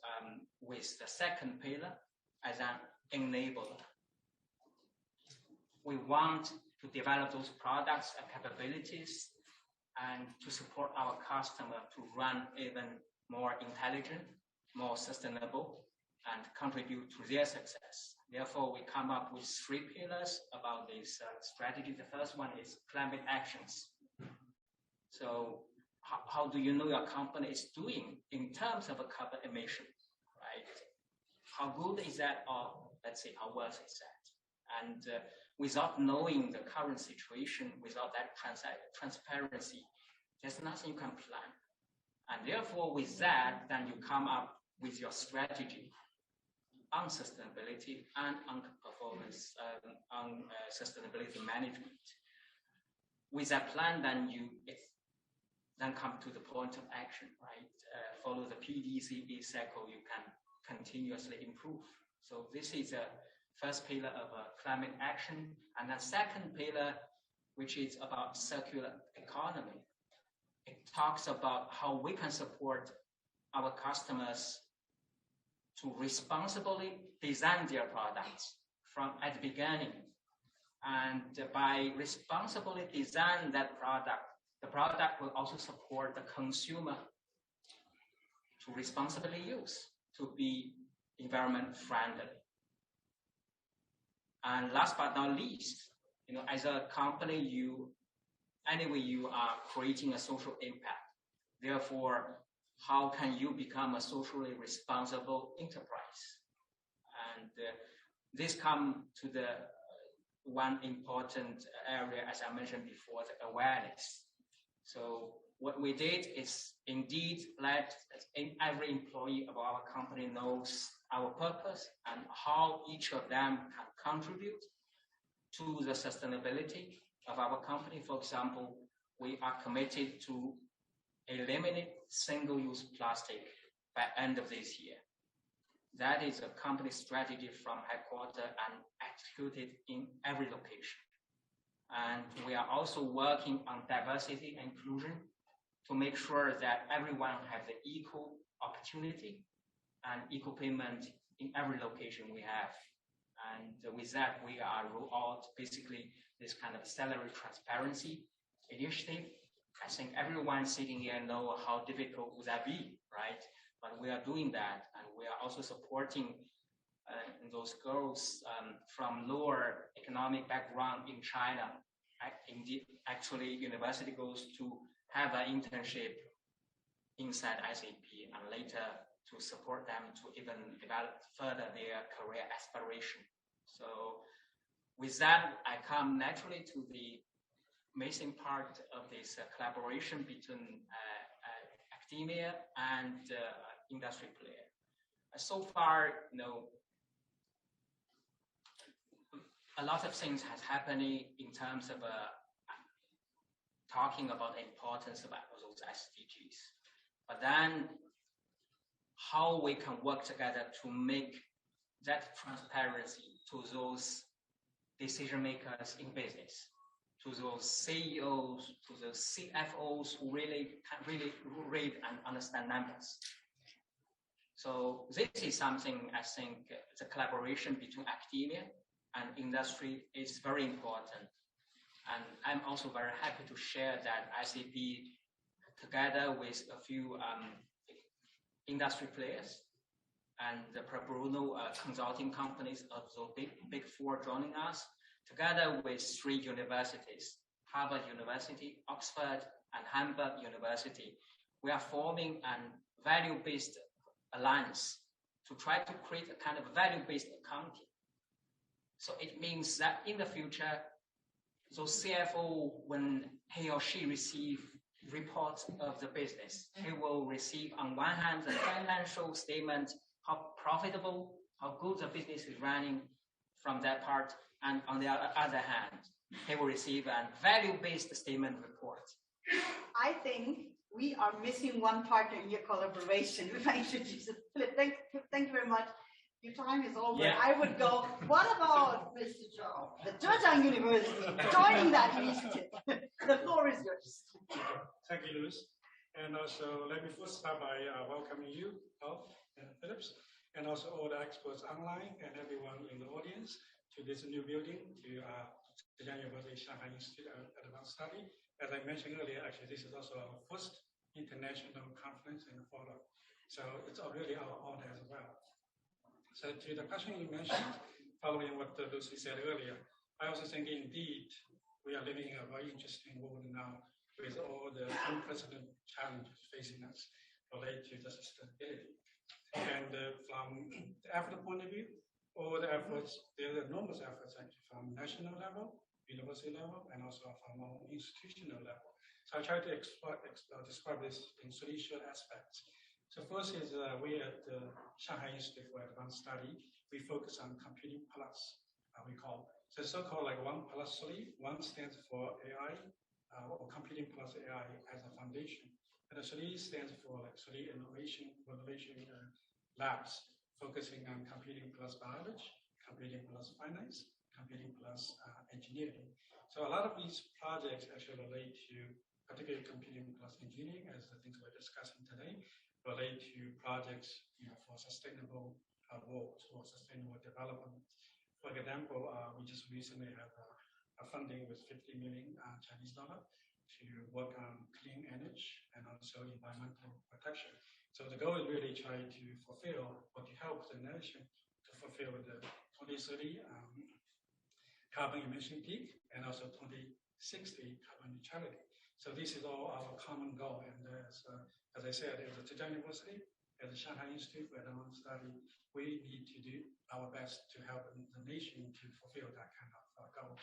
with the second pillar as an enabler. We want to develop those products and capabilities and to support our customer to run even more intelligent, more sustainable, and contribute to their success. Therefore, we come up with 3 pillars about this strategy. The first one is climate actions. So how do you know your company is doing in terms of a carbon emission, right? How good is that, or let's say, how worse is that? And without knowing the current situation, without that transparency, there's nothing you can plan. And therefore, with that, then you come up with your strategy. on sustainability and on performance, on sustainability management. With that plan, then then come to the point of action, right? Follow the PDCA cycle, you can continuously improve. So this is a first pillar of climate action. And the second pillar, which is about circular economy. It talks about how we can support our customers to responsibly design their products from at the beginning. And by responsibly design that product, the product will also support the consumer to responsibly use, to be environment friendly. And last but not least, as a company, you are creating a social impact. Therefore, how can you become a socially responsible enterprise? And this comes to the one important area, as I mentioned before, the awareness. So what we did is indeed let every employee of our company knows our purpose and how each of them can contribute to the sustainability of our company. For example, we are committed to eliminate single-use plastic by end of this year. That is a company strategy from headquarters and executed in every location. And we are also working on diversity and inclusion to make sure that everyone has the equal opportunity and equal payment in every location we have. And with that, we are roll out basically this kind of salary transparency initiative. I think everyone sitting here know how difficult would that be, right? But we are doing that, and we are also supporting those girls from lower economic background in China. Indeed, actually, university goes to have an internship inside SAP, and later to support them to even develop further their career aspiration. So with that, I come naturally to the missing part of this collaboration between academia and industry player. So far, a lot of things has happening in terms of talking about the importance of those SDGs. But then how we can work together to make that transparency to those decision makers in business, to those CEOs, to those CFOs who really read and understand numbers. So this is something I think the collaboration between academia and industry is very important. And I'm also very happy to share that SAP, together with a few industry players and the pro bono consulting companies, also big four joining us, together with 3 universities, Harvard University, Oxford, and Hamburg University, we are forming a value-based alliance to try to create a kind of value-based accounting. So it means that in the future, so CFO, when he or she receive reports of the business, he will receive on one hand the financial statement, how profitable, how good the business is running from that part, and on the other hand, he will receive a value-based statement report. I think we are missing one partner in your collaboration. If I introduce it, Philip, thank you very much. Your time is over. Yeah. I would go, what about Mr. Zhao, the Zhejiang University, joining that initiative? The floor is yours. Thank you, Louis. And also, let me first start by welcoming you, Alf and Phillips, and also all the experts online and everyone in the audience to this new building, to Zhejiang University Shanghai Institute of Advanced Study. As I mentioned earlier, actually, this is also our first international conference and forum. So it's already our honor as well. So to the question you mentioned, following what Lucy said earlier, I also think indeed we are living in a very interesting world now with all the unprecedented challenges facing us related to the sustainability. And from the effort point of view, all the efforts, there are enormous efforts actually from national level, university level, and also from our institutional level. So I try to describe this in 3 short aspects. So first is we at the Shanghai Institute for Advanced Study, we focus on computing plus, we call. So so-called like 1+3. 1 stands for AI, or computing plus AI as a foundation. And the 3 stands for like 3 innovation labs, focusing on computing plus biology, computing plus finance, computing plus engineering. So a lot of these projects actually relate to particularly computing plus engineering, as the things we're discussing today, relate to projects for sustainable world or sustainable development. For example, we just recently have a funding with 50 million Chinese dollar to work on clean energy and also environmental protection. So the goal is really try to fulfill or to help the nation to fulfill the 2030 carbon emission peak and also 2060 carbon neutrality. So this is all our common goal. And as I said, as a Zhejiang University, as the Shanghai Institute for Advanced Study, we need to do our best to help the nation to fulfill that kind of goal.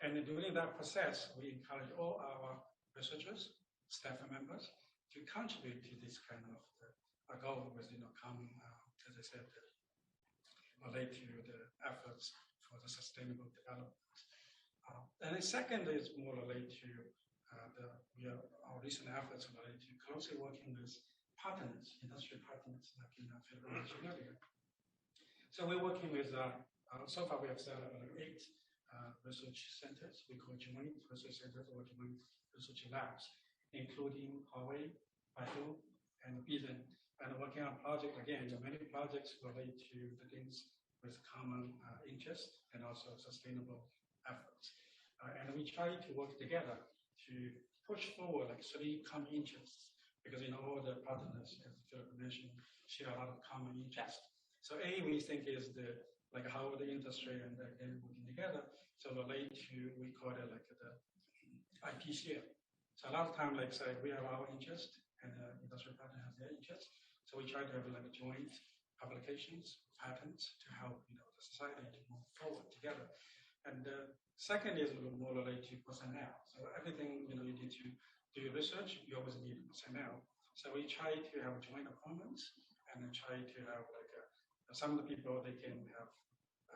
And during that process, we encourage all our researchers, staff members, to contribute to this kind of goal with common, as I said, relate to the efforts for the sustainable development. And the second is more related to our recent efforts related to closely working with partners, industry partners, like Philip mentioned earlier. So we're working with, so far we have set up 8 research centers. We call joint research centers or joint research labs, including Huawei, Baidu, and Biden. And working on projects, again, many projects relate to the things with common interest and also sustainable efforts. And we try to work together to push forward like 3 common interests, because all the partners, as Philip mentioned, share a lot of common interests. So A, we think is like how the industry and again working together. So relate to, we call it like the IP share. So a lot of time, like say, we have our interest and the industry partner has their interest. So we try to have like joint publications, patents to help the society to move forward together. And second is more related to personnel. So everything you need to do research, you always need personnel. So we try to have joint appointments and then try to have like some of the people they can have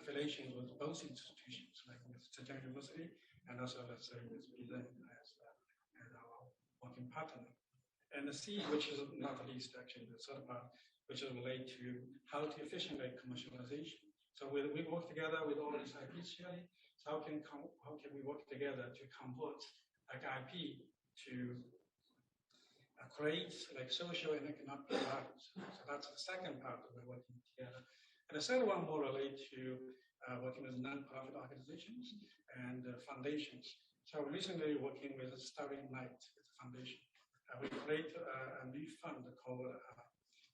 affiliation with both institutions, like with Zhejiang University and also let's say with Biden as our working partner. And the C, which is not the least actually the third part, which is related to how to efficiently commercialization. So we work together with all these IP sharing. So how can we work together to convert like IP to create like social and economic values? So that's the second part that we're working together. And the third one more related to working with non-profit organizations and foundations. So we're recently working with Starry Night Foundation. We create a new fund called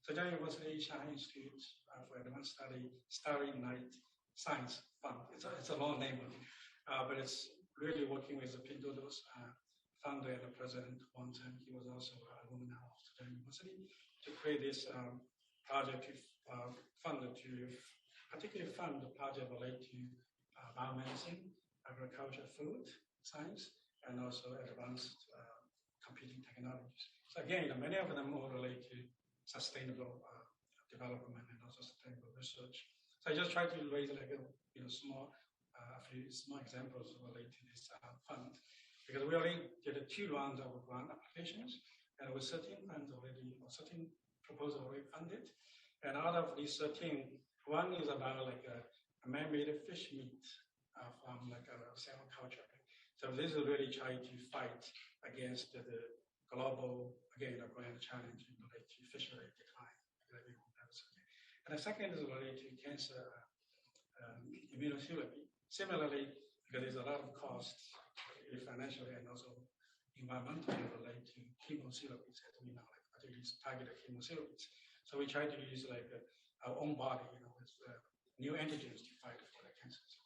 Zhejiang University Shanghai Institute for Advanced Study Starry Night Science Fund. It's a long name, but it's really working with the Pinduoduo's founder and the president one time. He was also an alumni of Zhejiang University to create this project to particularly fund the project related to biomedicine, agriculture, food, science, and also advanced computing technologies. So again, many of them all relate to sustainable development and also sustainable research. So I just try to raise like a a few small examples related to this fund, because we already did 2 rounds of grant applications, and with 13 funds already, or 13 proposals already funded. And out of these 13, one is about like a man-made fish meat from like a cell culture. So this is really trying to fight against the global, again, the grand challenge related to fishery decline. And the second is related to cancer immunotherapy. Similarly, because there's a lot of costs financially and also environmentally related to chemotherapies, as we know, like particularly targeted chemotherapies. So we try to use like our own body, with new antigens to fight for the cancers.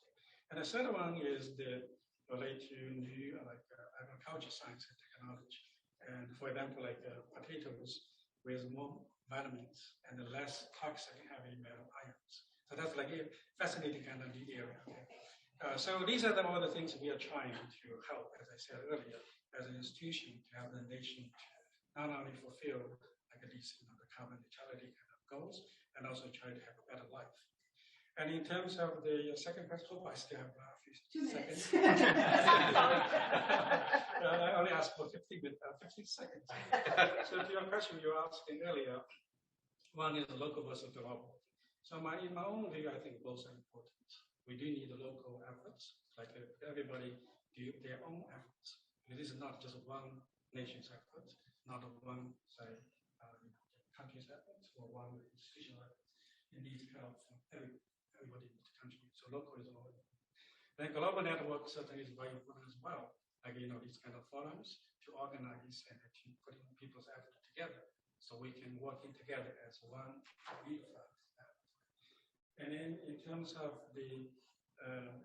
And the third one is related to new agriculture science and technology. And for example, like potatoes with more vitamins and less toxic heavy metal ions. So that's like a fascinating kind of new area. So these are all the things we are trying to help, as I said earlier, as an institution to have the nation to not only fulfill like at least the carbon neutrality kind of goals, and also try to have a better life. And in terms of the second question, hope I still have a few 2 seconds. minutes. I only asked for 15 seconds. So to your question you were asking earlier, one is local versus global. So in my own view, I think both are important. We do need the local efforts, like everybody do their own efforts. This is not just one nation's effort, not one, say, country's efforts or one institutional effort. It needs help from everybody in the country. So local is all important. Then global network certainly is very important as well. Like, these kind of forums to organize and to put people's effort together so we can work together as one unified effort. And then in terms of the,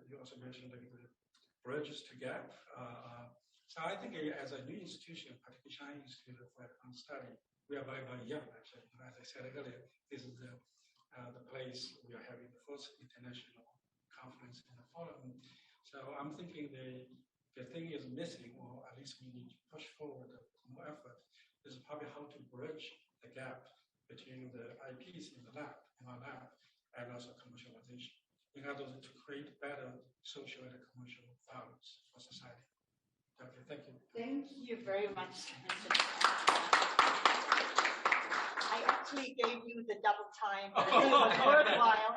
you also mentioned the bridges to gap. So I think as a new institution, particularly Chinese Institute of Advanced Study, we are very, very young actually. As I said earlier, this is the place we are having the first international conference in the forum. So I'm thinking the thing is missing, or at least we need to push forward more effort, is probably how to bridge the gap between the IPs in our lab, and also commercialization. In order to create better social and commercial values for society. Okay, thank you. Thank you very much, Mr. I actually gave you the double time. It was worthwhile.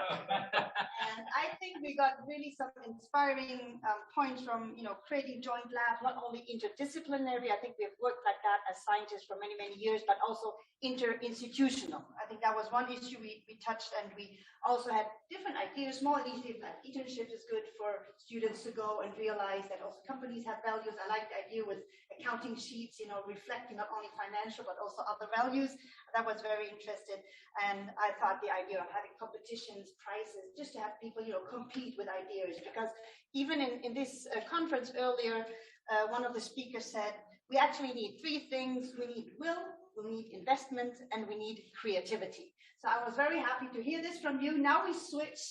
And I think we got really some inspiring points from, creating joint labs, not only interdisciplinary. I think we've worked like that as scientists for many, many years, but also interinstitutional. I think that was one issue we touched, and we also had different ideas. Small initiatives like internships is good for students to go and realize that also companies have values. I like the idea with accounting sheets, reflecting not only financial, but also other values. That was very interesting. And I thought the idea of having competitions, prizes, just to have people, compete with ideas. Because even in this conference earlier, one of the speakers said, we actually need 3 things. We need will, we need investment, and we need creativity. So I was very happy to hear this from you. Now we switch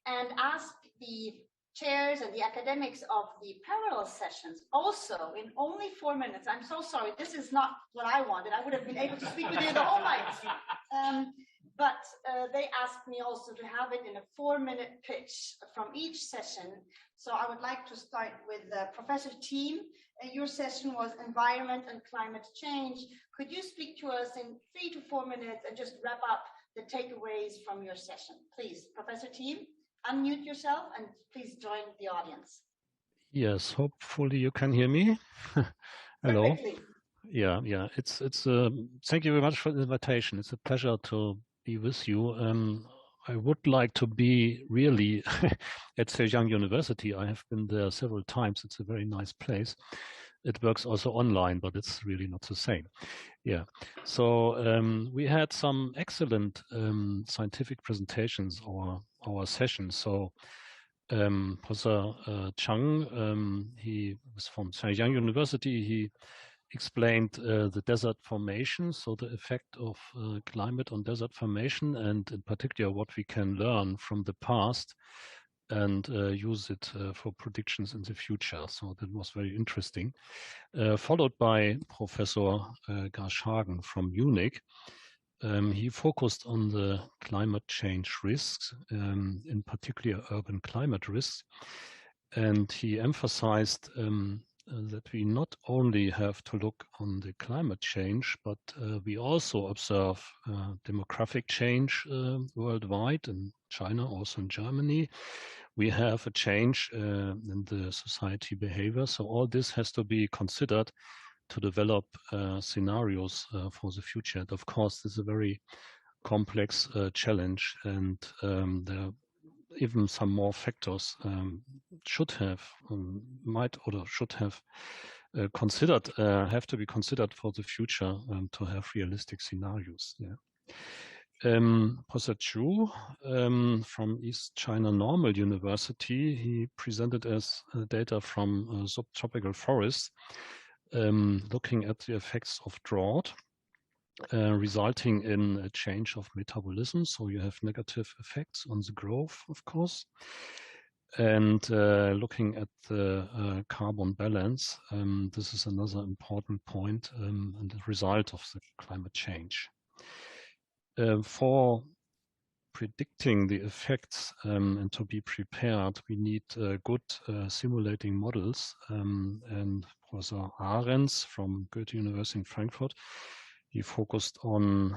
and ask the chairs and the academics of the parallel sessions also in only 4 minutes. I'm so sorry, this is not what I wanted. I would have been able to speak with you the whole night. But they asked me also to have it in a 4-minute pitch from each session. So I would like to start with Professor Thiem. Your session was environment and climate change. Could you speak to us in 3 to 4 minutes and just wrap up the takeaways from your session? Please, Professor Thiem, unmute yourself and please join the audience. Yes, hopefully you can hear me. Hello. Perfectly. Yeah. It's thank you very much for the invitation. It's a pleasure to be with you. I would like to be really at Zhejiang University. I have been there several times. It's a very nice place. It works also online, but it's really not the same. Yeah. So we had some excellent scientific presentations or our sessions. So Professor Chang, he was from Zhejiang University. He explained the desert formation, so the effect of climate on desert formation, and in particular what we can learn from the past and use it for predictions in the future. So that was very interesting. Followed by Professor Garschhagen from Munich. He focused on the climate change risks, in particular urban climate risks, and he emphasized that we not only have to look on the climate change, but we also observe demographic change worldwide, in China, also in Germany. We have a change in the society behavior. So all this has to be considered to develop scenarios for the future. And of course, this is a very complex challenge, and there are even some more factors have to be considered for the future to have realistic scenarios. Yeah. Professor Chu from East China Normal University, he presented us data from subtropical forests looking at the effects of drought resulting in a change of metabolism. So you have negative effects on the growth, of course. And looking at the carbon balance, this is another important point and the result of the climate change. For predicting the effects and to be prepared, we need good simulating models. And Professor Ahrens from Goethe University in Frankfurt, he focused on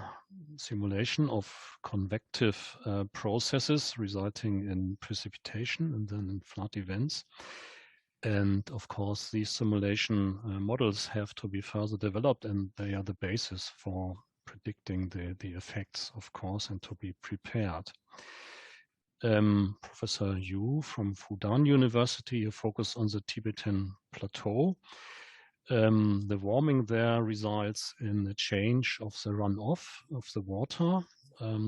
simulation of convective processes resulting in precipitation and then in flood events. And of course, these simulation models have to be further developed, and they are the basis for predicting the effects, of course, and to be prepared. Professor Yu from Fudan University focused on the Tibetan Plateau. The warming there results in a change of the runoff of the water.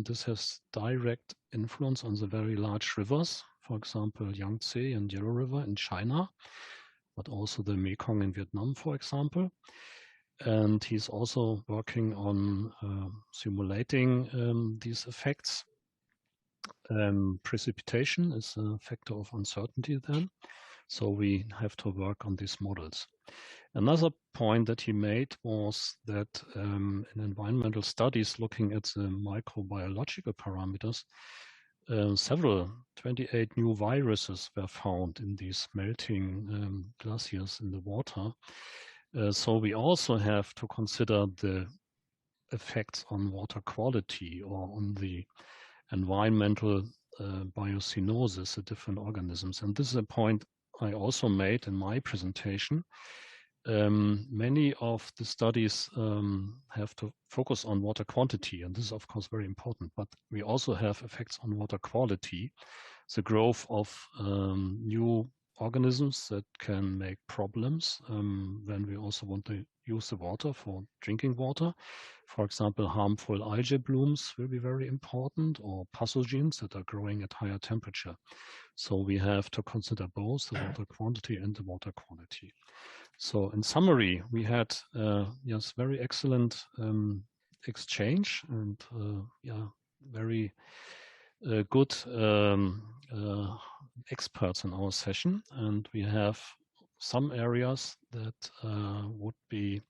This has direct influence on the very large rivers, for example, Yangtze and Yellow River in China, but also the Mekong in Vietnam, for example. And he's also working on simulating these effects. Precipitation is a factor of uncertainty then, so we have to work on these models. Another point that he made was that in environmental studies looking at the microbiological parameters, 28 new viruses were found in these melting glaciers in the water. So we also have to consider the effects on water quality or on the environmental biocenosis of different organisms. And this is a point I also made in my presentation. Many of the studies have to focus on water quantity, and this is of course very important, but we also have effects on water quality, the growth of new organisms that can make problems when we also want to use the water for drinking water. For example, harmful algae blooms will be very important, or pathogens that are growing at higher temperature. So we have to consider both the water quantity and the water quality. So in summary, we had yes, very excellent exchange and very good experts in our session. And we have some areas that would be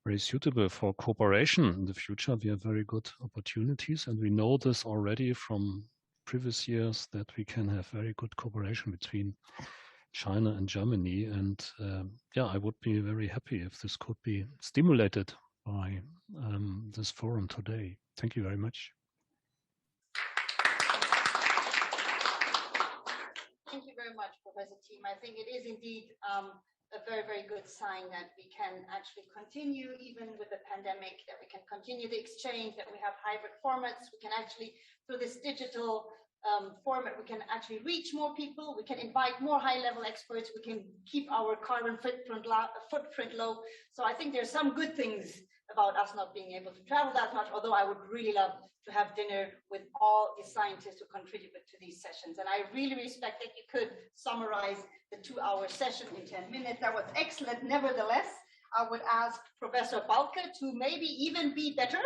very suitable for cooperation in the future. We have very good opportunities, and we know this already from previous years that we can have very good cooperation between China and Germany. And yeah, I would be very happy if this could be stimulated by this forum today. Thank you very much. Thank you very much, Professor Thiem. I think it is indeed a very, very good sign that we can actually continue, even with the pandemic, that we can continue the exchange, that we have hybrid formats. We can actually, through this digital format, we can actually reach more people. We can invite more high-level experts. We can keep our carbon footprint low. So I think there's some good things about us not being able to travel that much, although I would really love to have dinner with all the scientists who contributed to these sessions. And I really respect that you could summarize the 2-hour session in 10 minutes. That was excellent. Nevertheless, I would ask Professor Balke to maybe even be better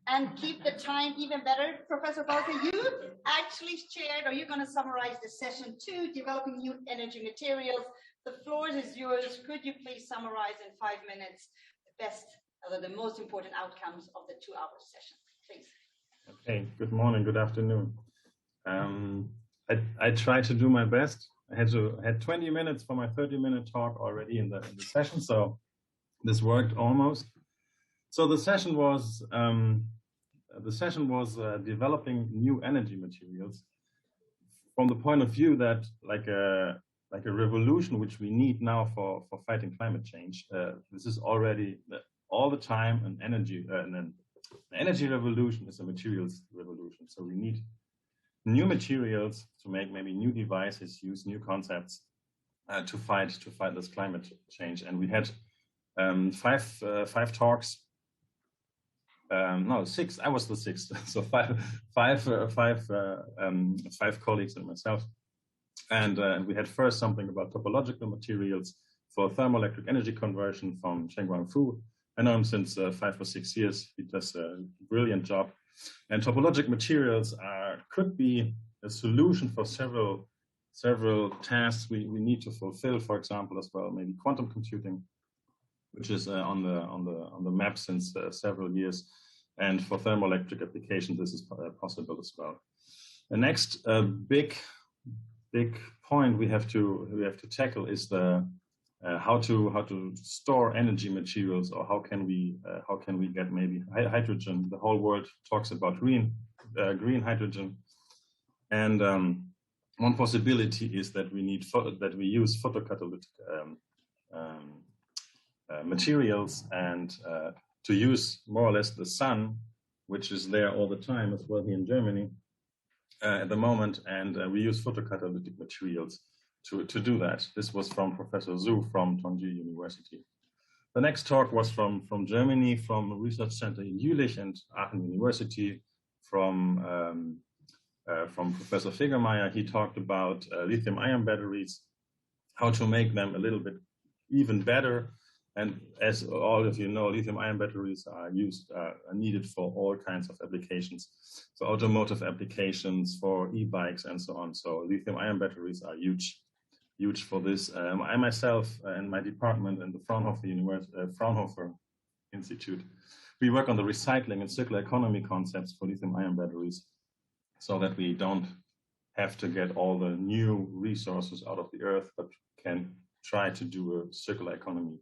and keep the time even better. Professor Balke, you actually shared, or you're going to summarize the session 2, developing new energy materials. The floor is yours. Could you please summarize in 5 minutes the best, or the most important outcomes of the 2-hour session, please? Okay, good morning, good afternoon. I tried to do my best. I had 20 minutes for my 30-minute talk already in the session, so this worked almost. So the session was developing new energy materials from the point of view that like a revolution which we need now for fighting climate change. This is already all the time an energy revolution is a materials revolution. So we need new materials to make maybe new devices, use new concepts to fight this climate change. And we had 5 talks. No, 6. I was the 6th. So five colleagues and myself. And we had first something about topological materials for thermoelectric energy conversion from Cheng Guangfu. I know him since 5 or 6 years. He does a brilliant job. And topologic materials could be a solution for several tasks we need to fulfill. For example, as well, maybe quantum computing, which is on the map since several years. And for thermoelectric applications, this is possible as well. The next big point we have to tackle is the how to store energy materials, or how can we get maybe hydrogen. The whole world talks about green hydrogen, and one possibility is that we use photocatalytic materials, and to use more or less the sun, which is there all the time as well here in Germany at the moment, and we use photocatalytic materials to do that. This was from Professor Zhu from Tongji University. The next talk was from Germany, from a research center in Jülich and Aachen University, from Professor Fegermeier. He talked about lithium-ion batteries, how to make them a little bit even better. And as all of you know, lithium-ion batteries are needed for all kinds of applications. So automotive applications, for e-bikes and so on. So lithium-ion batteries are huge for this. I myself and my department and the Fraunhofer Institute, we work on the recycling and circular economy concepts for lithium-ion batteries, so that we don't have to get all the new resources out of the earth, but can try to do a circular economy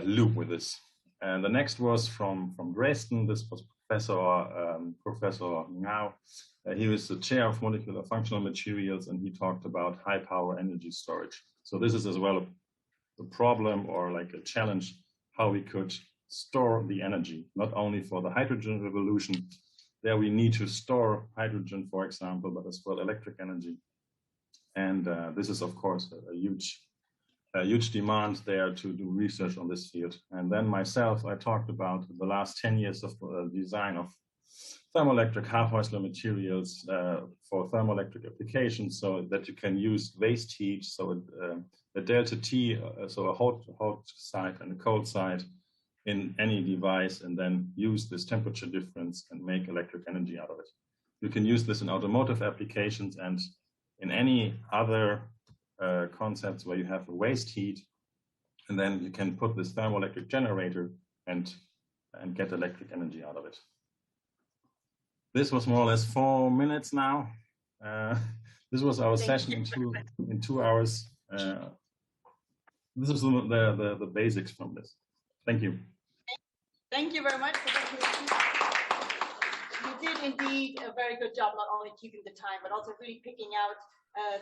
loop with this. And the next was from Dresden. This was Professor Ngao. He was the chair of molecular functional materials, and he talked about high power energy storage. So this is as well a problem, or like a challenge, how we could store the energy, not only for the hydrogen revolution. There we need to store hydrogen, for example, but as well electric energy. And this is, of course, a huge demand there to do research on this field. And then myself, I talked about the last 10 years of design of thermoelectric half-Heusler materials for thermoelectric applications, so that you can use waste heat, so a delta T, so a hot side and a cold side in any device, and then use this temperature difference and make electric energy out of it. You can use this in automotive applications and in any other concepts where you have a waste heat, and then you can put this thermoelectric generator and get electric energy out of it. This was more or less 4 minutes now. This was our session in 2 hours. This is the basics from this. Thank you. Thank you very much. You did indeed a very good job, not only keeping the time, but also really picking out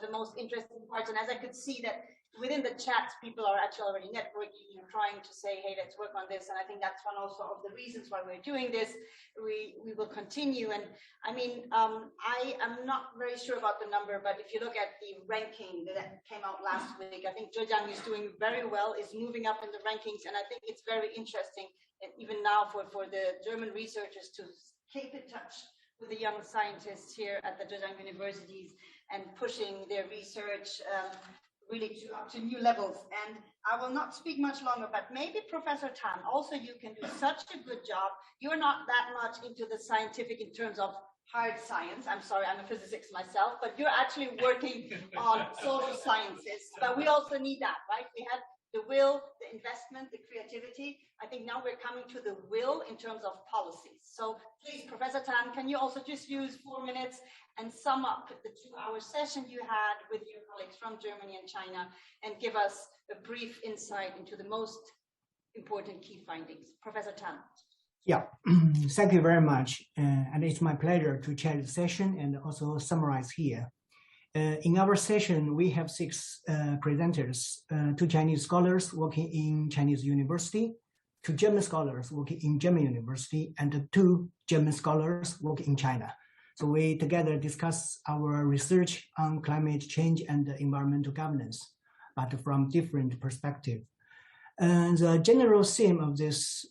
the most interesting parts. And as I could see that within the chats, people are actually already networking and trying to say, hey, let's work on this. And I think that's one also of the reasons why we're doing this. We will continue. And I mean, I am not very sure about the number, but if you look at the ranking that came out last week, I think Zhejiang is doing very well, is moving up in the rankings. And I think it's very interesting, and even now for the German researchers to keep in touch with the young scientists here at the Zhejiang universities and pushing their research really up to new levels. And I will not speak much longer, but maybe Professor Tan, also you can do such a good job. You're not that much into the scientific in terms of hard science. I'm sorry, I'm a physicist myself, but you're actually working on social sciences. But we also need that, right? We have the will, the investment, the creativity. I think now we're coming to the will in terms of policies. So please, Professor Tan, can you also just use 4 minutes and sum up the 2-hour session you had with your colleagues from Germany and China, and give us a brief insight into the most important key findings. Professor Tan. Yeah, thank you very much. And it's my pleasure to chair the session and also summarize here. In our session, we have 6 presenters, 2 Chinese scholars working in Chinese university, 2 German scholars working in German university, and 2 German scholars working in China. So we together discuss our research on climate change and environmental governance, but from different perspectives. And the general theme of this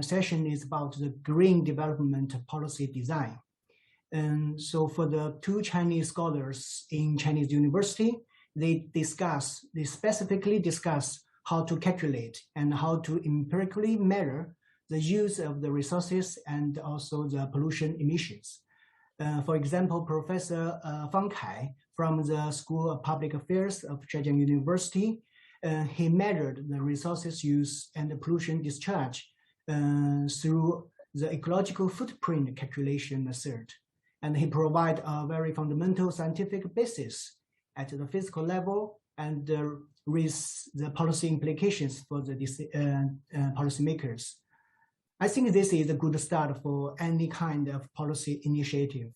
session is about the green development policy design. And so for the 2 Chinese scholars in Chinese university, they specifically discuss how to calculate and how to empirically measure the use of the resources and also the pollution emissions. For example, Professor Fang Kai from the School of Public Affairs of Zhejiang University, he measured the resources use and the pollution discharge through the ecological footprint calculation method. And he provides a very fundamental scientific basis at the physical level and with the policy implications for the policymakers. I think this is a good start for any kind of policy initiative.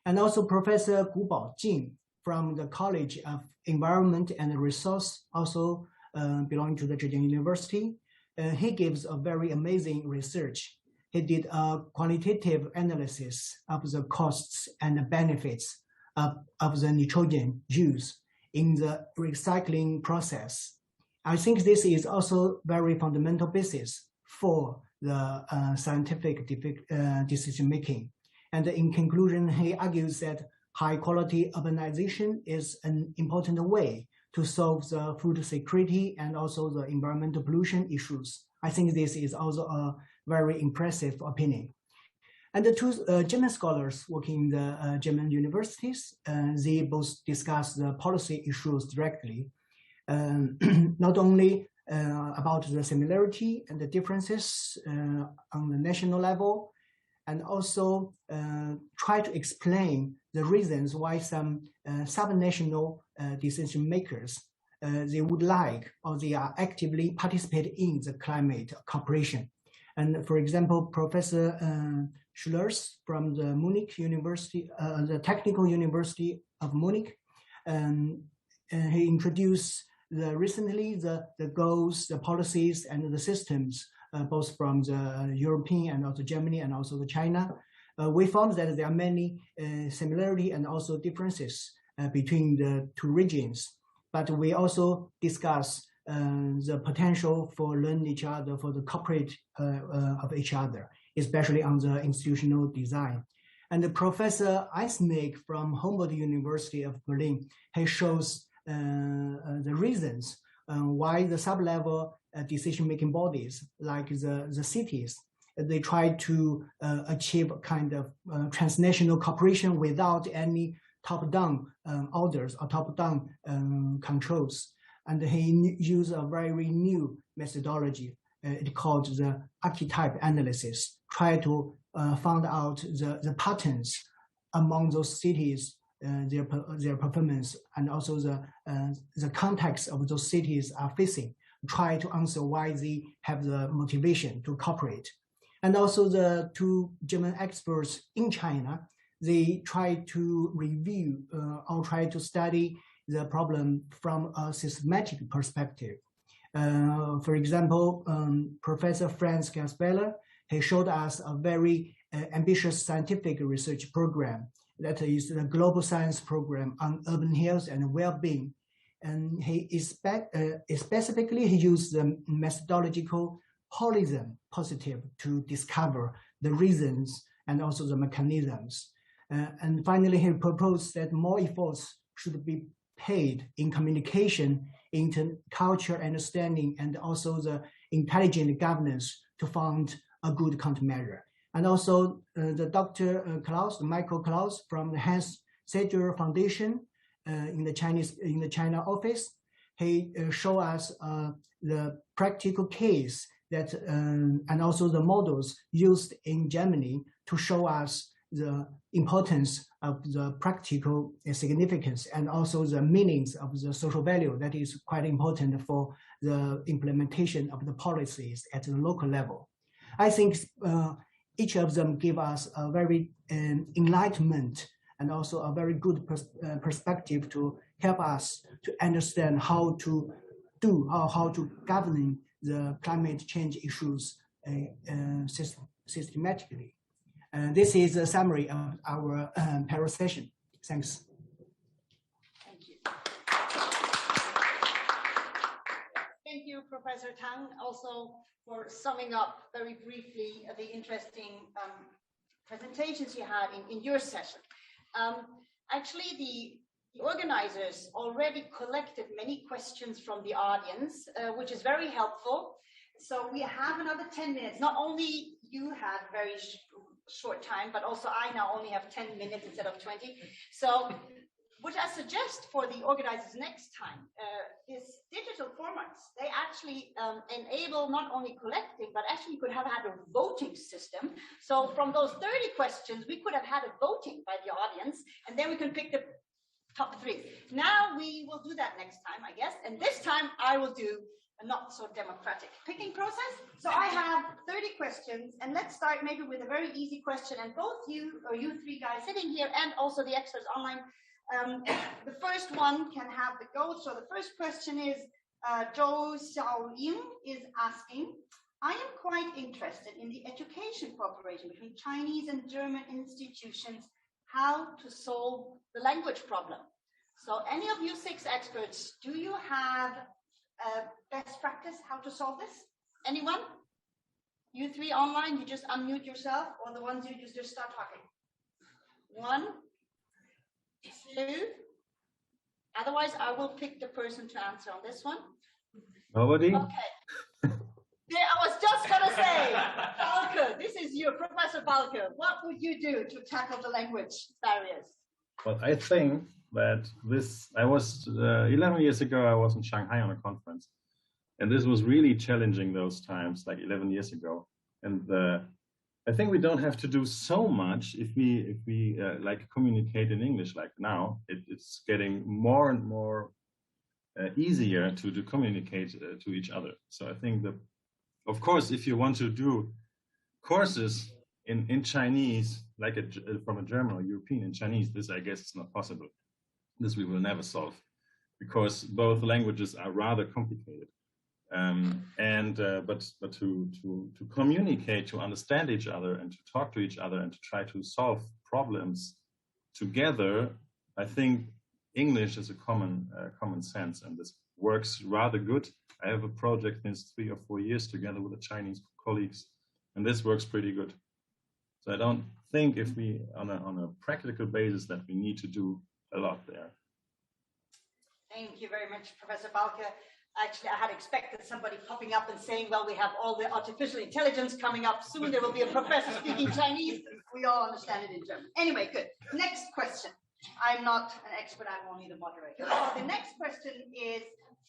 And also Professor Gu Baojing from the College of Environment and Resource, also belonging to the Zhejiang University. He gives a very amazing research. He did a quantitative analysis of the costs and benefits of the nitrogen use in the recycling process. I think this is also very fundamental basis for the scientific decision making. And in conclusion, he argues that high quality urbanization is an important way to solve the food security and also the environmental pollution issues. I think this is also a very impressive opinion. And the two German scholars working in the German universities, they both discuss the policy issues directly, not only about the similarity and the differences on the national level, and also try to explain the reasons why some subnational decision makers they would like or they are actively participating in the climate cooperation. And for example, Professor Schulers from the Munich University, the Technical University of Munich, he introduced recently the goals, the policies, and the systems, both from the European and also Germany and also the China. We found that there are many similarity and also differences between the two regions, but we also discuss the potential for learn each other, for the cooperate of each other, especially on the institutional design. And the Professor Eisnig from Humboldt University of Berlin, he shows the reasons why the sub-level decision-making bodies, like the cities, they try to achieve kind of transnational cooperation without any top-down orders or top-down controls. And he used a very new methodology. It called the archetype analysis, try to find out the patterns among those cities, their performance, and also the context of those cities are facing, try to answer why they have the motivation to cooperate. And also the two German experts in China, they try to review or try to study the problem from a systematic perspective. For example, Professor Franz Gaspeller, he showed us a very ambitious scientific research program that is the Global Science Program on Urban Health and Well-being. And he specifically he used the methodological holism positive to discover the reasons and also the mechanisms. And finally, he proposed that more efforts should be paid in communication, into culture understanding, and also the intelligent governance to find a good countermeasure. And also the Dr. Michael Klaus from the Hans Sedgwick Foundation in the China office, he showed us the practical case that and also the models used in Germany to show us the importance of the practical significance and also the meanings of the social value that is quite important for the implementation of the policies at the local level. I think each of them give us a very enlightenment and also a very good perspective to help us to understand how to do or how to govern the climate change issues systematically. This is a summary of our panel session. Thanks. Thank you. Thank you, Professor Tang, also for summing up very briefly the interesting presentations you had in your session. Actually, the organizers already collected many questions from the audience, which is very helpful. So we have another 10 minutes. Not only you had very short time, but also I now only have 10 minutes instead of 20. So what I suggest for the organizers next time is digital formats. They actually enable not only collecting, but actually could have had a voting system. So from those 30 questions, we could have had a voting by the audience, and then we can pick the top 3. Now we will do that next time, I guess. And this time I will do a not so democratic picking process. So I have 30 questions, and let's start maybe with a very easy question. And both you 3 guys sitting here and also the experts online, the first one can have the go. So the first question is Zhou Xiaoying is asking, I am quite interested in the education cooperation between Chinese and German institutions, how to solve the language problem. So any of you 6 experts, do you have best practice how to solve this? Anyone? You 3 online, you just unmute yourself, or the ones you just start talking? 1, 2. Otherwise, I will pick the person to answer on this one. Nobody? Okay. Yeah, I was just going to say, Balke, this is you, Professor Balke. What would you do to tackle the language barriers? Well, I think that I was 11 years ago, I was in Shanghai on a conference, and this was really challenging those times, like 11 years ago. And I think we don't have to do so much if we like communicate in English like now. It's getting more and more easier to communicate to each other. So I think that, of course, if you want to do courses in Chinese, like from a German or European in Chinese, this I guess is not possible. This we will never solve, because both languages are rather complicated. But to communicate, to understand each other, and to talk to each other, and to try to solve problems together, I think English is a common sense, and this works rather good. I have a project since 3 or 4 years together with the Chinese colleagues, and this works pretty good. So I don't think if we, on a practical basis, that we need to do a lot there. Thank you very much, Professor Balke. Actually, I had expected somebody popping up and saying, well, we have all the artificial intelligence coming up soon. There will be a professor speaking Chinese. We all understand it in German. Anyway, good. Next question. I'm not an expert, I'm only the moderator. So the next question is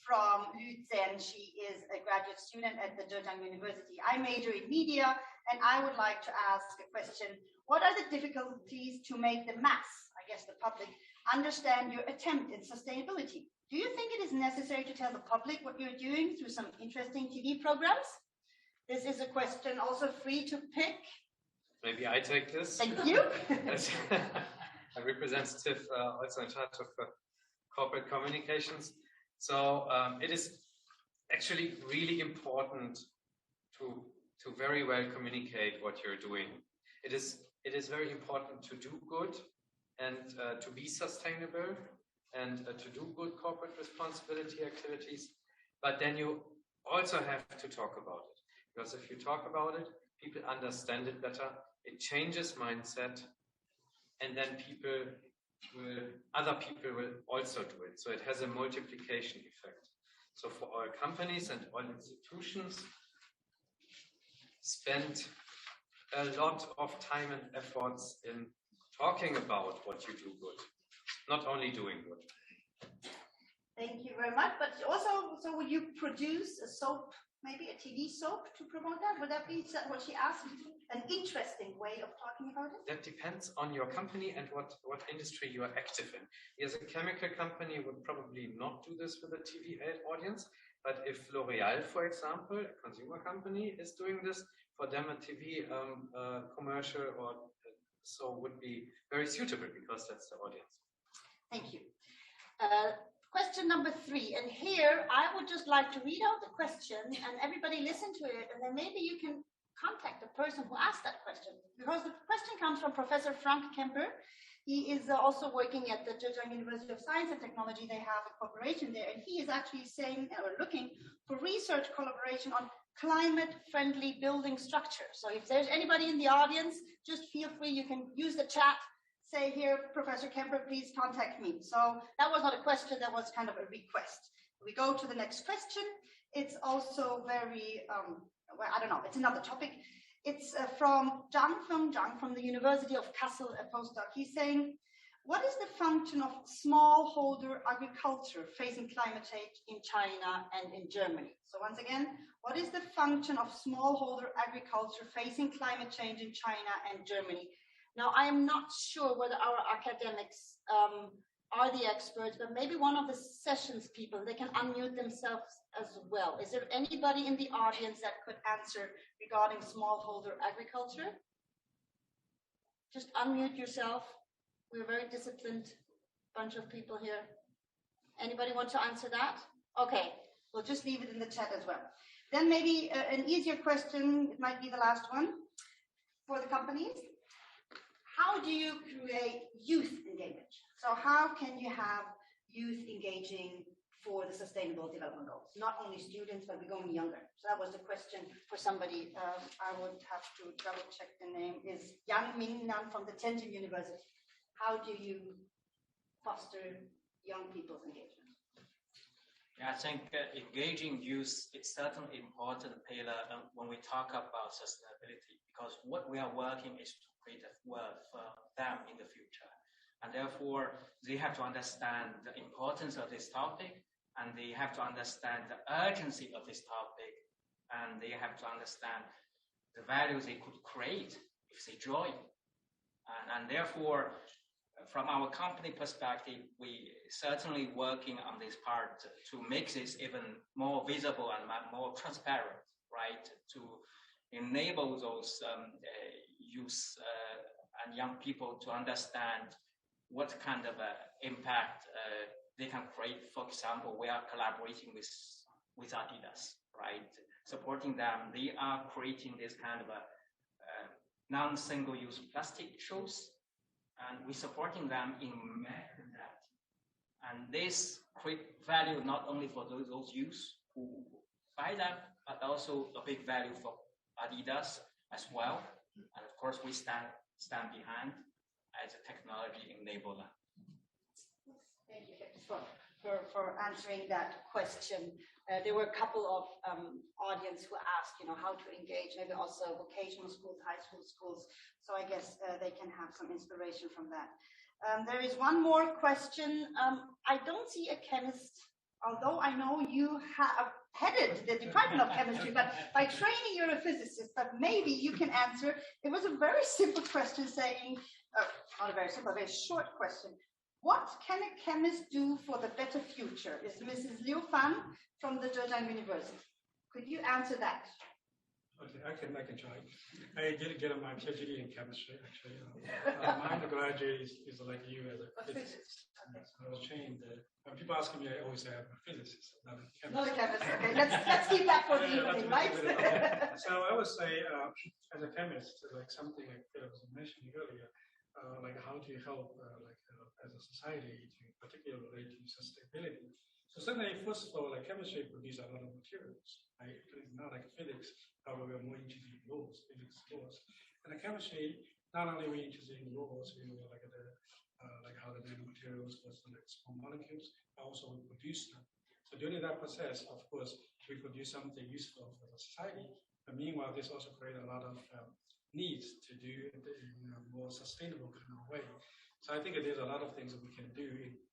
from Lü Zhen. She is a graduate student at the Zhejiang University. I major in media, and I would like to ask a question. What are the difficulties to make the mass, I guess the public, understand your attempt in sustainability? Do you think it is necessary to tell the public what you're doing through some interesting TV programs? This is a question also free to pick. Maybe I take this. Thank you. As a representative also in charge of corporate communications. So it is actually really important to very well communicate what you're doing. It is very important to do good and to be sustainable and to do good corporate responsibility activities. But then you also have to talk about it, because if you talk about it, people understand it better. It changes mindset, and then other people will also do it. So it has a multiplication effect. So for all companies and all institutions, spend a lot of time and efforts in talking about what you do good, not only doing good. Thank you very much. But also, so would you produce a soap, maybe a TV soap to promote that? Would that be what she asked? An interesting way of talking about it? That depends on your company and what industry you are active in. As a chemical company, would probably not do this with a TV audience. But if L'Oreal, for example, a consumer company, is doing this, for them a TV commercial or so would be very suitable, because that's the audience. Thank you. Question number 3, and here I would just like to read out the question and everybody listen to it, and then maybe you can contact the person who asked that question, because the question comes from Professor Frank Kemper. He is also working at the Zhejiang University of Science and Technology. They have a cooperation there, and he is actually saying, or looking for research collaboration on climate-friendly building structure. So if there's anybody in the audience, just feel free, you can use the chat, say here, Professor Kemper, please contact me. So that was not a question, that was kind of a request. We go to the next question. It's also very, well, I don't know, it's another topic. It's from Zhang from the University of Kassel, a postdoc. He's saying, What is the function of smallholder agriculture facing climate change in China and in Germany? So once again, what is the function of smallholder agriculture facing climate change in China and Germany? Now, I am not sure whether our academics are the experts, but maybe one of the sessions people, they can unmute themselves as well. Is there anybody in the audience that could answer regarding smallholder agriculture? Just unmute yourself. We're a very disciplined bunch of people here. Anybody want to answer that? Okay, we'll just leave it in the chat as well. Then maybe an easier question, it might be the last one for the companies. How do you create youth engagement? So how can you have youth engaging for the Sustainable Development Goals? Not only students, but we're going younger. So that was the question for somebody. I would have to double check the name. Is Yang Ming Nan from the Tianjin University. How do you foster young people's engagement? Yeah, I think engaging youth is certainly important pillar when we talk about sustainability, because what we are working is to create a world for them in the future. And therefore, they have to understand the importance of this topic, and they have to understand the urgency of this topic, and they have to understand the value they could create if they join. And therefore, from our company perspective, we certainly working on this part to make this even more visible and more transparent, right? To enable those youth and young people to understand what kind of impact they can create. For example, we are collaborating with Adidas, right? Supporting them. They are creating this kind of a non-single-use plastic shoes, and we're supporting them in measuring that. And this create value not only for those youth who buy them, but also a big value for Adidas as well. And of course, we stand behind as a technology enabler. Thank you for answering that question. There were a couple of audience who asked, how to engage, maybe also vocational schools, high school schools. So I guess they can have some inspiration from that. There is one more question. I don't see a chemist, although I know you have headed the Department of Chemistry, but by training you're a physicist, but maybe you can answer. It was a very simple question saying, not a very simple, a very short question. What can a chemist do for the better future? Is Mrs. Liu Fan from the Zhejiang University. Could you answer that? Okay, I can try. I did get my PhD in chemistry, actually. My undergraduate is like you as a physicist. I was trained. When people ask me, I always say I'm a physicist, not a chemist. Not a chemist. Okay, let's keep that for the evening, right? So I would say, as a chemist, like something like Philip was mentioning earlier, like how to help, as a society, to particularly relate to sustainability. So certainly, first of all, like chemistry produces a lot of materials, right? It's not like physics, probably we're more interested in laws, physics laws. And the chemistry, not only we're interested in laws, like how the nanomaterials was like small molecules, but also we produce them. So during that process, of course, we produce something useful for the society. But meanwhile, this also creates a lot of needs to do it in a more sustainable kind of way. So I think there's a lot of things that we can do,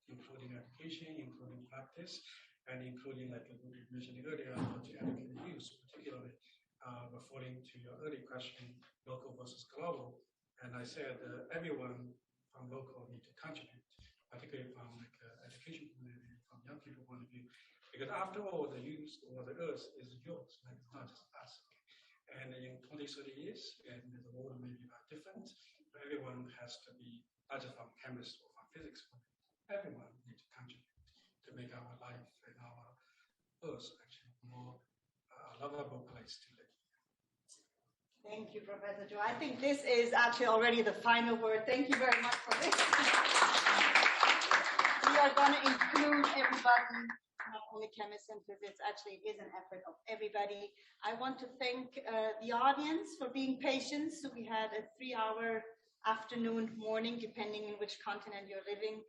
including education, including practice, and including, like we mentioned earlier, how to educate the youth, particularly referring to your early question, local versus global. And I said everyone from local need to contribute, particularly from like education point of view, from young people point of view, because after all, the youth or the earth is yours, like it's not just us. And in 20, 30 years, and the world may be very different, but everyone has to be, not just from chemists or from physics, but everyone needs to contribute to make our life and our earth actually more lovable place to live. Thank you, Professor Zhou. I think this is actually already the final word. Thank you very much for this. We are going to include everybody, not only chemists and physicists. Actually, it is an effort of everybody. I want to thank the audience for being patient. So we had a 3-hour afternoon, morning, depending on which continent you're living.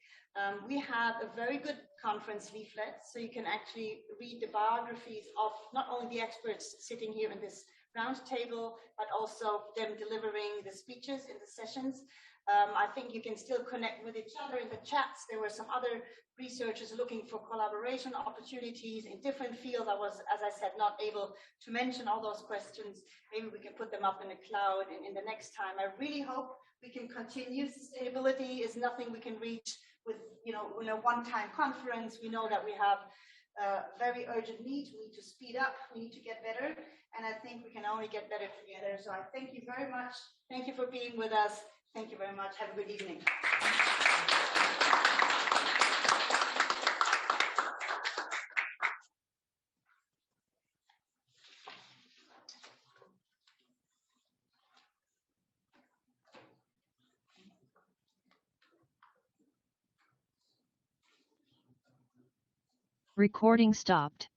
We have a very good conference leaflet, so you can actually read the biographies of not only the experts sitting here in this roundtable, but also them delivering the speeches in the sessions. I think you can still connect with each other in the chats. There were some other researchers looking for collaboration opportunities in different fields. I was, as I said, not able to mention all those questions. Maybe we can put them up in the cloud in the next time. I really hope we can continue. Sustainability is nothing we can reach with, in a one-time conference. We know that we have very urgent needs. We need to speed up. We need to get better. And I think we can only get better together. So I thank you very much. Thank you for being with us. Thank you very much. Have a good evening. Recording stopped.